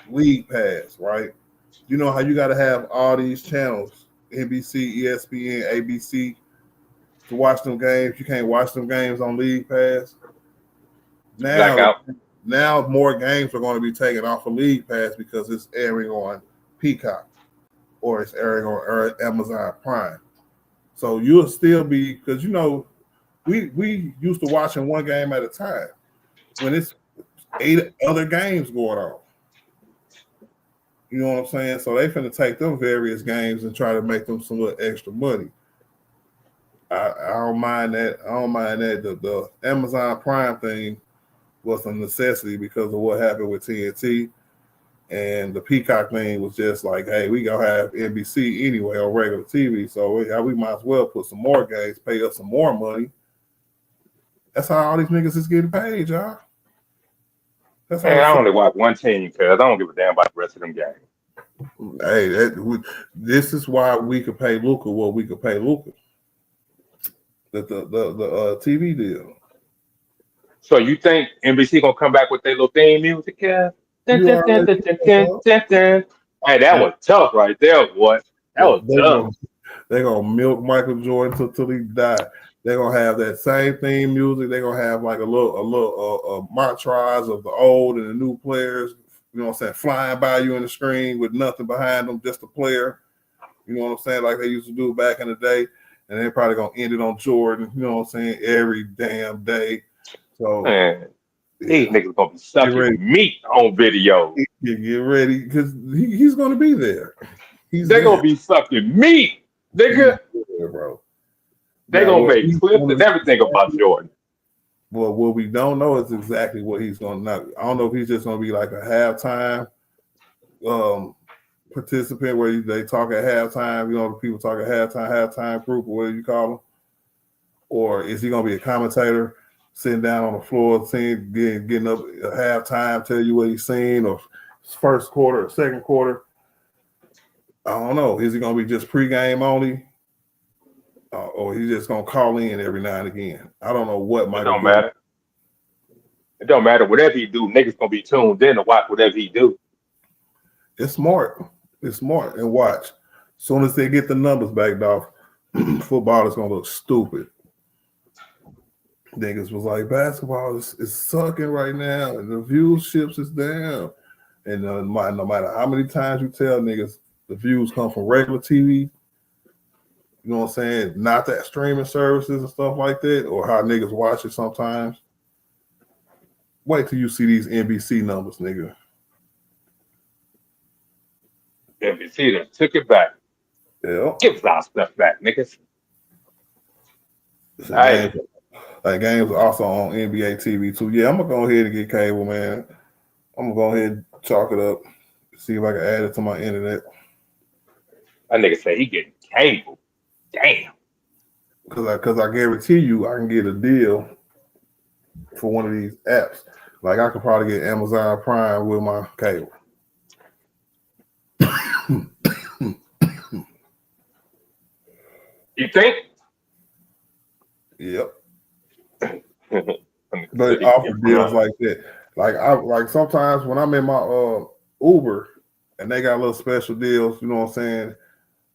S3: League Pass, right? You know how you got to have all these channels, NBC, ESPN, ABC, to watch them games. You can't watch them games on League Pass. Now more games are going to be taken off of League Pass because it's airing on Peacock or it's airing on Amazon Prime. So you'll still be, because we used to watching one game at a time when it's 8 other games going on. You know what I'm saying? So they finna take them various games and try to make them some little extra money. I don't mind that. The Amazon Prime thing was a necessity because of what happened with TNT. And the Peacock thing was just like, hey, we gonna have NBC anyway on regular TV, so we might as well put some more games, pay us some more money. That's how all these niggas is getting paid, y'all.
S4: That's how I only watch one team because I don't give a damn about the rest of them games.
S3: Hey, this is why we could pay Luka what we could pay Luka. The TV deal.
S4: So you think NBC gonna come back with their little theme music? Yeah. Dun,
S3: You
S4: dun, dun,
S3: already
S4: dun, dun,
S3: know,
S4: dun,
S3: bro.
S4: dun, dun. Hey, that was tough right there, boy. That was
S3: They
S4: tough.
S3: gonna milk Michael Jordan till he die. They're gonna have that same theme music. They're gonna have like a little montage of the old and the new players. You know what I'm saying? Flying by you in the screen with nothing behind them, just a player. You know what I'm saying? Like they used to do back in the day. And they're probably gonna end it on Jordan. You know what I'm saying? Every damn day. So
S4: Man, these
S3: yeah,
S4: niggas gonna be
S3: get ready.
S4: sucking meat on video.
S3: Get ready because he's gonna be there. He's
S4: They
S3: there.
S4: gonna be sucking meat,
S3: He's
S4: nigga.
S3: there, bro.
S4: They
S3: Now
S4: gonna
S3: what
S4: make
S3: he's
S4: clips
S3: gonna
S4: and everything about Jordan.
S3: well, what we don't know is exactly what he's gonna not. I don't know if he's just gonna be like a halftime participant where they talk at halftime, you know, the people talk at halftime group or whatever you call them, or is he gonna be a commentator sitting down on the floor, seeing, getting up at halftime, tell you what he's seen, or first quarter or second quarter? I don't know. Is he gonna be just pregame only? Or he's just gonna call in every now and again? I don't know what
S4: It
S3: Michael
S4: don't
S3: Jordan.
S4: matter. It don't matter. Whatever he do, niggas gonna be tuned in to watch whatever he do.
S3: It's smart. It's smart. And watch. As soon as they get the numbers backed off, football is gonna look stupid. Niggas was like, basketball is sucking right now, and the viewerships is down. And no matter how many times you tell niggas the views come from regular TV, you know what I'm saying? Not that streaming services and stuff like that, or how niggas watch it sometimes. Wait till you see these NBC numbers, nigga.
S4: NBC done took it back.
S3: Yeah.
S4: Give our stuff back, niggas.
S3: It's a
S4: Hey,
S3: game. Like games are also on NBA TV too. Yeah, I'm gonna go ahead and get cable, man. I'm gonna go ahead and chalk it up. See if I can add it to my internet.
S4: that nigga say he getting cable. Damn.
S3: Cause I guarantee you I can get a deal for one of these apps. Like I could probably get Amazon Prime with my cable.
S4: You think?
S3: Yep.
S4: Nigga
S3: They
S4: said he can
S3: offer
S4: get
S3: deals
S4: Prime.
S3: like that. Like sometimes when I'm in my Uber and they got little special deals, you know what I'm saying,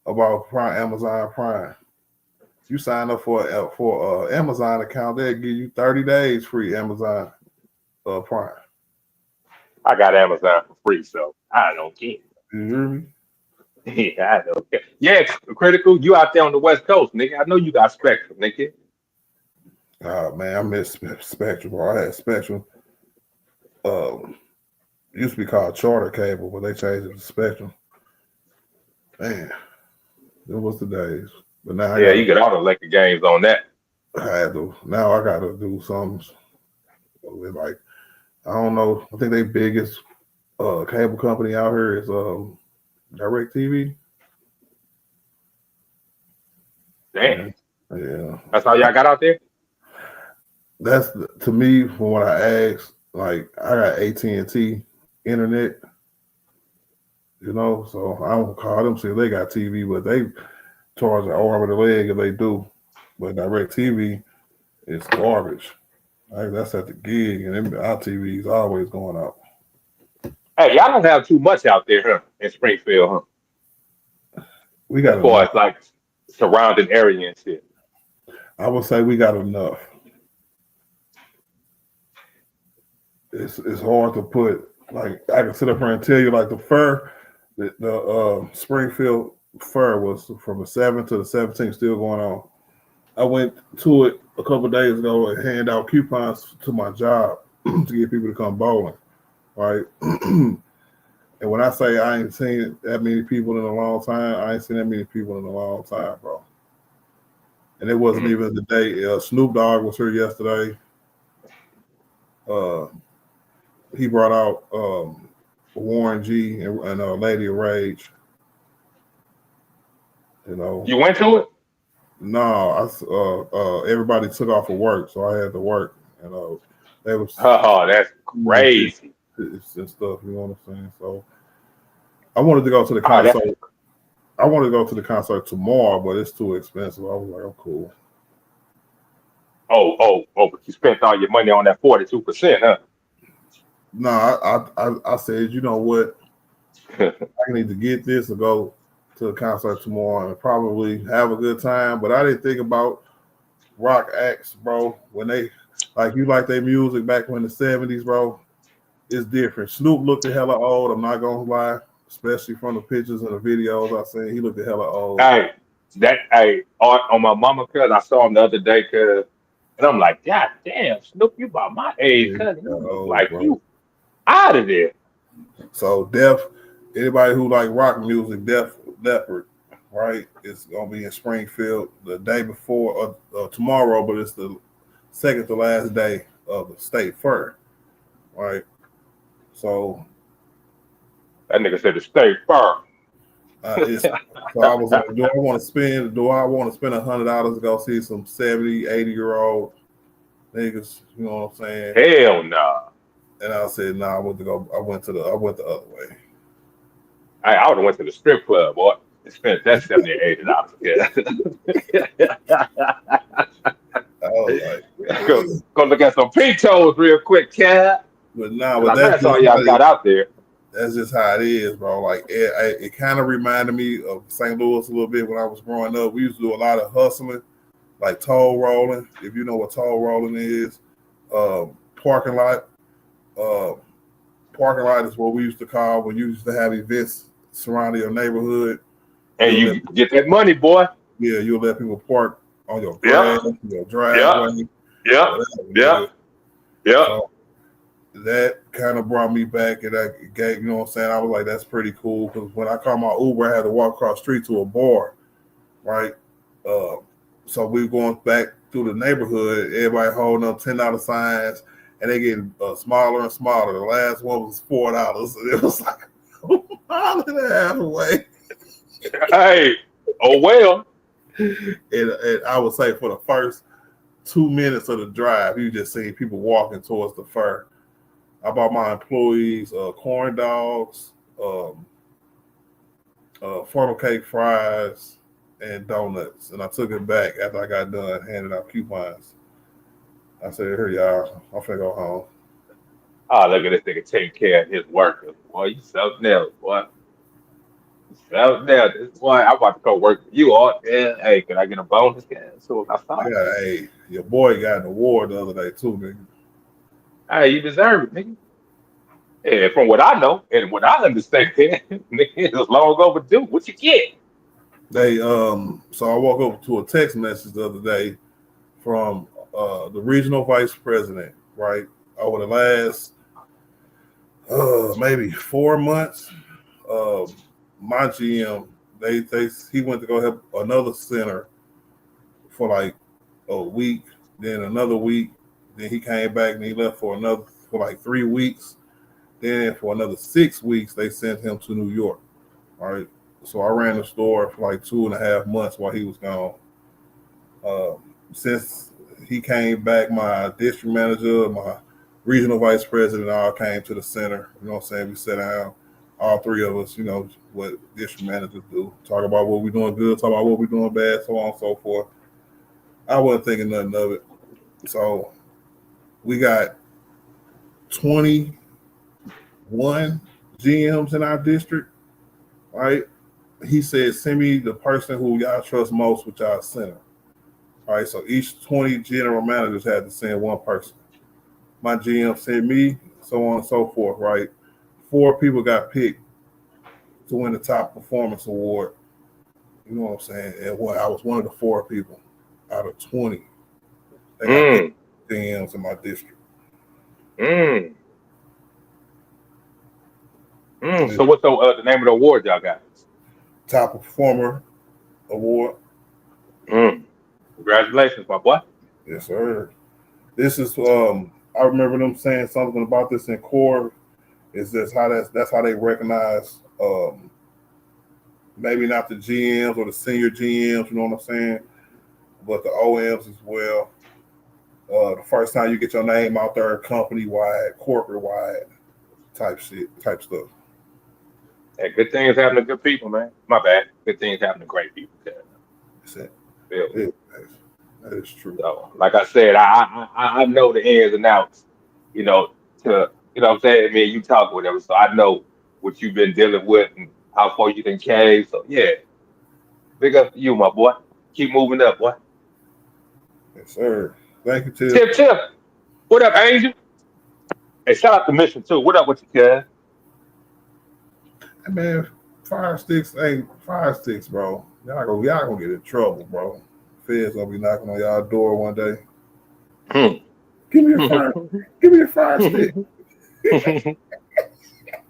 S3: about Prime, Amazon Prime. You sign up for Amazon account, they'll give you 30 days free Amazon Prime.
S4: I got Amazon for free, so I don't care.
S3: You hear me?
S4: Yeah, I don't care. Yeah, critical. You out there on the West Coast, nigga. I know you got Spectrum, nigga.
S3: Oh man, I miss Spectrum, bro. I had Spectrum. Used to be called Charter Cable, but they changed it to Spectrum. Man, it was the days. But now
S4: Yeah, you get all the Lakers games on that.
S3: now I gotta do something with like, I don't know. I think they biggest cable company out here is DirecTV.
S4: Damn.
S3: Yeah.
S4: That's all y'all got out there?
S3: That's to me from what I asked. Like I got AT&T internet, you know, so I don't call them see if they got TV, but they charge an arm and a leg if they do. But DirecTV is garbage. Like, that's at the gig, and our TV is always going out.
S4: Hey, y'all don't have too much out there, huh? In Springfield, huh?
S3: We
S4: As
S3: got
S4: far
S3: enough.
S4: as like surrounding area and shit.
S3: I would say we got enough. It's hard to put, like, I can sit up here and tell you like the Springfield Fair was from the 7th to the 17th still going on. I went to it a couple of days ago and hand out coupons to my job to get people to come bowling, right? And when I say I ain't seen that many people in a long time, I ain't seen that many people in a long time, bro. And it wasn't even the day. Snoop Dogg was here yesterday. He brought out Warren G and Lady of Rage. You know,
S4: You went to it?
S3: no, everybody took off of work, so I had to work, and they was
S4: Oh, that's crazy.
S3: and stuff. You know what I'm saying? So I wanted to go to the
S4: Oh, that's
S3: concert. I wanted to go to the concert tomorrow, but it's too expensive. I was like, I'm cool.
S4: But you spent all your money on that 42%, huh?
S3: No, I said, you know what? I need to get this to go to the concert tomorrow and probably have a good time. But I didn't think about rock acts, bro. When they like their music back when the 70s, bro. It's different. Snoop looked a hella old. I'm not gonna lie, especially from the pictures and the videos I seen. He looked a hella old.
S4: Hey, on my mama, cuz I saw him the other day, cuz, and I'm like, God damn, Snoop, you about my age,
S3: Yeah,
S4: cuz
S3: hella
S4: you look
S3: old,
S4: like
S3: bro.
S4: you out of there.
S3: So anybody who like rock music, Def Leppard, right? It's gonna be in Springfield the day before tomorrow, but it's the second to last day of the state fair, right? So
S4: That nigga said the state firm.
S3: it's so I was like, do I want to spend $100 to go see some 70, 80-year-old niggas, you know what I'm saying?
S4: Hell nah.
S3: And I said, nah, I went the other way.
S4: I would have went to the strip club, boy, and spent that $70 or $80.
S3: I was
S4: Yeah.
S3: like,
S4: Go look at some pink toes real quick, cat.
S3: but nah,
S4: Cause
S3: but
S4: I know that's all y'all got out there.
S3: that's just how it is, bro. Like it kind of reminded me of St. Louis a little bit when I was growing up. We used to do a lot of hustling, like toll rolling. If you know what toll rolling is, parking lot. Uh, parking lot is what we used to call when you used to have events surrounding your neighborhood.
S4: And
S3: You'll let
S4: you get that money, boy.
S3: you'll let people park on your
S4: Yep.
S3: grass, your
S4: Yep.
S3: driveway,
S4: Yep.
S3: whatever, nigga.
S4: Yep. Yep.
S3: So that kind of brought me back, and I gave, you know what I'm saying? I was like, that's pretty cool, because when I called my Uber, I had to walk across the street to a bar, right? Uh, so we going back through the neighborhood, everybody holding up $10 signs, and they getting smaller and smaller. The last one was $4. And it was like a mile and a half away.
S4: Hey. Oh well.
S3: And I would say for the first 2 minutes of the drive, you just see people walking towards the fair. I bought my employees corn dogs, funnel cake fries, and donuts. And I took it back after I got done handing out coupons. I said, here y'all, I'm finna go home.
S4: Oh, look at this nigga taking care of his workers. Boy, you something else, boy. You something else. Boy, I'm about to go work for you all. Yeah, hey, can I get a bonus? Yeah, so I
S3: I
S4: start.
S3: got, hey, your boy got an award the other day too, nigga.
S4: Hey, you deserve it, nigga. And from what I know and what I understand, nigga, it's long overdue. What you get?
S3: So I woke up to a text message the other day from the regional vice president, right? Over the last maybe 4 months, my GM, he went to go help another center for like a week, then another week, then he came back and he left for like 3 weeks. Then for another 6 weeks, they sent him to New York. All right. So I ran the store for like 2.5 months while he was gone. Since he came back, my district manager, my regional vice president, all came to the center. You know what I'm saying? We sat down, all three of us, you know, what district managers do. Talk about what we're doing good, talk about what we're doing bad, so on and so forth. I wasn't thinking nothing of it. So we got 21 GMs in our district, right? He said, send me the person who y'all trust most with y'all center. All right, so each 20 general managers had to send one person. My GM sent me, so on and so forth, right? 4 people got picked to win the top performance award. You know what I'm saying? And I was one of the 4 people out of 20 that got picked GMs in my district.
S4: So what's the name of the award y'all got?
S3: Top performer award.
S4: Congratulations, my boy.
S3: Yes, sir. This is I remember them saying something about this in core. Is that's how they recognize maybe not the GMs or the senior GMs, you know what I'm saying, but the OMs as well. The first time you get your name out there, company wide, corporate wide, type stuff.
S4: Hey, good things happen to good people, man. My bad. Good things happen to great people.
S3: That's it.
S4: Yeah.
S3: Yeah. That is true.
S4: So, like I said, I know the ins and outs, you know, to what I'm saying, man, you talk whatever. So I know what you've been dealing with and how far you can came. So yeah, big up to you, my boy. Keep moving up, boy.
S3: Yes, sir. Thank you, Tiff.
S4: Tip, what up, Angel? Hey, shout out to Mission too. What up with you, cuz?
S3: Hey, man, fire sticks, bro. Y'all gonna get in trouble, bro. Feds gonna be knocking on y'all door one day.
S4: Hmm.
S3: Give me a fire. Give me a fire stick.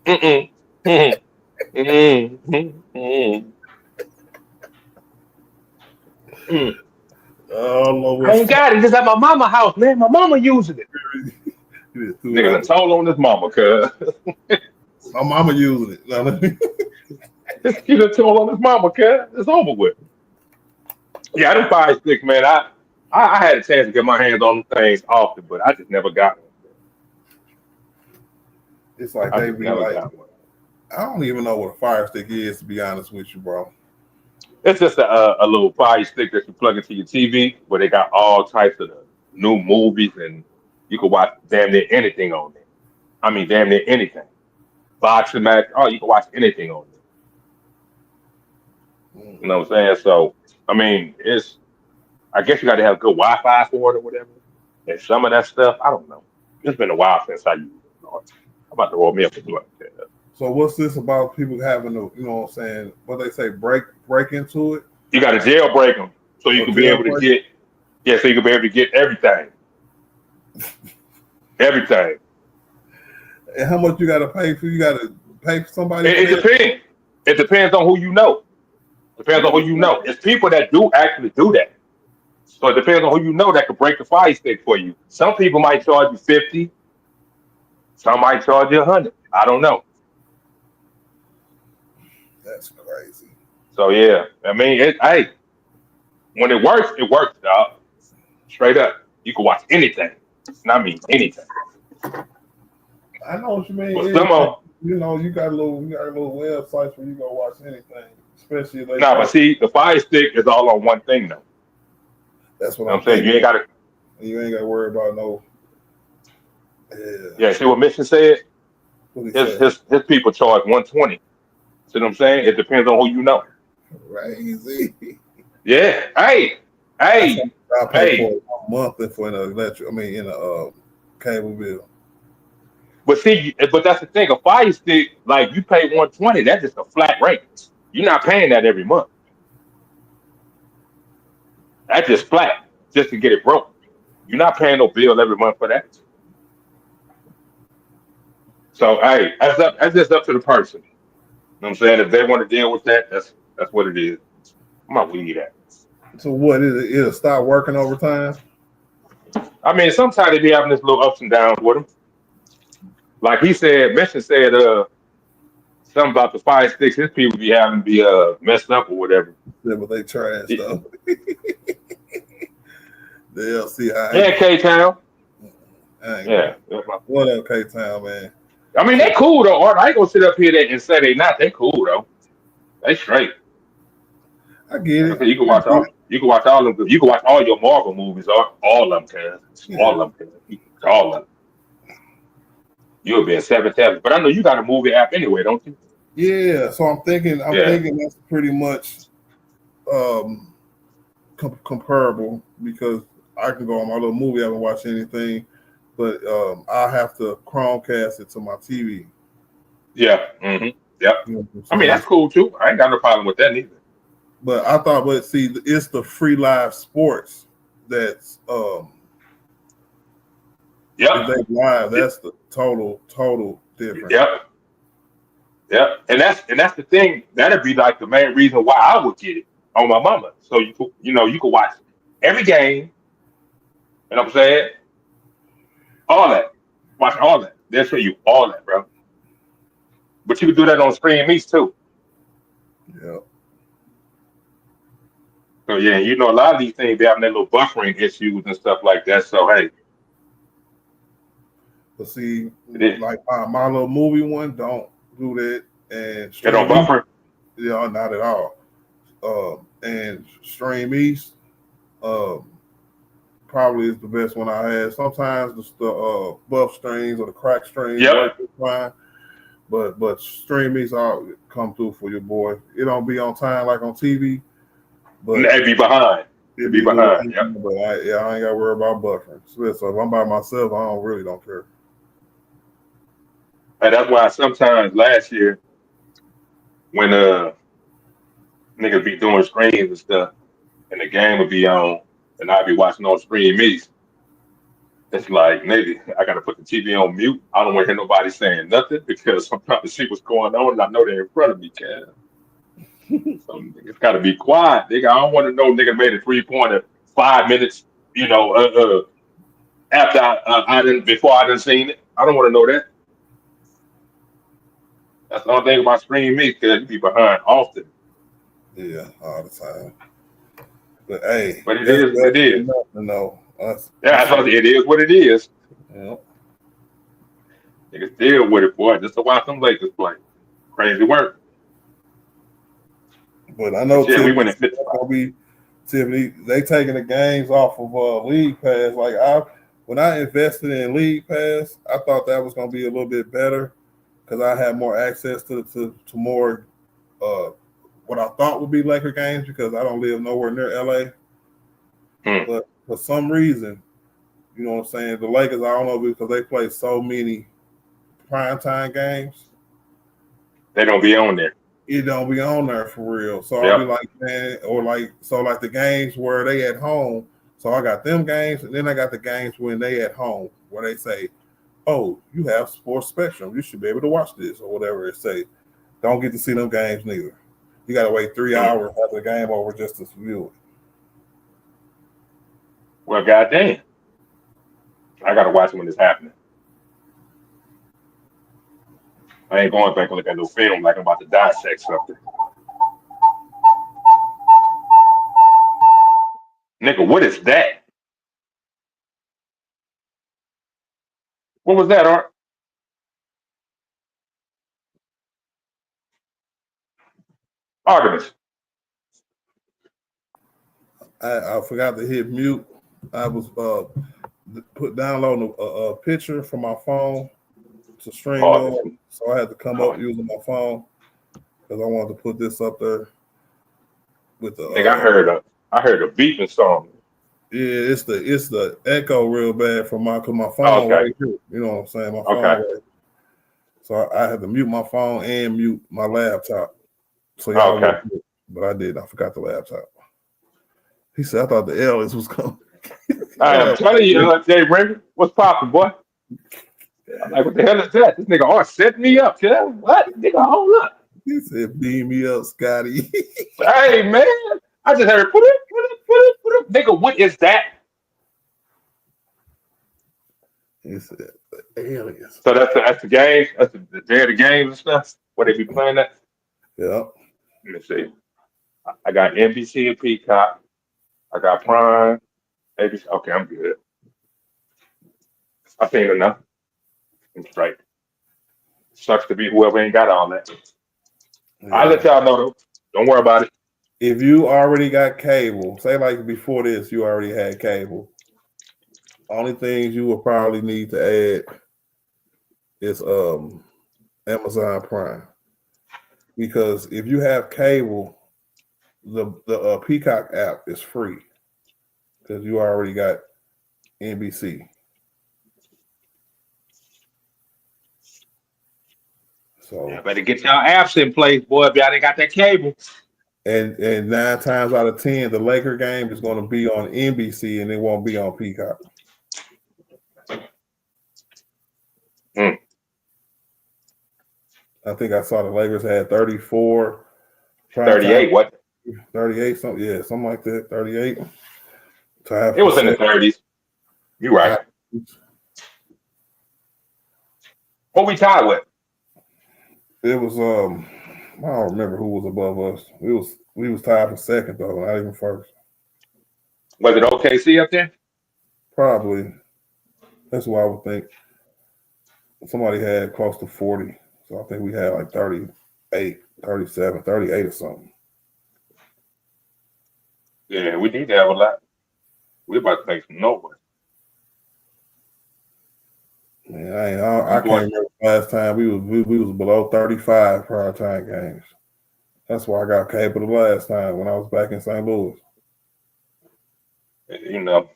S4: Mm-mm. Mm-mm. Mm-mm. Mm.
S3: Oh Lord,
S4: I
S3: what's
S4: ain't got it. Just at my mama house, man. My mama using it.
S3: you just threw it
S4: Nigga done
S3: out.
S4: told on his mama, cuz.
S3: My mama using it. Now,
S4: He done told on his mama, cuz. It's over with. Yeah, them fire sticks, man. I had a chance to get my hands on them things often, but I just never got one.
S3: it's like
S4: I
S3: they
S4: just
S3: be
S4: never
S3: like,
S4: got one.
S3: I don't even know what a fire stick is, to be honest with you, bro.
S4: It's just a little fire stick that you plug into your TV where they got all types of the new movies and you can watch damn near anything on there. I mean, damn near anything. Boxing match, oh, you can watch anything on there. You know
S3: Mm.
S4: what I'm saying? So, I mean, I guess you got to have good Wi-Fi for it or whatever. And some of that stuff, I don't know. It's been a while since I used it. Lord. I'm about to roll me up a blunt.
S3: So what's this about people having to, you know what I'm saying, what they say, break into it?
S4: You got to jailbreak them so you
S3: Or
S4: can be able to
S3: jailbreak?
S4: get, yeah, so you can be able to get everything. Everything.
S3: And how much you gotta pay for? You gotta pay for somebody
S4: It,
S3: for
S4: it
S3: that?
S4: depends. It depends on who you know. Depends on who you know. It's people that do actually do that. So it depends on who you know that could break the fire stick for you. Some people might charge you 50. Some might charge you 100. I don't know.
S3: That's crazy.
S4: So yeah, I mean, hey, when it works, dog. Straight up, you can watch anything. And I mean anything.
S3: I know what you mean.
S4: But some
S3: Anything.
S4: of
S3: You know, you got little websites where you go watch anything, especially if they
S4: nah, but
S3: charge.
S4: see, the fire stick is all on one thing though.
S3: That's what
S4: You know
S3: I'm
S4: what I'm saying?
S3: thinking.
S4: You ain't got to.
S3: You ain't gotta worry about no. Yeah.
S4: Yeah, see what Mission said.
S3: What he
S4: His
S3: say?
S4: his his people charge 120. See what I'm saying? It depends on who you know.
S3: Crazy.
S4: Yeah. Hey,
S3: That's
S4: hey,
S3: what I pay for
S4: hey.
S3: a month and for an electric. I mean, in a cable bill.
S4: But see, but that's the thing. A fire stick, like you pay 120, that's just a flat rate. You're not paying that every month. That's just flat, just to get it broke. You're not paying no bill every month for that. So hey, that's just up to the person. You know what I'm saying? If they want to deal with that, that's what it is. I'm not weed at.
S3: So what is it? It'll stop working over time.
S4: I mean, sometimes they be having this little ups and downs with them. Like he said, Mission said, something about the fire sticks. His people be having be messed up or whatever.
S3: Yeah, but they try and stuff. They'll see how I
S4: Yeah,
S3: get.
S4: K Town.
S3: I ain't gonna.
S4: Yeah.
S3: What up, K Town, man?
S4: I mean,
S3: So
S4: they cool though, Art. I ain't gonna sit up here and say they not. They cool though. They straight.
S3: I get
S4: Like I
S3: it.
S4: said, you can
S3: I
S4: watch
S3: get
S4: all.
S3: it.
S4: You can watch all of them. You can watch all your Marvel movies, all of them, cuz.
S3: Yeah.
S4: All of them, cuz. You can watch all of them. You'll be in 7 heavens. But I know you got a movie app anyway, don't you?
S3: Yeah. So I'm thinking. I'm
S4: Yeah.
S3: thinking that's pretty much um comparable because I can go on my little movie. I haven't watched anything, but I have to Chromecast it to my TV.
S4: Yeah. Mm-hmm. Yep.
S3: You know what I'm
S4: I mean,
S3: saying?
S4: that's cool too. I ain't got no problem with that neither.
S3: But I thought, but see, it's the free live sports that's if
S4: Yep.
S3: they live, that's the total difference.
S4: Yep. Yep. And that's the thing. That'd be like the main reason why I would get it on my mama. So you could watch every game. You know what I'm saying? All that. Watch all that. They'll show you all that, bro. But you can do that on Stream East too.
S3: Yeah.
S4: So yeah, a lot of these things they having their little buffering issues and stuff like that. So hey,
S3: But see,
S4: it,
S3: like my little movie one don't do that, and
S4: it don't
S3: Stream East,
S4: buffer.
S3: yeah, not at all. And Stream East, um, probably is the best one I had. Sometimes the buff strings or the crack strings
S4: Yep.
S3: work fine, but Stream Mix all come through for your boy. It don't be on time like on TV, but
S4: They'd be behind.
S3: it
S4: Be
S3: be a little
S4: behind.
S3: easier.
S4: Yep.
S3: But I ain't got to worry about buffering. So if I'm by myself, I don't care.
S4: And that's why sometimes last year when niggas be doing screens and stuff, and the game would be on, and I'd be watching on Stream Mix. It's like, nigga, I gotta put the TV on mute. I don't want to hear nobody saying nothing because I'm trying to see what's going on, and I know they're in front of me, Cam. So it's gotta be quiet, nigga. I don't want to know nigga made a 3-pointer 5 minutes, after I didn't before I didn't seen it. I don't want to know that. That's the only thing about Stream Mix because you be behind often.
S3: Yeah, all the time. But hey,
S4: But it
S3: that's
S4: is what it
S3: better
S4: is.
S3: than nothing, though.
S4: Yeah, that's what it is what it is.
S3: Yeah.
S4: Niggas deal with it, boy, just to watch them Lakers play. Crazy work.
S3: But I know
S4: But yeah, we
S3: Tiffany
S4: went in 55.
S3: gonna be Tiffany. They taking the games off of League Pass. Like when I invested in League Pass, I thought that was gonna be a little bit better because I had more access to more what I thought would be Laker games because I don't live nowhere near LA. But for some reason, you know what I'm saying, the Lakers, I don't know because they play so many primetime games.
S4: They don't be on there.
S3: It don't be on there for real. So
S4: Yep.
S3: I'll be like, man, or like the games where they at home. So I got them games, and then I got the games when they at home where they say, oh, you have Sports Spectrum. You should be able to watch this or whatever it say. Don't get to see them games neither. You got to wait 3 hours after the game over just to view it.
S4: Well, goddamn. I got to watch it when it's happening. I ain't going back and look at no film like I'm about to dissect something. Nigga, what is that? What was that, Art? Artemis.
S3: I forgot to hit mute. I was downloading a picture from my phone to stream on, so I had to come up using my phone because I wanted to put this up there with the.
S4: Nigga, I heard a beeping song.
S3: Yeah, it's the echo real bad from my phone right here. You know what I'm saying? My phone. Right here. So I had to mute my phone and mute my laptop. So y'all wouldn't hear it, but I did. I forgot the laptop. He said, "I thought the aliens was coming."
S4: I am telling you, Jay Raymond, what's poppin', boy? I'm like, what the hell is that? This nigga Art set me up, yeah. What? Nigga, hold up.
S3: He said, "Beam me up, Scotty."
S4: Hey, man. I just heard, put it. Nigga, what is that?
S3: He said, aliens.
S4: So that's the game? That's the day of the games and stuff? Where they be playing that?
S3: Yep.
S4: Let me see. I got NBC and Peacock. I got Prime, ABC. Okay, I'm good. I seen enough. That's right. Sucks to be whoever ain't got all that. Yeah. I'll let y'all know, though. Don't worry about it.
S3: If you already got cable, say like before this, you already had cable. Only things you will probably need to add is Amazon Prime. Because if you have cable, the Peacock app is free because you already got NBC. So
S4: y'all better get y'all apps in place, boy, if y'all ain't got that cable.
S3: And 9 times out of 10, the Laker game is going to be on NBC and it won't be on Peacock. I think I saw the Lakers had 34.
S4: 38, what?
S3: 38, something, yeah, something like that. 38.
S4: It was in the 30s. You right. What we tied with?
S3: It was I don't remember who was above us. We was tied for second though, not even first.
S4: Was it OKC up there?
S3: Probably. That's what I would think. Somebody had close to 40. So I think we had like 38, 37, 38 or something.
S4: Yeah, we need to have a lot. We about to take some Nova.
S3: Man, I can't remember the last time we was below 35 prior time games. That's why I got cable the last time when I was back in St. Louis.
S4: You know,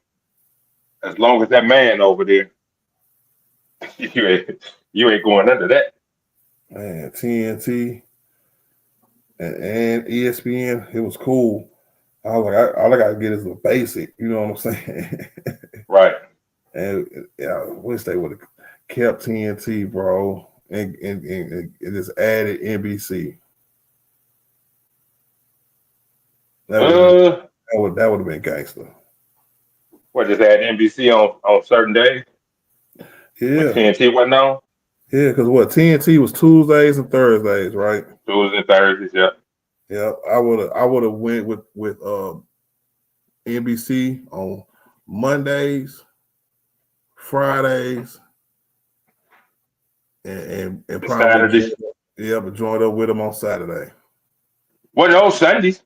S4: as long as that man over there, you ain't going under that.
S3: Man, TNT and ESPN, it was cool. I was like, all I gotta get is a basic, you know what I'm saying?
S4: Right.
S3: And I wish they would have kept TNT, bro, and just added NBC. That would have been gangster.
S4: What, just add NBC on certain days?
S3: Yeah.
S4: When TNT wasn't on?
S3: Yeah, because TNT was Tuesdays and Thursdays, right?
S4: Tuesdays and Thursdays, yeah.
S3: Yeah, I would have went with NBC on Mondays, Fridays, and probably but joined up with them on Saturday.
S4: Well, no, Sundays.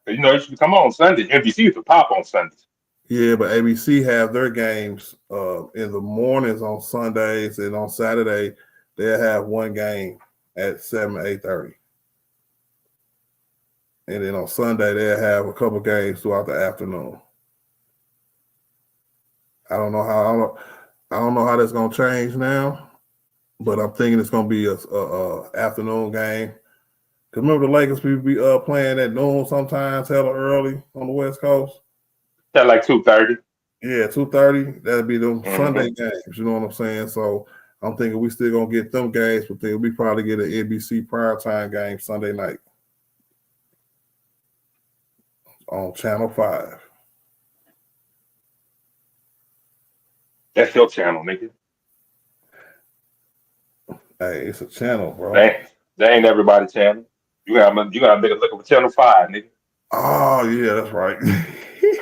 S4: You know, you should come on Sunday. NBC used to pop on Sundays.
S3: Yeah, but ABC have their games in the mornings on Sundays, and on Saturday they'll have one game at 7, 8:30. And then on Sunday they'll have a couple games throughout the afternoon. I don't know how that's gonna change now, but I'm thinking it's gonna be a afternoon game. Cause remember the Lakers be playing at noon sometimes, hella early on the West Coast.
S4: At like 2:30.
S3: Yeah, 2:30. That'd be them Sunday games. You know what I'm saying? So I'm thinking we still gonna get them games, but then we probably get an NBC primetime game Sunday night on Channel 5.
S4: That's your channel, nigga.
S3: Hey, it's a channel, bro.
S4: That ain't everybody's channel. You gotta make a look for Channel 5, nigga.
S3: Oh yeah, that's right.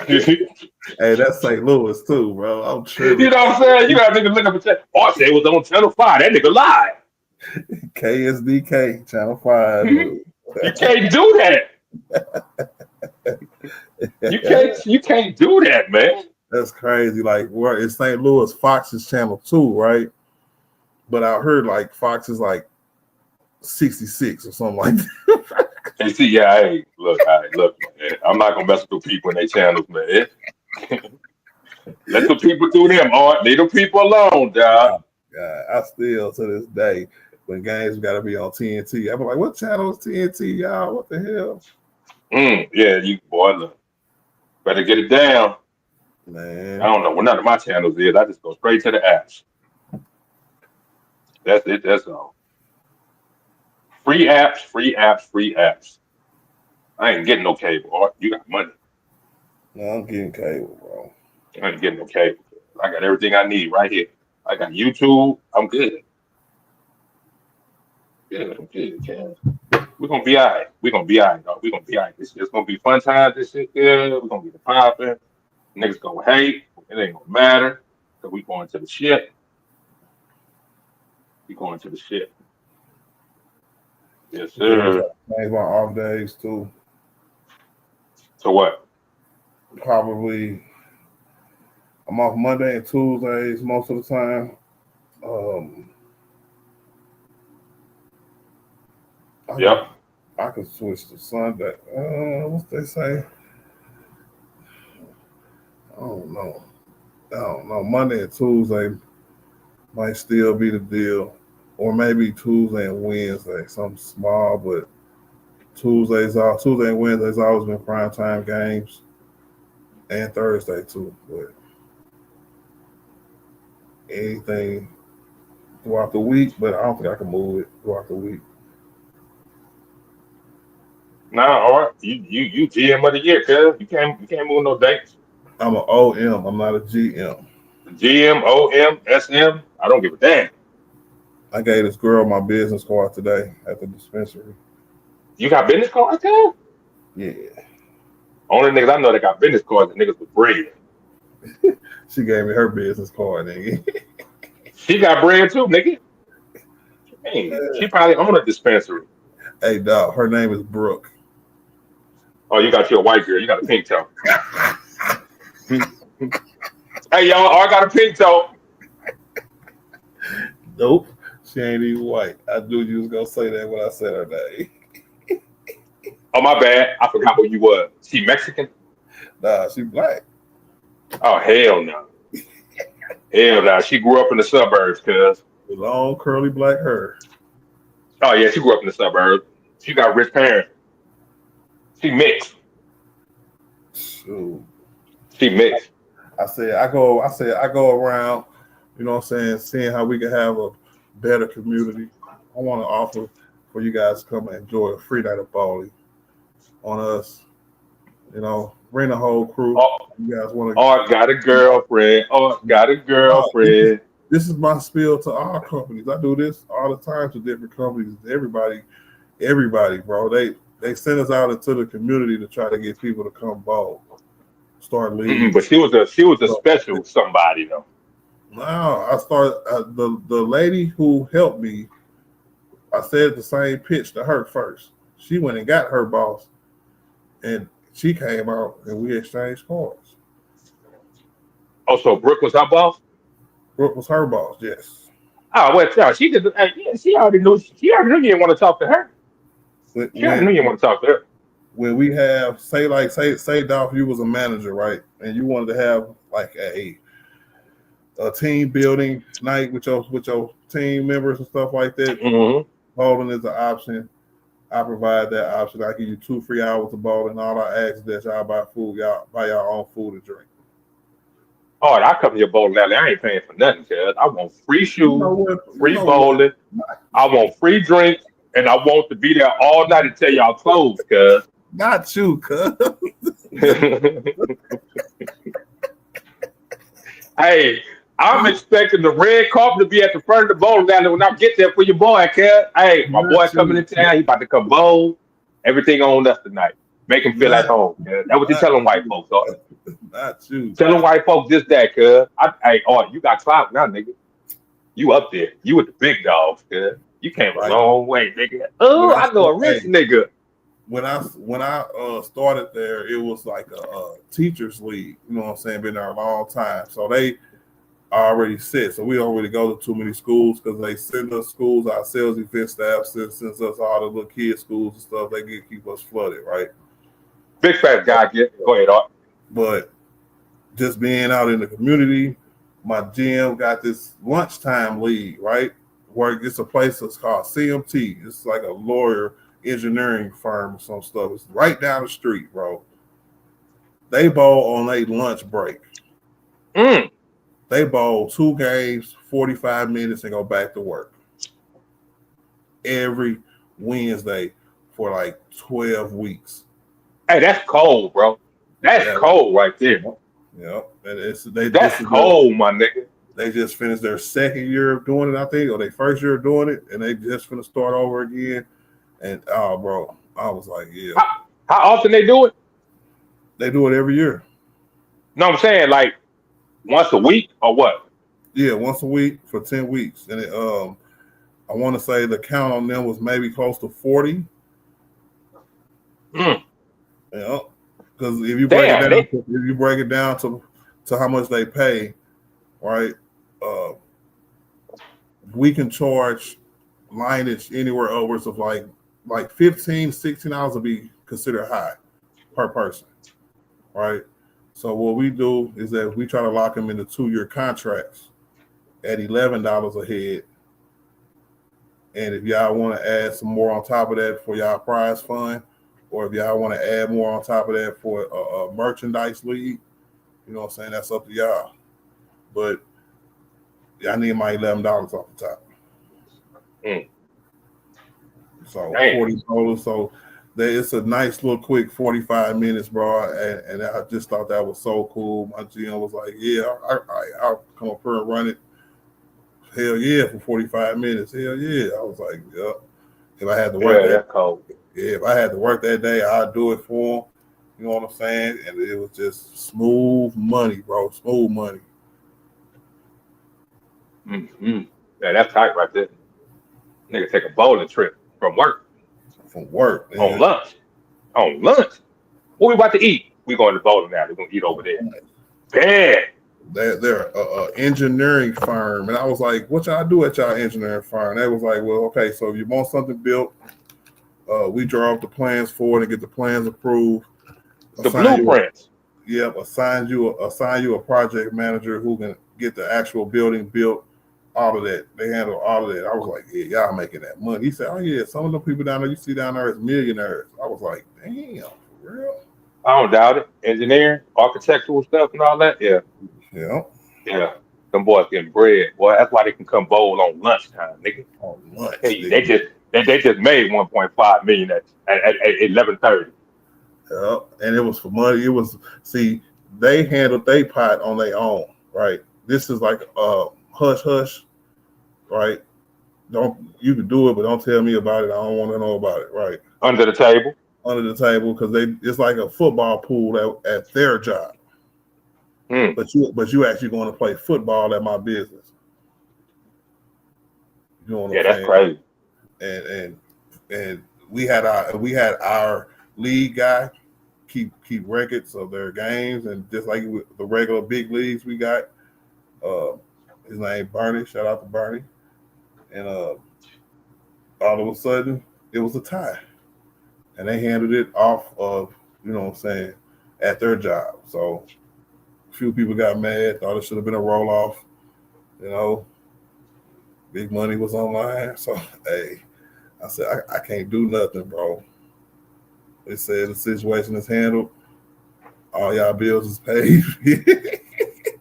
S3: Hey, that's St. Louis too, bro. I'm tripping.
S4: You know what I'm saying? You gotta take a look up at Channel. Oh, I said it was on Channel 5. That nigga lied.
S3: KSDK, Channel 5.
S4: You can't do that. You can't do that, man.
S3: That's crazy. Like, where in St. Louis, Fox is Channel 2, right? But I heard like Fox is like 66 or something like that.
S4: And see, hey, look, man. I'm not gonna mess with the people in their channels, man. Let the people do them, Art. Leave the people alone, dog.
S3: God, I still to this day, when games gotta be on TNT, I'm like, what channel is TNT, y'all? What the hell?
S4: Yeah, you boy, look. Better get it down.
S3: Man.
S4: I don't know what none of my channels is. I just go straight to the apps. That's it, that's all. Free apps. I ain't getting no cable, Art. You got money.
S3: No, I'm getting cable, bro.
S4: I ain't getting no cable. I got everything I need right here. I got YouTube. I'm good. Yeah, I'm good, Cam. We're gonna be all right. We're gonna be all right, dog. We're gonna be all right. It's gonna be fun times. This shit, yeah. We're gonna get it popping. Niggas gonna hate. It ain't gonna matter. Cause we going to the shit. We going to the shit. Yes, sir.
S3: Change my off days too.
S4: So what?
S3: Probably I'm off Monday and Tuesdays most of the time.
S4: Yep.
S3: I could switch to Sunday. What they say? I don't know. Monday and Tuesday might still be the deal. Or maybe Tuesday and Wednesday. Something small, but Tuesday and Wednesdays always been primetime games. And Thursday too. But anything throughout the week, but I don't think I can move it throughout the week.
S4: Nah, all right. You GM of the year, cuz you can't move no dates.
S3: I'm an OM. I'm not a GM.
S4: GM, OM, SM. I don't give a damn.
S3: I gave this girl my business card today at the dispensary.
S4: You got business cards, cuz?
S3: Yeah.
S4: Only niggas I know that got business cards, the niggas with bread.
S3: She gave me her business card, nigga.
S4: She got bread too, nigga. Hey, she probably own a dispensary.
S3: Hey, dog, her name is Brooke.
S4: Oh, you got your white girl. You got a pink toe. Hey, y'all, I got a pink toe.
S3: Nope. She ain't even white. I knew you was gonna say that when I said her name.
S4: Oh, my bad. I forgot who you were. She Mexican?
S3: Nah, she black.
S4: Oh, hell no. Hell no. She grew up in the suburbs, cuz.
S3: With long curly black hair.
S4: Oh, yeah, she grew up in the suburbs. She got rich parents. She mixed.
S3: Shoot.
S4: She mixed.
S3: I go around, you know what I'm saying, seeing how we can have a better community. I want to offer for you guys to come and enjoy a free night of bowling on us. You know, bring the whole crew.
S4: Oh,
S3: You guys want to?
S4: oh, I got a girlfriend. Oh, I got a
S3: No,
S4: girlfriend.
S3: this is my spiel to all companies. I do this all the time to different companies. Everybody, bro. They send us out into the community to try to get people to come bowl, start leagues.
S4: But she was a
S3: So,
S4: special somebody though.
S3: now I started the lady who helped me. I said the same pitch to her first. She went and got her boss, and she came out and we exchanged cards.
S4: Oh, so Brooke was her boss?
S3: Brooke was her boss, yes.
S4: Oh, well, no, she did. Yeah, she already knew. She already knew you didn't want to talk to her.
S3: When
S4: She already knew you didn't want to talk to her.
S3: when we have say Dolph, you was a manager, right? And you wanted to have like a team building night with your team members and stuff like that.
S4: Mm-hmm.
S3: Bowling is an option. I provide that option. I give you 2 free hours of bowling. All I ask is that y'all buy food, y'all buy your own food and drink.
S4: Oh, I come to your bowling alley. I ain't paying for nothing, cuz. I want free
S3: You know
S4: shoes,
S3: what? You
S4: free
S3: know what?
S4: bowling. I want free drinks, and I want to be there all night until y'all close, cuz.
S3: Not you, cuz.
S4: Hey, I'm expecting the red carpet to be at the front of the bowling alley when I get there for your boy, cuz. Hey, my boy
S3: Not
S4: coming
S3: you.
S4: in town. He about to come bowl. Everything on us tonight. Make him feel at
S3: Not,
S4: home, cuz. That's what you
S3: not,
S4: telling white folks, dog.
S3: not you.
S4: Telling white folks this, that, cuz. Hey, oh, you got clout now, nigga. You up there. You with the big dogs, cuz. You came a
S3: Right.
S4: long way, nigga.
S3: When
S4: Oh,
S3: I
S4: I know a
S3: hey,
S4: rich nigga.
S3: when I started there, it was like a teachers league. You know what I'm saying? Been there a long time, so they are already set. So we don't really go to too many schools because they send us schools. Our sales event staff sends us all the little kids schools and stuff. They keep us flooded, right?
S4: Big fat guy, go ahead, Art.
S3: But just being out in the community, my gym got this lunchtime league, right? Where it's a place that's called CMT. It's like a lawyer engineering firm or some stuff. It's right down the street, bro. They bowl on a lunch break.
S4: Mm.
S3: They bowl 2 games, 45 minutes, and go back to work. Every Wednesday for like 12 weeks.
S4: Hey, that's cold, bro. That's
S3: Yeah.
S4: cold right there.
S3: Yeah. And
S4: That's cold, my nigga.
S3: they just finished their second year of doing it, I think, or their first year of doing it, and they just finna start over again. And oh, bro, I was like, yeah,
S4: How often they do it?
S3: they do it every year.
S4: No, I'm saying like once a week or what?
S3: Yeah, once a week for 10 weeks, and I want to say the count on them was maybe close to 40.
S4: Mm.
S3: Yeah, because if you break
S4: Damn,
S3: it down to how much they pay, right? We can charge lineage anywhere upwards of like 15, 16 hours would be considered high per person, right? So what we do is that we try to lock them into 2-year contracts at $11 a head. And if y'all want to add some more on top of that for y'all prize fund, or if y'all want to add more on top of that for a merchandise league, you know what I'm saying? That's up to y'all. But I need my $11 off the top.
S4: Mm.
S3: So
S4: Damn.
S3: 40 total. So it's a nice little quick 45 minutes, bro. And I just thought that was so cool. My GM was like, yeah, I'll come up here and run it. Hell yeah, for 45 minutes. Hell yeah. I was like, yeah. If I had to work
S4: that's cold.
S3: yeah, if I had to work that day, I'd do it for them. You know what I'm saying? And it was just smooth money, bro. Smooth money.
S4: Mm-hmm. Yeah, that's tight right there. Nigga take a bowling trip from work
S3: From work, man.
S4: on lunch. On lunch. What we about to eat? We going to bowling now. We're gonna eat over there. bad.
S3: They're a engineering firm, and I was like, "What y'all do at y'all engineering firm?" They was like, "Well, okay, so if you want something built, we draw up the plans for it and get the plans approved.
S4: The blueprints.
S3: Assign you a project manager who can get the actual building built. All of that, they handle all of that." I was like, "Yeah, y'all making that money." He said, "Oh yeah, some of the people down there you see down there is millionaires." I was like, "Damn, for real?"
S4: I don't doubt it. Engineering, architectural stuff, and all that. Yeah,
S3: Yeah,
S4: yeah. Them boys getting bread. Boy, that's why they can come bowl on lunchtime, nigga.
S3: on lunch,
S4: Hey,
S3: nigga.
S4: they just made 1.5 million at 11:30.
S3: Yeah, and it was for money. It was they handled their pot on their own, right? This is like hush hush, right? Don't you can do it, but don't tell me about it. I don't want to know about it, right?
S4: Under the table.
S3: Under the table because it's like a football pool at their job,
S4: Mm.
S3: but you actually going to play football at my business. You know what I'm
S4: That's
S3: saying?
S4: crazy.
S3: And we had our league guy keep records of their games, and just like the regular big leagues we got, his name Bernie. Shout out to Bernie. And all of a sudden, it was a tie, and they handed it off of at their job. So a few people got mad, thought it should have been a roll off. Big money was on line. So hey, I said I can't do nothing, bro. They said the situation is handled. All y'all bills is paid.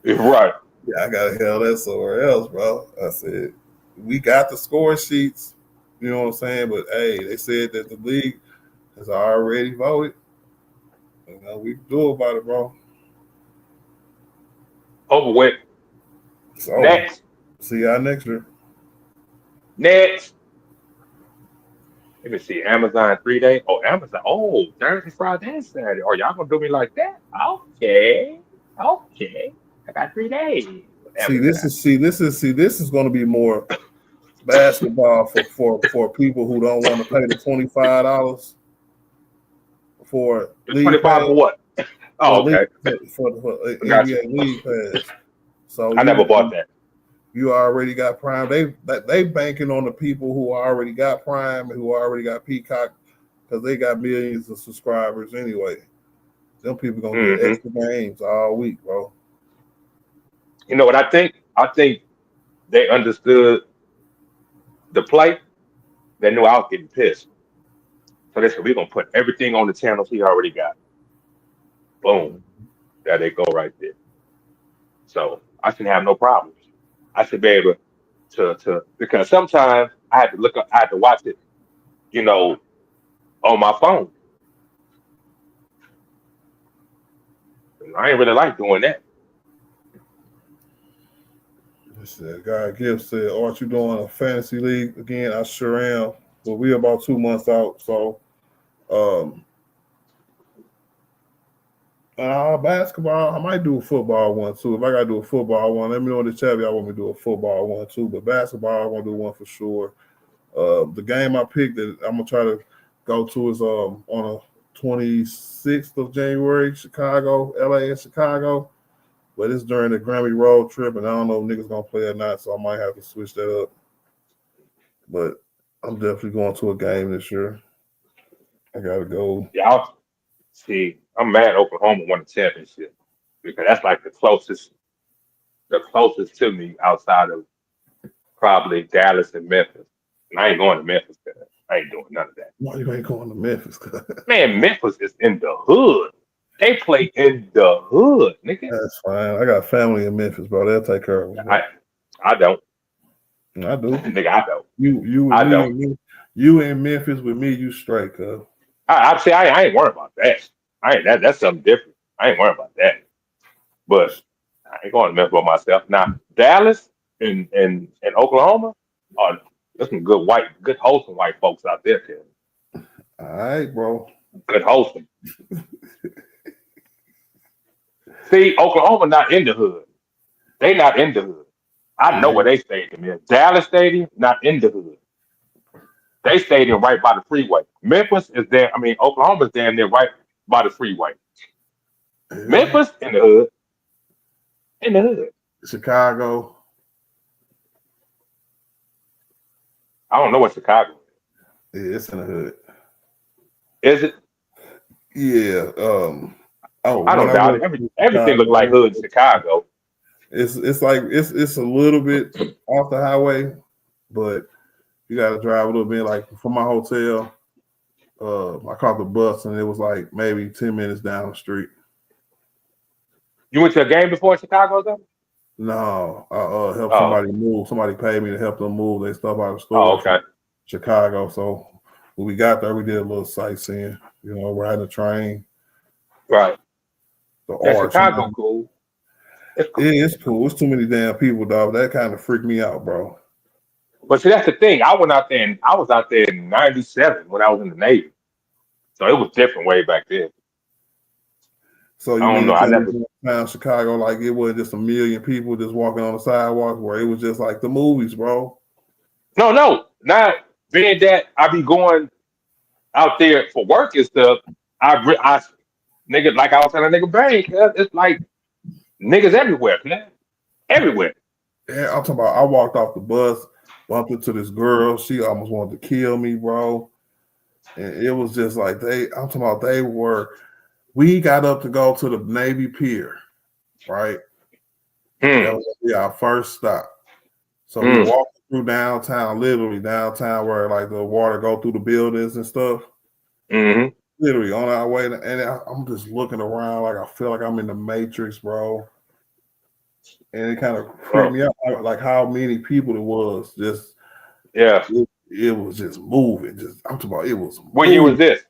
S4: Right.
S3: Yeah, I gotta handle that somewhere else, bro. I said, we got the score sheets, you know what I'm saying? But hey, they said that the league has already voted. We can do about it, bro.
S4: Over with.
S3: So
S4: Next.
S3: see y'all next year.
S4: Next. Let me see. Amazon 3 day. Oh, Amazon. Oh, Thursday, Friday, and Saturday. Oh, y'all gonna do me like that? Okay. Okay. I got 3 days.
S3: This is going to be more basketball for people who don't want to pay the $25 for league
S4: 25
S3: pass.
S4: for what? Oh, okay.
S3: For NBA league pass. So
S4: I never bought that.
S3: You already got Prime. They banking on the people who already got Prime and who already got Peacock because they got millions of subscribers anyway. Them people gonna get extra games all week, bro.
S4: You know what I think? I think they understood the play. They knew I was getting pissed. So they said, we're going to put everything on the channels he already got. Boom. There they go right there. So I shouldn't have no problems. I should be able to because sometimes I had to look up, I had to watch it, on my phone. I ain't really like doing that.
S3: Guy Gibbs said, "Aren't you doing a fantasy league again?" I sure am. But we're about 2 months out, so basketball, I might do a football one too. If I gotta do a football one, let me know in the chat if y'all want me to do a football one too. But basketball, I'm gonna do one for sure. The game I picked that I'm gonna try to go to is on a 26th of January, Chicago, LA and Chicago. But it's during the Grammy road trip, and I don't know if niggas gonna play or not, so I might have to switch that up. But I'm definitely going to a game this year. I gotta go.
S4: Yeah, see, I'm mad Oklahoma won the championship because that's like the closest to me outside of probably Dallas and Memphis. And I ain't going to Memphis. I ain't doing none of that.
S3: Why you ain't going to Memphis?
S4: Man, Memphis is in the hood. They play in the hood, nigga.
S3: That's fine. I got family in Memphis, bro. They'll take care of me.
S4: I don't.
S3: I do.
S4: Nigga, I don't.
S3: You in Memphis with me, you straight, cuz.
S4: I ain't worried about that. That's something different. I ain't worried about that. But I ain't going to Memphis by myself. Now, Dallas and Oklahoma are there's some good wholesome white folks out there, kid.
S3: All right, bro.
S4: Good wholesome. See, Oklahoma not in the hood. They not in the hood. I know where they stadium is. Dallas Stadium, not in the hood. They stadium right by the freeway. Memphis is there. I mean, Oklahoma's damn near right by the freeway. Memphis in the hood. In the hood.
S3: Chicago.
S4: I don't know what Chicago
S3: Yeah, it's in the hood.
S4: is. Is it?
S3: Yeah.
S4: I
S3: When
S4: don't
S3: I
S4: doubt
S3: went
S4: it.
S3: to
S4: Everything look like
S3: Chicago,
S4: hood in Chicago.
S3: it's like it's a little bit off the highway, but you got to drive a little bit. Like from my hotel, I caught the bus and it was like maybe 10 minutes down the street.
S4: You went to a game before in Chicago, though?
S3: No, I helped
S4: Oh,
S3: somebody move. Somebody paid me to help them move their stuff out of the
S4: oh,
S3: store from
S4: okay.
S3: Chicago. So when we got there, we did a little sightseeing. You know, riding the train,
S4: Right.
S3: the
S4: Yeah,
S3: arch.
S4: Chicago cool. It's cool.
S3: Yeah, it's cool. It's too many damn people, dog. That kind of freaked me out, bro.
S4: But see, that's the thing. I was out there in '97 when I was in the Navy. So it was different way back then.
S3: So you
S4: I don't
S3: mean
S4: know.
S3: to
S4: I
S3: tell
S4: never.
S3: me down Chicago, like it wasn't just a million people just walking on the sidewalk, where it was just like the movies, bro?
S4: No, no. Now, being that I be going out there for work and stuff, I nigga, like I was telling a nigga Bang, it's like niggas everywhere, man. Everywhere.
S3: Yeah, I'm talking about. I walked off the bus, bumped into this girl. She almost wanted to kill me, bro. And it was just like I'm talking about they were. We got up to go to the Navy Pier, right? That
S4: Hmm.
S3: was our first stop. So we
S4: Hmm.
S3: walked through downtown, literally downtown, where like the water go through the buildings and stuff.
S4: Hmm.
S3: Literally on our way, and I'm just looking around like I feel like I'm in the Matrix, bro. And it kind of freaked
S4: Oh,
S3: me out, like how many people it was. Just
S4: yeah.
S3: it was just moving. Just I'm talking about it was
S4: What year was
S3: moving.
S4: this?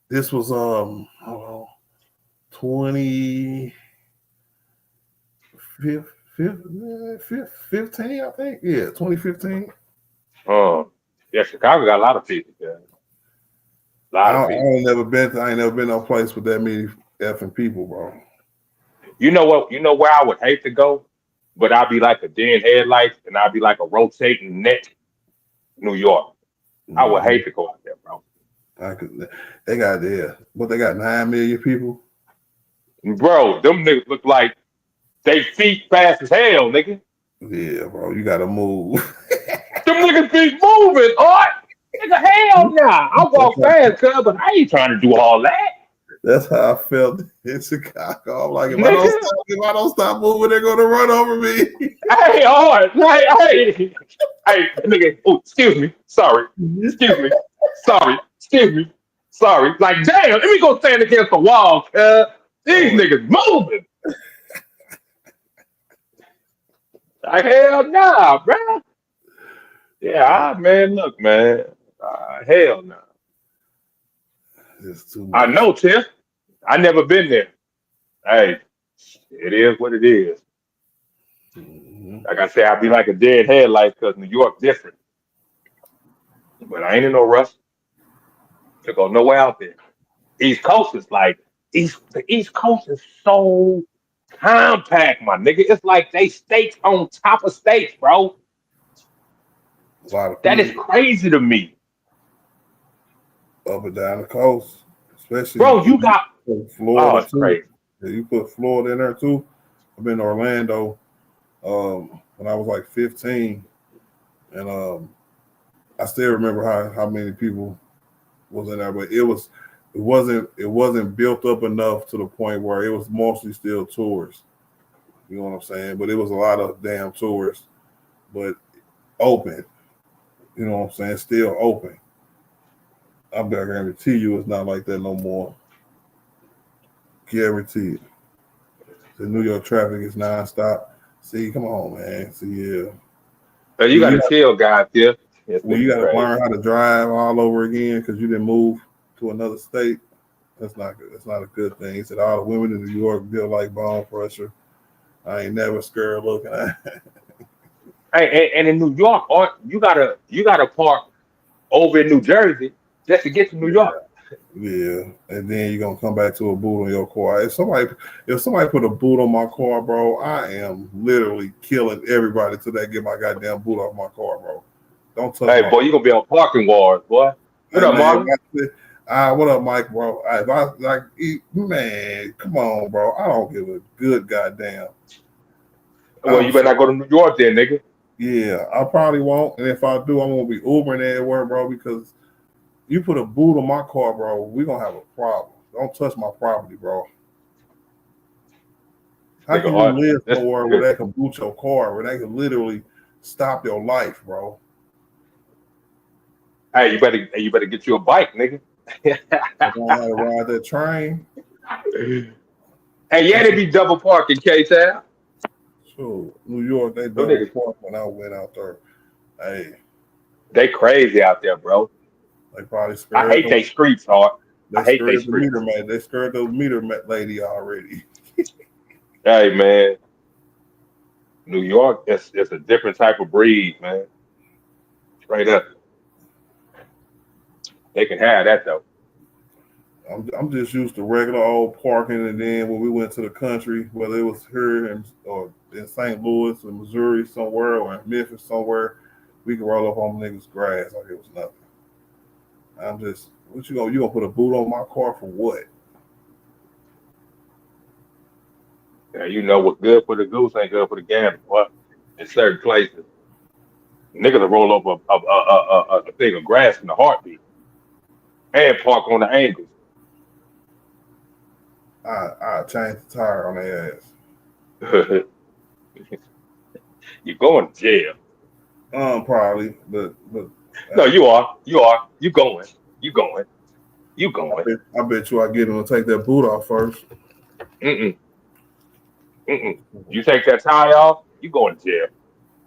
S3: This was hold on, 20 15, I think. Yeah, 2015.
S4: Yeah, Chicago got a lot of people. Yeah, a lot of
S3: I
S4: people.
S3: ain't never been to. I ain't never been to a place with that many effing people, bro.
S4: You know what? You know where I would hate to go, but I'd be like a deer in headlights, and I'd be like a rotating neck. New York. I would
S3: Mhm.
S4: hate to go out there, bro.
S3: I could. They got there, but they got 9 million people.
S4: Bro, them niggas look like they feet fast as hell, nigga.
S3: Yeah, bro, you gotta move.
S4: Them niggas be moving, alright? Nigga, hell nah. I
S3: that's,
S4: walk
S3: how,
S4: fast, cuz, but I ain't trying to do all that.
S3: that's how I felt in Chicago. I'm like,
S4: Nigga,
S3: if I don't stop moving, they're gonna run over me.
S4: hey, alright, hey, nigga, oh, excuse me, sorry, excuse me, sorry, excuse me, sorry. Like, damn, let me go stand against the wall, cuz. These
S3: Oh,
S4: niggas moving. Like, hell nah, bro. Yeah, man, look, man. Hell no.
S3: it's too
S4: I
S3: much.
S4: know, Tiff. I never been there. Hey, it is what it is.
S3: Mhm.
S4: Like I say, I'd be like a dead headlight because New York different. But I ain't in no rush to go nowhere out there. East Coast is like the East Coast is so compact, my nigga. It's like they states on top of states, bro.
S3: A lot of
S4: That is
S3: people
S4: crazy to me,
S3: up and down the coast, especially
S4: bro. You got oh,
S3: Florida
S4: it's
S3: too.
S4: crazy.
S3: Yeah, you put Florida in there too. I've been to Orlando when I was like 15, and I still remember how many people was in there, but it wasn't built up enough to the point where it was mostly still tourists. You know what I'm saying? But it was a lot of damn tourists, but open. You know what I'm saying? Still open. I'm gonna guarantee you it's not like that no more. Guaranteed. The New York traffic is nonstop. See, come on, man. See, yeah.
S4: So you
S3: When
S4: got
S3: you
S4: to chill, guys. Yeah, this
S3: when you
S4: nigga
S3: got to
S4: crazy.
S3: learn how to drive all over again because you didn't move to another state, that's not good. That's not a good thing. He said all the women in New York built like bone pressure. I ain't never scared looking at.
S4: Hey, and in New York, you gotta park over in New Jersey just to get to New York.
S3: Yeah, and then you're gonna come back to a boot on your car. If somebody put a boot on my car, bro, I am literally killing everybody till they get my goddamn boot off my car, bro. Don't touch
S4: Hey,
S3: my
S4: boy, you gonna be on parking wars, boy. What
S3: Hey
S4: up,
S3: man,
S4: Marlon?
S3: what up, Mike, bro? Man, come on, bro. I don't give a good goddamn.
S4: Well, you better not go to New York then, nigga.
S3: Yeah, I probably won't. And if I do, I'm gonna be Ubering everywhere, bro, because you put a boot on my car, bro, we're gonna have a problem. Don't touch my property, bro. How
S4: Nigga,
S3: can you live
S4: that's
S3: somewhere where they can boot your car, where they can literally stop your life, bro?
S4: Hey, you better get you a bike, nigga.
S3: I don't have to ride that train.
S4: Hey, yeah, they be double parking K-Town.
S3: Sure, New York, they
S4: Them
S3: double
S4: niggas,
S3: parked when I went out there. Hey,
S4: they crazy out there, bro.
S3: they probably
S4: I
S3: scared
S4: hate
S3: them.
S4: they streets, hard. I
S3: They
S4: hate they
S3: scared the meter
S4: streets.
S3: man. They scared the meter lady already.
S4: Hey, man, New York, it's a different type of breed, man. Straight up, they can have that though.
S3: I'm just used to regular old parking, and then when we went to the country, whether it was here or in St. Louis or Missouri somewhere or in Memphis somewhere, we could roll up on niggas' grass like it was nothing. I'm just, what you gonna put a boot on my car for what?
S4: Yeah, you know what's good for the goose ain't good for the gander. What? In certain places, niggas will roll up a thing of grass in a heartbeat and park on the angles.
S3: I change the tire on their ass.
S4: You're going to jail.
S3: Probably, but
S4: No, you are. You are. You going. You going. You going.
S3: I bet you I get them to take that boot off first.
S4: Mm-mm. Mm-mm. You take that tie off, you going to jail.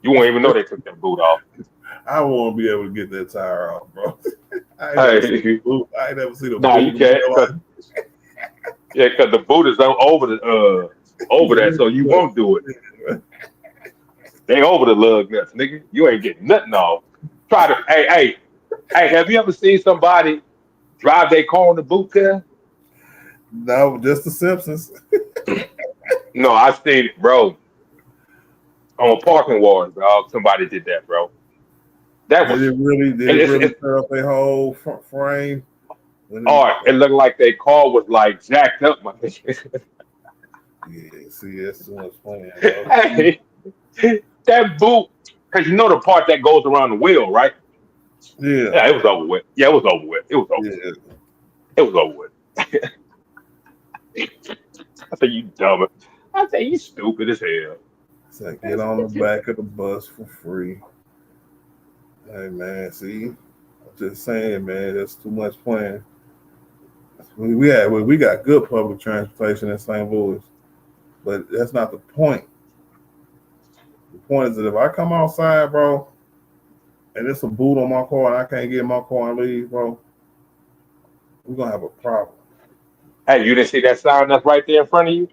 S4: You won't even know they took that boot off.
S3: I want to be able to get that tire off, bro. I ain't never seen
S4: Hey,
S3: a boot. I ain't never seen a
S4: nah, you
S3: boot in
S4: can't.
S3: real life.
S4: Yeah, because the boot is over that, so you won't do it. They over the lug nuts, nigga. You ain't getting nothing off. Try to. Hey. Have you ever seen somebody drive their car on the boot there?
S3: No, just the Simpsons.
S4: No, I seen it, bro. On parking wars, dog. Somebody did that, bro. That
S3: Did
S4: was
S3: it really? Did it really tear up their whole frame?
S4: it looked like their car was like jacked up, my nigga.
S3: Yeah, see, that's too much fun.
S4: Hey, that boot, because you know the part that goes around the wheel, right?
S3: Yeah,
S4: Yeah, it was over with. Yeah, it was over with. It was over with.
S3: yeah.
S4: It was over with. I said, you dumb. I said, you stupid as hell.
S3: It's like get on the back of the bus for free. Hey man, see, I'm just saying, man, that's too much playing. We got good public transportation in St. Louis, but that's not the point. The point is that if I come outside, bro, and it's a boot on my car and I can't get in my car and leave, bro, we're gonna have a problem.
S4: Hey, you didn't see that sign that's right there in front of you?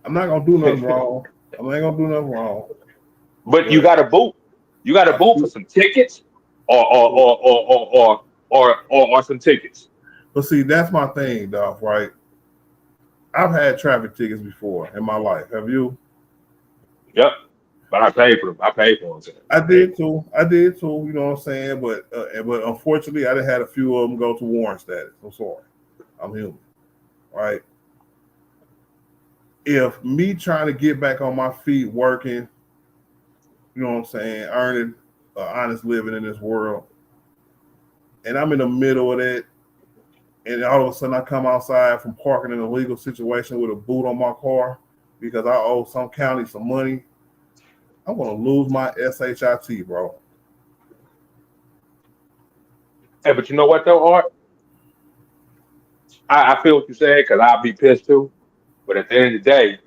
S3: I'm not gonna do nothing wrong. I ain't gonna do nothing wrong.
S4: But you
S3: But
S4: got a boot. You got a boot for some tickets or some tickets.
S3: but see, that's my thing, Dolph, right? I've had traffic tickets before in my life. Have you?
S4: Yep. But I paid for them. I paid for them.
S3: I did too. You know what I'm saying? But unfortunately, I done had a few of them go to warrant status. I'm sorry. I'm human, right? If me trying to get back on my feet, working, you know what I'm saying, earning an honest living in this world, and I'm in the middle of that, and all of a sudden I come outside from parking in a legal situation with a boot on my car because I owe some county some money, I'm gonna lose my SHIT, bro.
S4: Hey, but you know what though, Art? I feel what you're saying because I'll be pissed too. But at the end of the day,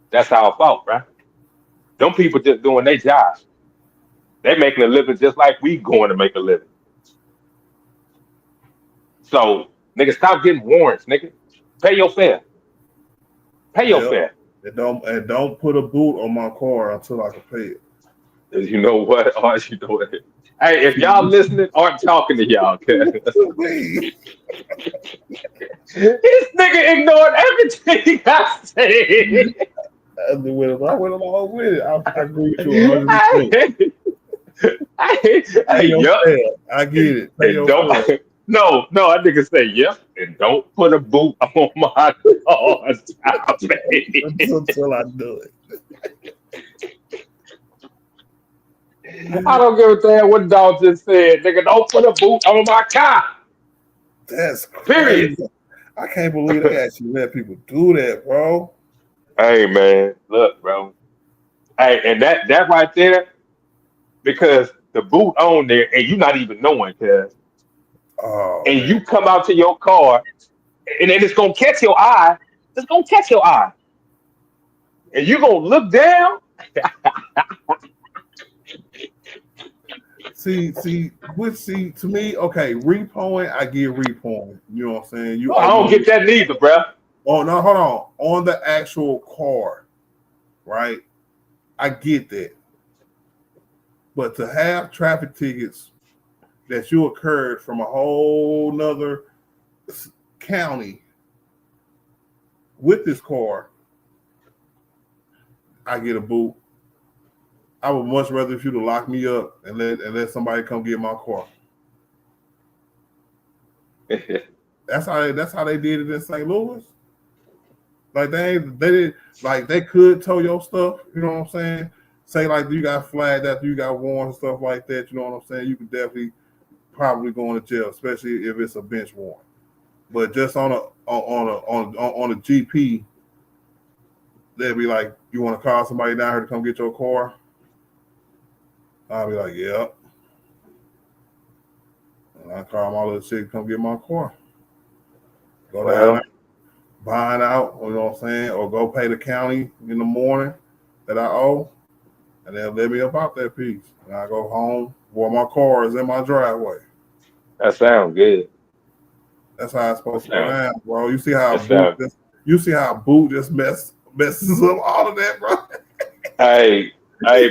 S4: that's our fault, right? Them people just doing their job. They making a living just like we going to make a living. So, nigga, stop getting warrants, nigga. Pay your fare. Pay your
S3: Yep.
S4: fare.
S3: And don't put a boot on my car until I can pay it.
S4: You know what? Art, you know what? Hey, if y'all listening, Art talking to y'all, cuz. This nigga ignored everything I said.
S3: I went along with it. I agree with you 100%.
S4: Hey,
S3: Pay your
S4: yup.
S3: fare. I get it. Pay
S4: And
S3: your
S4: don't
S3: fare.
S4: I nigga say yep, and don't put a boot on my car. Stop it.
S3: until I do it.
S4: I don't give a damn what dog just said. Nigga, don't put a boot on my car.
S3: That's
S4: Period.
S3: crazy. I can't believe they actually let people do that, bro.
S4: Hey man, look, bro. Hey, and that right there, because the boot on there, and you not even knowing, cuz,
S3: Oh
S4: and
S3: man.
S4: you come out to your car, and then it's gonna catch your eye. It's gonna catch your eye, and you gonna look down.
S3: See, to me, okay, repoing, I get repoing. You know what I'm saying?
S4: I don't get that neither, bro.
S3: Oh no, hold on. On the actual car, right? I get that. But to have traffic tickets that you occurred from a whole nother county with this car, I get a boot. I would much rather if you to lock me up and let somebody come get my car. That's how they did it in St. Louis. Like they did like they could tow your stuff, you know what I'm saying? Say like you got flagged after you got warrants and stuff like that, you know what I'm saying? You could definitely probably go into jail, especially if it's a bench warrant. But just on a GP, they'd be like, you want to call somebody down here to come get your car? I'll be like, yeah. And I call my little chick to come get my car. Go down there, bind out, you know what I'm saying? Or go pay the county in the morning that I owe, and they'll let me up out that piece. And I go home while my car is in my driveway.
S4: That sounds good.
S3: That's how it's supposed to go
S4: That
S3: down, bro. You see how
S4: sound.
S3: boot just messes up all of that, bro.
S4: Hey,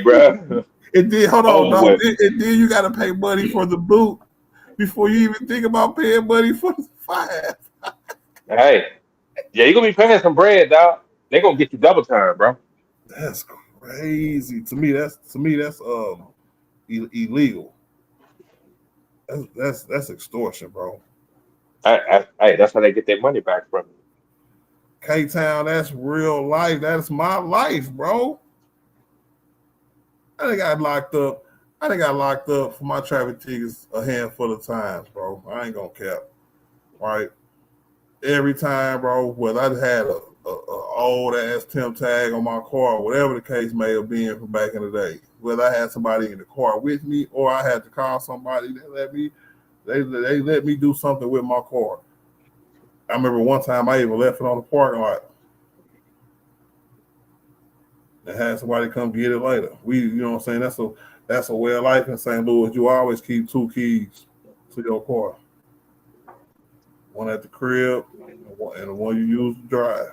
S4: bro.
S3: And then hold on,
S4: Over
S3: no.
S4: with.
S3: And then you got to pay money for the boot before you even think about paying money for the fine.
S4: Hey, yeah, you gonna be paying some bread, dog. They gonna get you double time, bro.
S3: That's crazy. To me, that's illegal. That's extortion, bro.
S4: Hey, that's how they get their money back from you.
S3: K-Town, that's real life. That's my life, bro. I think I got locked up for my traffic tickets a handful of times, bro. I ain't gonna cap. Right? Every time, bro, whether I had a old ass temp tag on my car, whatever the case may have been from back in the day, whether I had somebody in the car with me or I had to call somebody that they let me do something with my car. I remember one time I even left it on the parking lot and had somebody come get it later. You know what I'm saying? That's a way of life in St. Louis. You always keep 2 keys to your car. One at the crib and the one you use to drive.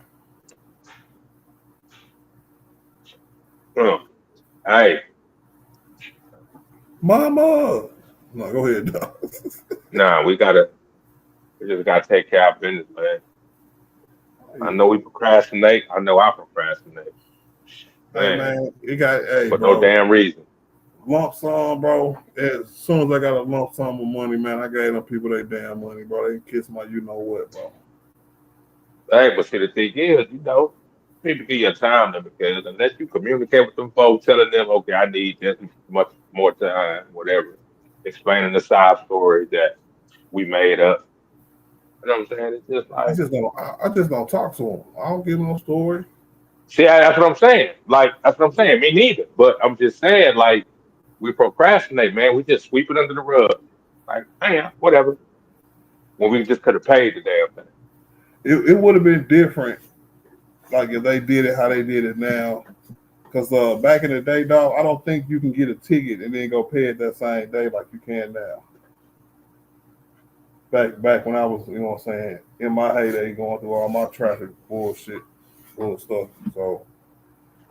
S4: Hey,
S3: Mama. No, go ahead, dog.
S4: nah, we just gotta take care of business, man. I know we procrastinate. I know I procrastinate.
S3: Hey
S4: Man,
S3: man, hey
S4: for no
S3: bro.
S4: damn reason.
S3: Lump sum, bro. As soon as I got a lump sum of money, man, I gave them people their damn money, bro. They kiss my you know what, bro.
S4: Hey, but see, the thing is, people give you a time limit because unless you communicate with them folks, telling them, okay, I need this much more time, whatever, explaining the side story that we made up. You know what I'm saying? It's just like,
S3: I just don't talk to them. I don't give them no story.
S4: see, that's what I'm saying. Like, that's what I'm saying. Me neither. But I'm just saying, like, we procrastinate, man. We just sweep it under the rug. Like, damn, whatever. When we just could have paid the damn thing.
S3: It would have been different, like if they did it how they did it now. Because back in the day, dog, I don't think you can get a ticket and then go pay it that same day like you can now. Back when I was, you know what I'm saying, in my heyday, going through all my traffic bullshit, stuff. So,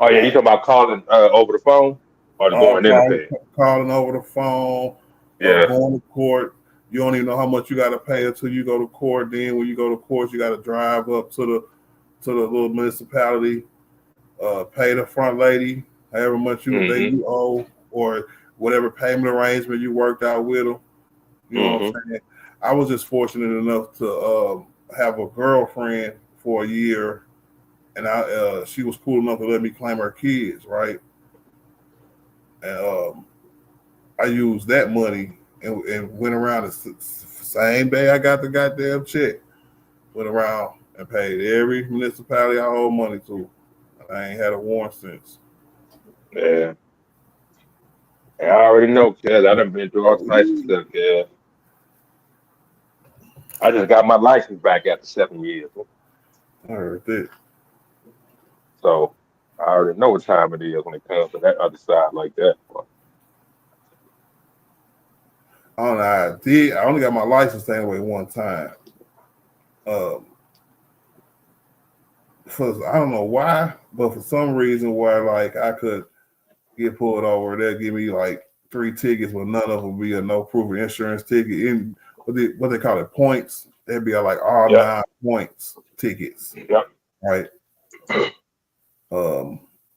S4: Oh, yeah, you talking about calling over the phone or going in the bed?
S3: calling over the phone,
S4: Yeah.
S3: going to court. You don't even know how much you got to pay until you go to court. Then when you go to court, you got to drive up to the little municipality, pay the front lady however much you owe or whatever payment arrangement you worked out with them. You know what I'm saying? I was just fortunate enough to have a girlfriend for a year, and she was cool enough to let me claim her kids, right? And I used that money and went around the same day I got the goddamn check. Went around and paid every municipality I owe money to. I ain't had a warrant since.
S4: Yeah. I already know, kid. I done been through all types of stuff, kid. I just got my license back after 7 years.
S3: I heard that.
S4: So I already know what time it is when it comes to that other side like that.
S3: I don't know. I did. I only got my license taken away one time. For I don't know why, but for some reason, where like I could get pulled over, they'll give me like 3 tickets, but none of them be a no proof of insurance ticket. In what they call it, points. They'd be like all
S4: Yep.
S3: 9 points tickets,
S4: Yep.
S3: right?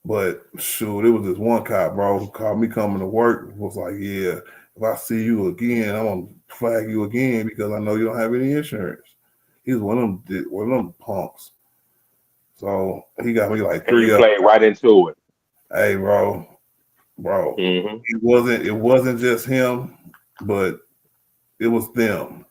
S3: But shoot, it was this one cop, bro, who called me coming to work. Was like, yeah, if I see you again, I'm gonna flag you again because I know you don't have any insurance. He's one of them punks. So he got me like
S4: And
S3: 3
S4: you
S3: up.
S4: played right into it.
S3: Hey, bro,
S4: Mm-hmm.
S3: it wasn't just him, but it was them.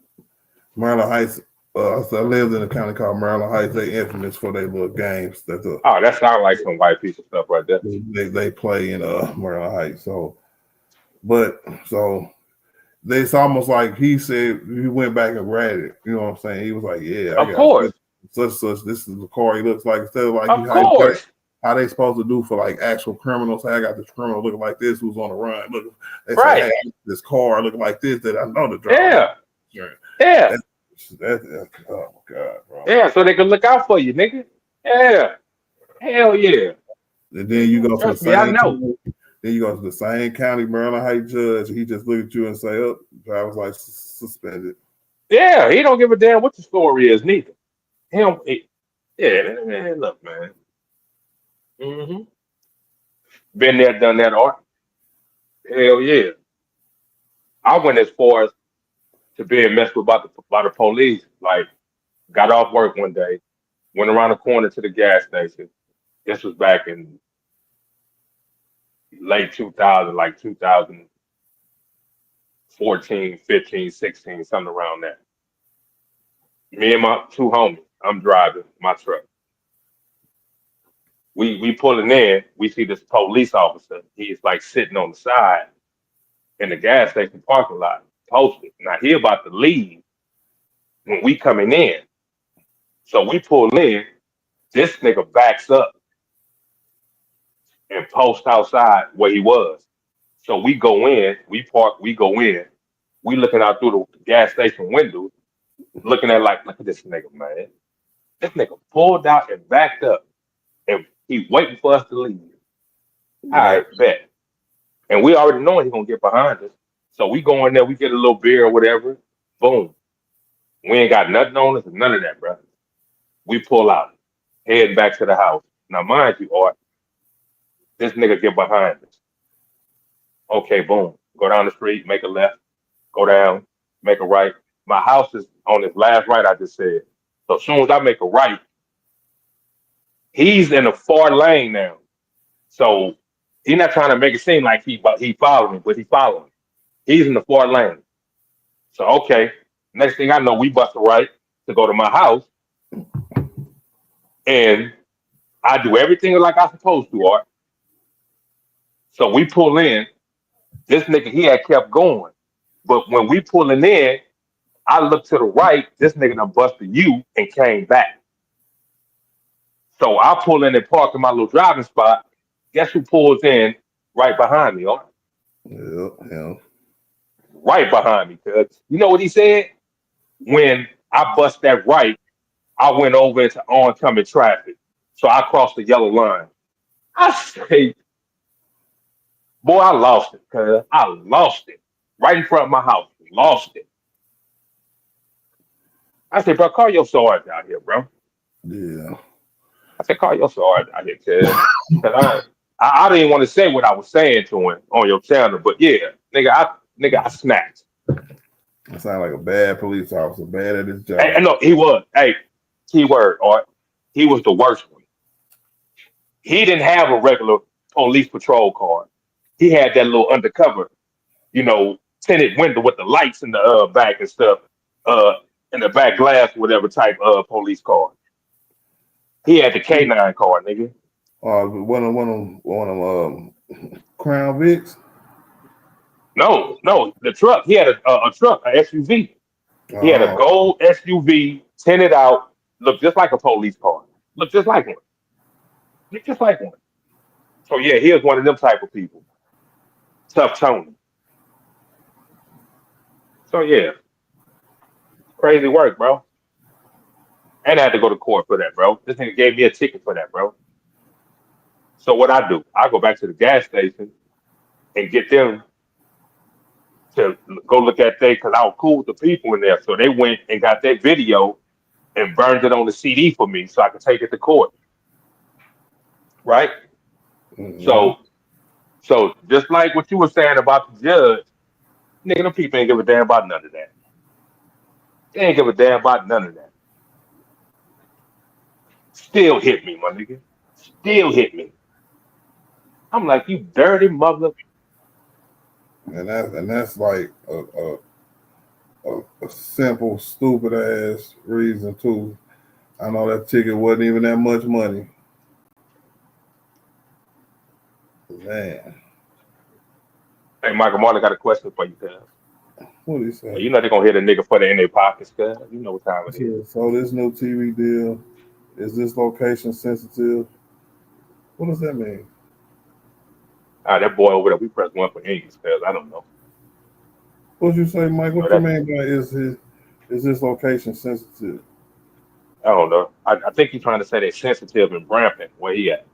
S3: Maryland Heights. I lived in a county called Maryland Heights. They infamous for their little games that
S4: Oh, that sounds like some white people stuff right there.
S3: they play in Maryland Heights. So it's almost like he said he went back and read it. You know what I'm saying? He was like, "Yeah,
S4: Of course.
S3: such. This is the car he looks like." Instead of like
S4: Of course.
S3: how they supposed to do for like actual criminals. Hey, I got this criminal looking like this who's on the run. Look, they
S4: Right.
S3: say, hey, this car looking like this that I know the driver.
S4: Yeah. Yeah.
S3: That's oh my God, bro.
S4: Yeah, so they can look out for you, nigga. Yeah. Hell yeah.
S3: And then you go to the
S4: Trust me, I
S3: same
S4: know.
S3: then you go to the same county Maryland Heights judge, and he just look at you and say, "Oh, driver's license suspended."
S4: Yeah, he don't give a damn what the story is, neither. Yeah, man, look, man. Mm-hmm. Been there, done that, art. Hell yeah. I went as far as to being messed with by the police. Like, got off work one day, went around the corner to the gas station. This was back in late 2000, like 2014, 15, 16, something around that. Me and my 2 homies, I'm driving my truck. We pulling in, we see this police officer. He's like sitting on the side in the gas station parking lot, posted. Now he about to leave when we coming in. So we pull in, this nigga backs up and post outside where he was. So we go in, we park, we go in, we looking out through the gas station window, looking at like, look at this nigga, man. This nigga pulled out and backed up, and he waiting for us to leave. All right, bet. And we already know he's gonna get behind us. So we go in there, we get a little beer or whatever. Boom. We ain't got nothing on us, none of that, bro. We pull out, head back to the house. Now, mind you, Art, this nigga get behind us. Okay, boom. Go down the street, make a left, go down, make a right. My house is on this last right I just said. So as soon as I make a right, he's in the far lane now. So he's not trying to make it seem like he following me, but he following me. He's in the far lane. So okay, next thing I know, we bust a right to go to my house, and I do everything like I'm supposed to, Art. So we pull in. This nigga, he had kept going, but when we pulling in, I look to the right. This nigga done busted you and came back. So I pull in and park in my little driving spot. Guess who pulls in right behind me, Art?
S3: Yeah.
S4: Right behind me, cuz. You know what he said? When I bust that right, I went over into oncoming traffic. So I crossed the yellow line. I say, boy, I lost it, cuz. I lost it. Right in front of my house. Lost it. I said, bro, call your sergeant out here, bro.
S3: Yeah.
S4: I said, call your sergeant out here, cuz. I didn't want to say what I was saying to him on your channel, but yeah, nigga, I snapped.
S3: That sounds like a bad police officer, bad at his
S4: And
S3: job.
S4: no, he was. Hey, keyword, or he was the worst one. He didn't have a regular police patrol car. He had that little undercover, tinted window with the lights in the back and stuff, uh, in the back glass, whatever type of police car. He had the K9 car, nigga.
S3: One of them Crown Vics.
S4: No, no, the truck. He had a truck, a SUV. He had a
S3: Oh,
S4: gold SUV, tinted out, looked just like a police car. Looked just like one. Looked just like one. So yeah, he was one of them type of people. Tough Tony. So yeah, crazy work, bro. And I had to go to court for that, bro. This nigga gave me a ticket for that, bro. So what I do, I go back to the gas station and get them to go look at they, because I was cool with the people in there. So they went and got that video and burned it on the CD for me so I could take it to court. Right?
S3: mm-hmm.
S4: So just like what you were saying about the judge, nigga, them people ain't give a damn about none of that. They ain't give a damn about none of that. Still hit me, my nigga. Still hit me. I'm like, you dirty mother.
S3: And that's like a simple, stupid ass reason too. I know that ticket wasn't even that much money. Man,
S4: Hey, Michael Marley got a question for you, cuz.
S3: what did he say?
S4: You know they're gonna hit a nigga for the in their pockets, cuz. You know what time it is.
S3: So this new TV deal, is this location sensitive? What does that mean?
S4: That boy over there, we press one for English, cuz. I don't know.
S3: What you say, Mike?
S4: You know
S3: What you
S4: that
S3: mean by is this location sensitive?
S4: I don't know. I think he's trying to say they're sensitive in Brampton, where he at.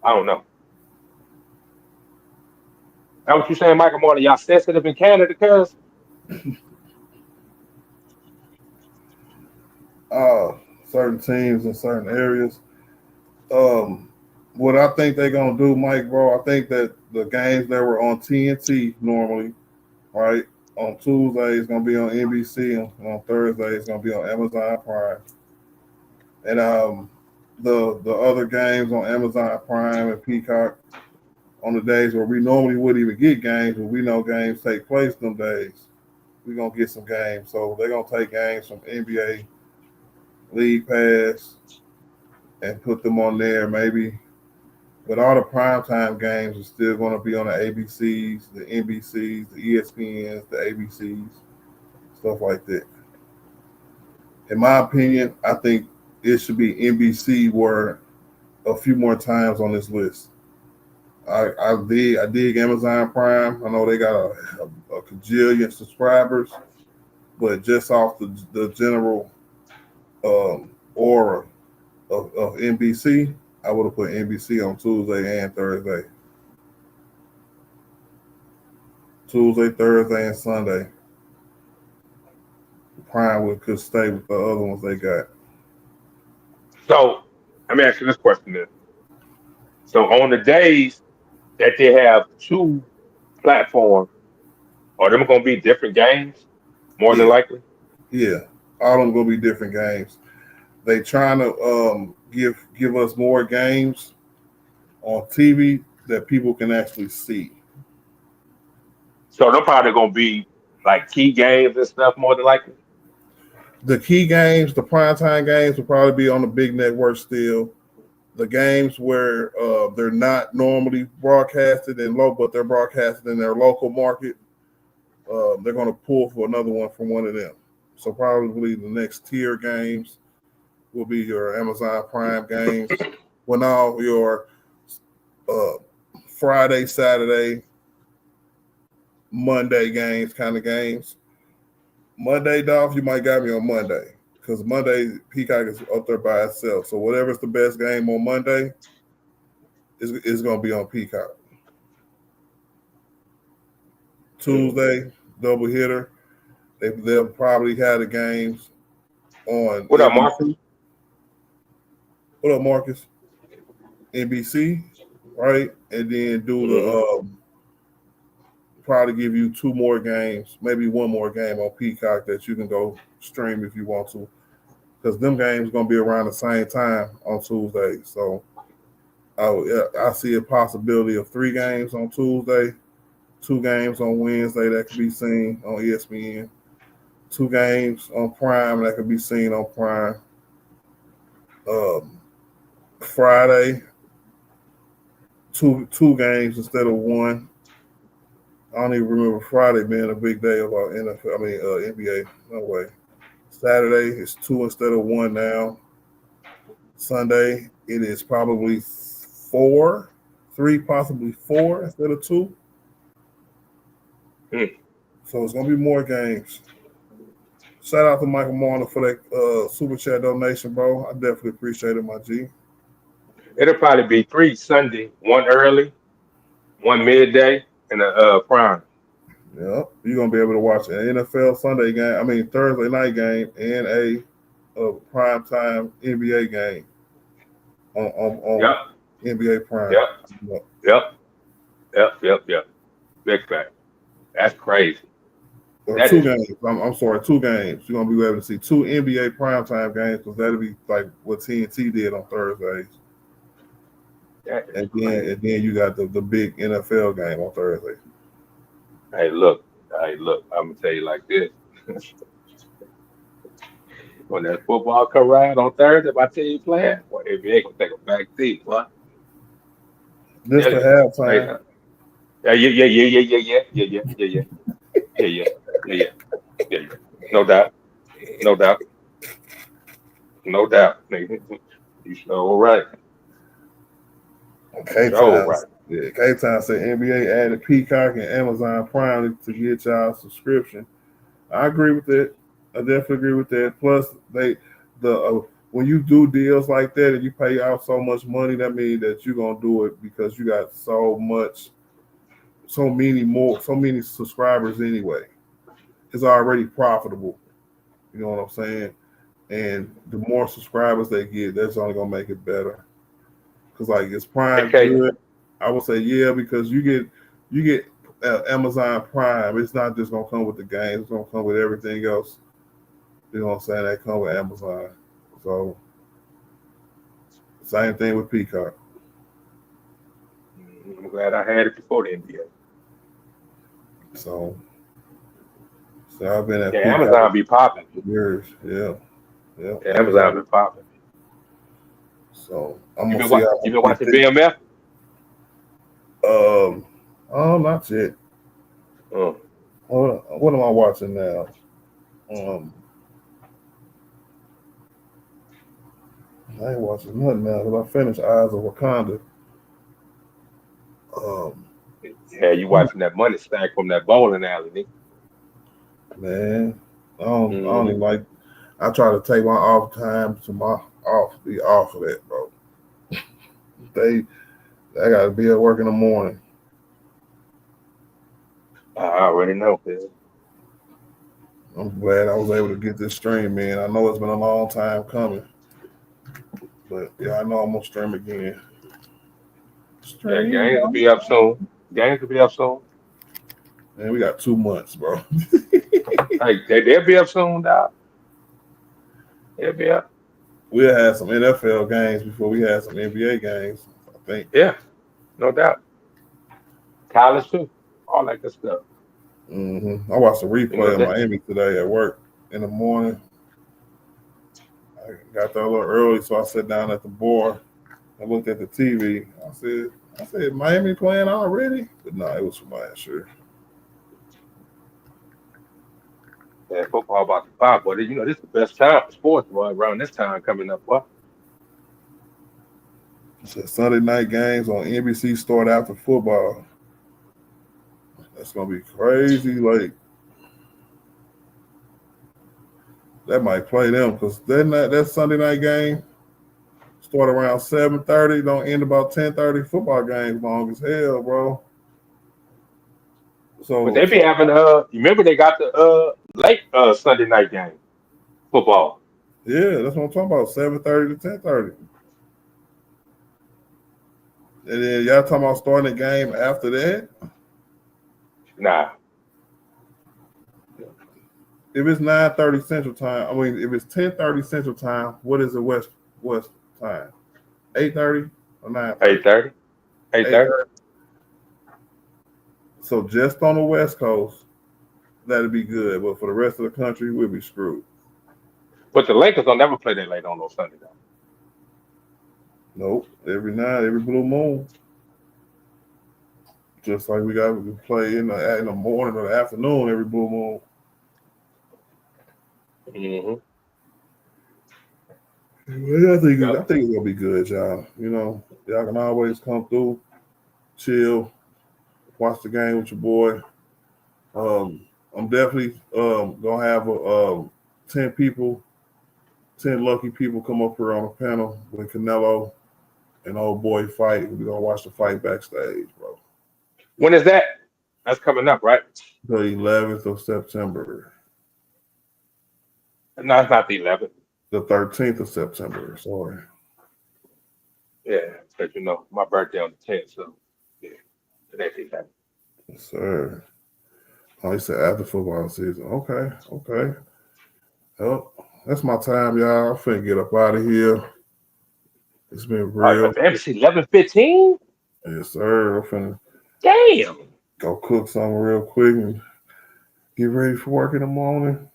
S4: I don't know. That what you saying, Michael Marley? Y'all sensitive in Canada, cuz?
S3: Certain teams in certain areas. What I think they're gonna do, Mike, bro, I think that the games that were on TNT normally, right, on Tuesday it's gonna be on NBC, and on Thursday it's gonna be on Amazon Prime, and the other games on Amazon Prime and Peacock on the days where we normally wouldn't even get games, but we know games take place them days. We're gonna get some games, so they're gonna take games from NBA League Pass and put them on there, maybe. But all the primetime games are still going to be on the ABCs, the NBCs, the ESPNs, the ABCs, stuff like that. In my opinion, I think it should be NBC were a few more times on this list. I dig Amazon Prime. I know they got a cajillion subscribers, but just off the general aura of NBC, I would have put NBC on Tuesday and Thursday. Tuesday, Thursday, and Sunday. Prime could stay with the other ones they got.
S4: So let me ask you this question then. So on the days that they have two platforms, are them gonna be different games? More than
S3: Yeah,
S4: likely?
S3: yeah. All of them gonna be different games. They trying to give us more games on TV that people can actually see.
S4: So they're probably gonna be like key games and stuff more than likely.
S3: The key games, the primetime games, will probably be on the big network still. The games where they're not normally broadcasted in low, but they're broadcasted in their local market, they're going to pull for another one from one of them. So probably the next tier games will be your Amazon Prime games. When all your uh, Friday, Saturday, Monday games, kind of games. Monday, Dolph, you might got me on Monday because Monday Peacock is up there by itself. So whatever's the best game on Monday is going to be on Peacock. Tuesday, double hitter. They'll probably have the games on
S4: What up, Marcus?
S3: NBC. What up, Marcus? NBC, right? And then do
S4: Mm-hmm.
S3: probably give you 2 more games, maybe 1 more game on Peacock that you can go stream if you want to, because them games gonna be around the same time on Tuesday. So I see a possibility of 3 games on Tuesday, 2 games on Wednesday that can be seen on ESPN, 2 games on Prime that can be seen on Prime. Friday, two games instead of 1. I don't even remember Friday being a big day of our NFL. I mean NBA. No way. Saturday is 2 instead of 1 now. Sunday it is probably 4, 3, possibly 4 instead of 2. So it's gonna be more games. Shout out to Michael Marner for that super chat donation, bro. I definitely appreciate it, my G.
S4: It'll probably be 3 Sunday, 1 early, 1 midday, and a prime.
S3: Yeah, you're gonna be able to watch an NFL Sunday game. I mean Thursday night game and a prime time NBA game on
S4: Yep.
S3: NBA Prime.
S4: Yep. Big fact. That's crazy.
S3: Or
S4: That
S3: 2
S4: is
S3: games. I'm sorry, 2 games. You're gonna be able to see 2 NBA primetime games because that'll be like what TNT did on Thursdays. And then you got the big NFL game on Thursday.
S4: Hey, look. I'm gonna tell you like this. When that football come around on Thursday, my team playing, boy, NBA gonna take a back seat, boy.
S3: Just
S4: Tell
S3: for
S4: you. Hey,
S3: halftime.
S4: yeah. No doubt. No doubt. No doubt. Nigga. You sure right. Sure
S3: K-Time.
S4: right.
S3: Yeah, K-Time said NBA added Peacock and Amazon Prime to get y'all a subscription. I agree with that. I definitely agree with that. Plus, when you do deals like that and you pay out so much money, that means that you're gonna do it because you got so many subscribers anyway. It's already profitable. You know what I'm saying? And the more subscribers they get, that's only gonna make it better. Cause like is Prime
S4: Okay.
S3: good? I would say yeah, because you get Amazon Prime. It's not just gonna come with the games; it's gonna come with everything else. You know what I'm saying? That come with Amazon. So same thing with Peacock.
S4: I'm glad I had it before the NBA.
S3: So I've been at
S4: Yeah,
S3: Peacock
S4: Amazon be popping.
S3: for years. Yeah.
S4: Yeah,
S3: Amazon.
S4: Amazon be popping.
S3: So I'm
S4: You
S3: gonna
S4: been
S3: see
S4: wa-
S3: how
S4: you been
S3: it
S4: watching BMF?
S3: Oh, not yet.
S4: Mm.
S3: What am I watching now? I ain't watching nothing now because I finished Eyes of Wakanda.
S4: Yeah, you watching that money stack from that bowling alley, nigga.
S3: Man, I don't
S4: Mm-hmm.
S3: even like. I try to take my off time to be off of that, bro. I gotta be at work in the morning.
S4: I already know, man.
S3: I'm glad I was able to get this stream, man. I know it's been a long time coming, but yeah, I know I'm gonna stream again.
S4: Yeah,
S3: Stream,
S4: games will be up soon. Games will be up soon.
S3: man. We got 2 months, bro.
S4: Hey, they'll be up soon, dog. They'll be up.
S3: We'll have some NFL games before we have some NBA games. I think.
S4: Yeah, no doubt. College too. All that good stuff.
S3: I watched a
S4: You know
S3: replay of
S4: that.
S3: Miami today at work in the morning. I got there a little early, so I sat down at the bar. I looked at the TV. I said, Miami playing already? But no, it was from last year.
S4: Yeah, football about to pop, but you know this is the best time for sports, boy. Around this time coming up, boy.
S3: So Sunday night games on NBC start after football. That's gonna be crazy. Like that might play them because that Sunday night game start around 7:30, don't end about 10:30. Football games long as hell, bro.
S4: But
S3: So
S4: they be having you remember they got the late Sunday night game football.
S3: yeah, that's what I'm talking about. 7:30 to 10:30. And then y'all talking about starting the game after that?
S4: Nah.
S3: If it's 9:30 Central Time, I mean, if it's 10:30 Central Time, what is the West time? 8:30 or 9:30?
S4: 8:30. 8:30.
S3: 8:30. So just on the West Coast, that'd be good. But for the rest of the country, we'll be screwed.
S4: But the Lakers don't never play that late on those Sunday though.
S3: Nope. Every night, every blue moon. Just like we play in the morning or the afternoon every blue moon.
S4: Mm-hmm.
S3: Well, I think it's gonna be good, y'all. You know, y'all can always come through, chill, watch the game with your boy. I'm definitely gonna have 10 people, 10 lucky people come up here on a panel with Canelo and old boy fight. We're gonna watch the fight backstage, bro.
S4: When is that? That's coming up, right?
S3: The 11th of September.
S4: No, it's not the 11th.
S3: The 13th of September, sorry.
S4: Yeah, because you know my birthday on the 10th, so yeah, today's the 11th.
S3: Yes, sir. Oh, he said after football season. Okay. Well, that's my time, y'all. I'm finna get up out of here. It's been
S4: All right,
S3: real.
S4: but damn, it's 11:15.
S3: Yes, sir. I'm finna
S4: Damn.
S3: go cook something real quick and get ready for work in the morning.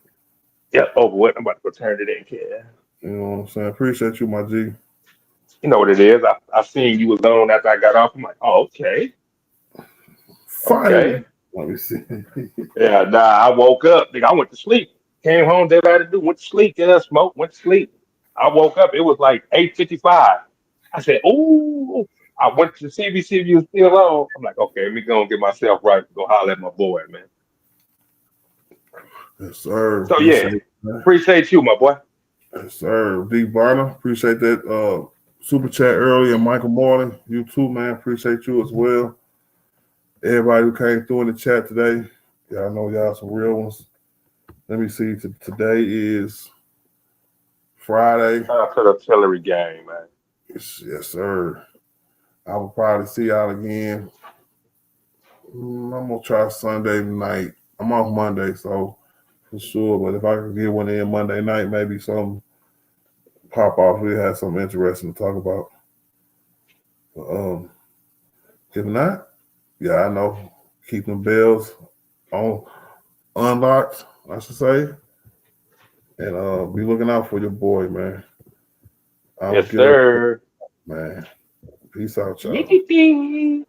S4: Yeah, over what? I'm about to go turn it in, kid.
S3: You know what I'm saying? Appreciate you, my G.
S4: You know what it is. I seen you was on after I got off. I'm like, oh, okay.
S3: Finally. Let me see.
S4: Yeah, nah, I woke up. Nigga, I went to sleep. Came home, did what I had to do. Went to sleep, get a smoke, went to sleep. I woke up. It was like 8:55. I said, ooh. I went to CBC. You was still on. I'm like, okay, let me go and get myself right. Go holler at my boy, man.
S3: Yes, sir.
S4: So, yeah, appreciate you, my boy.
S3: Yes, sir. Big Barner, appreciate that super chat earlier. Michael Marlin, you too, man. Appreciate you as well. Everybody who came through in the chat today, y'all know y'all some real ones. Let me see. Today is Friday.
S4: Shout out to the artillery game, man.
S3: Yes, sir. I will probably see y'all again. I'm gonna try Sunday night. I'm off Monday, so for sure. But if I can get one in Monday night, maybe some pop off. We have something interesting to talk about. But, if not, yeah, I know. Keep them bells on unlocked, I should say. And be looking out for your boy, man.
S4: Yes, sir.
S3: Man. Peace out, y'all.
S4: Yee-dee-dee.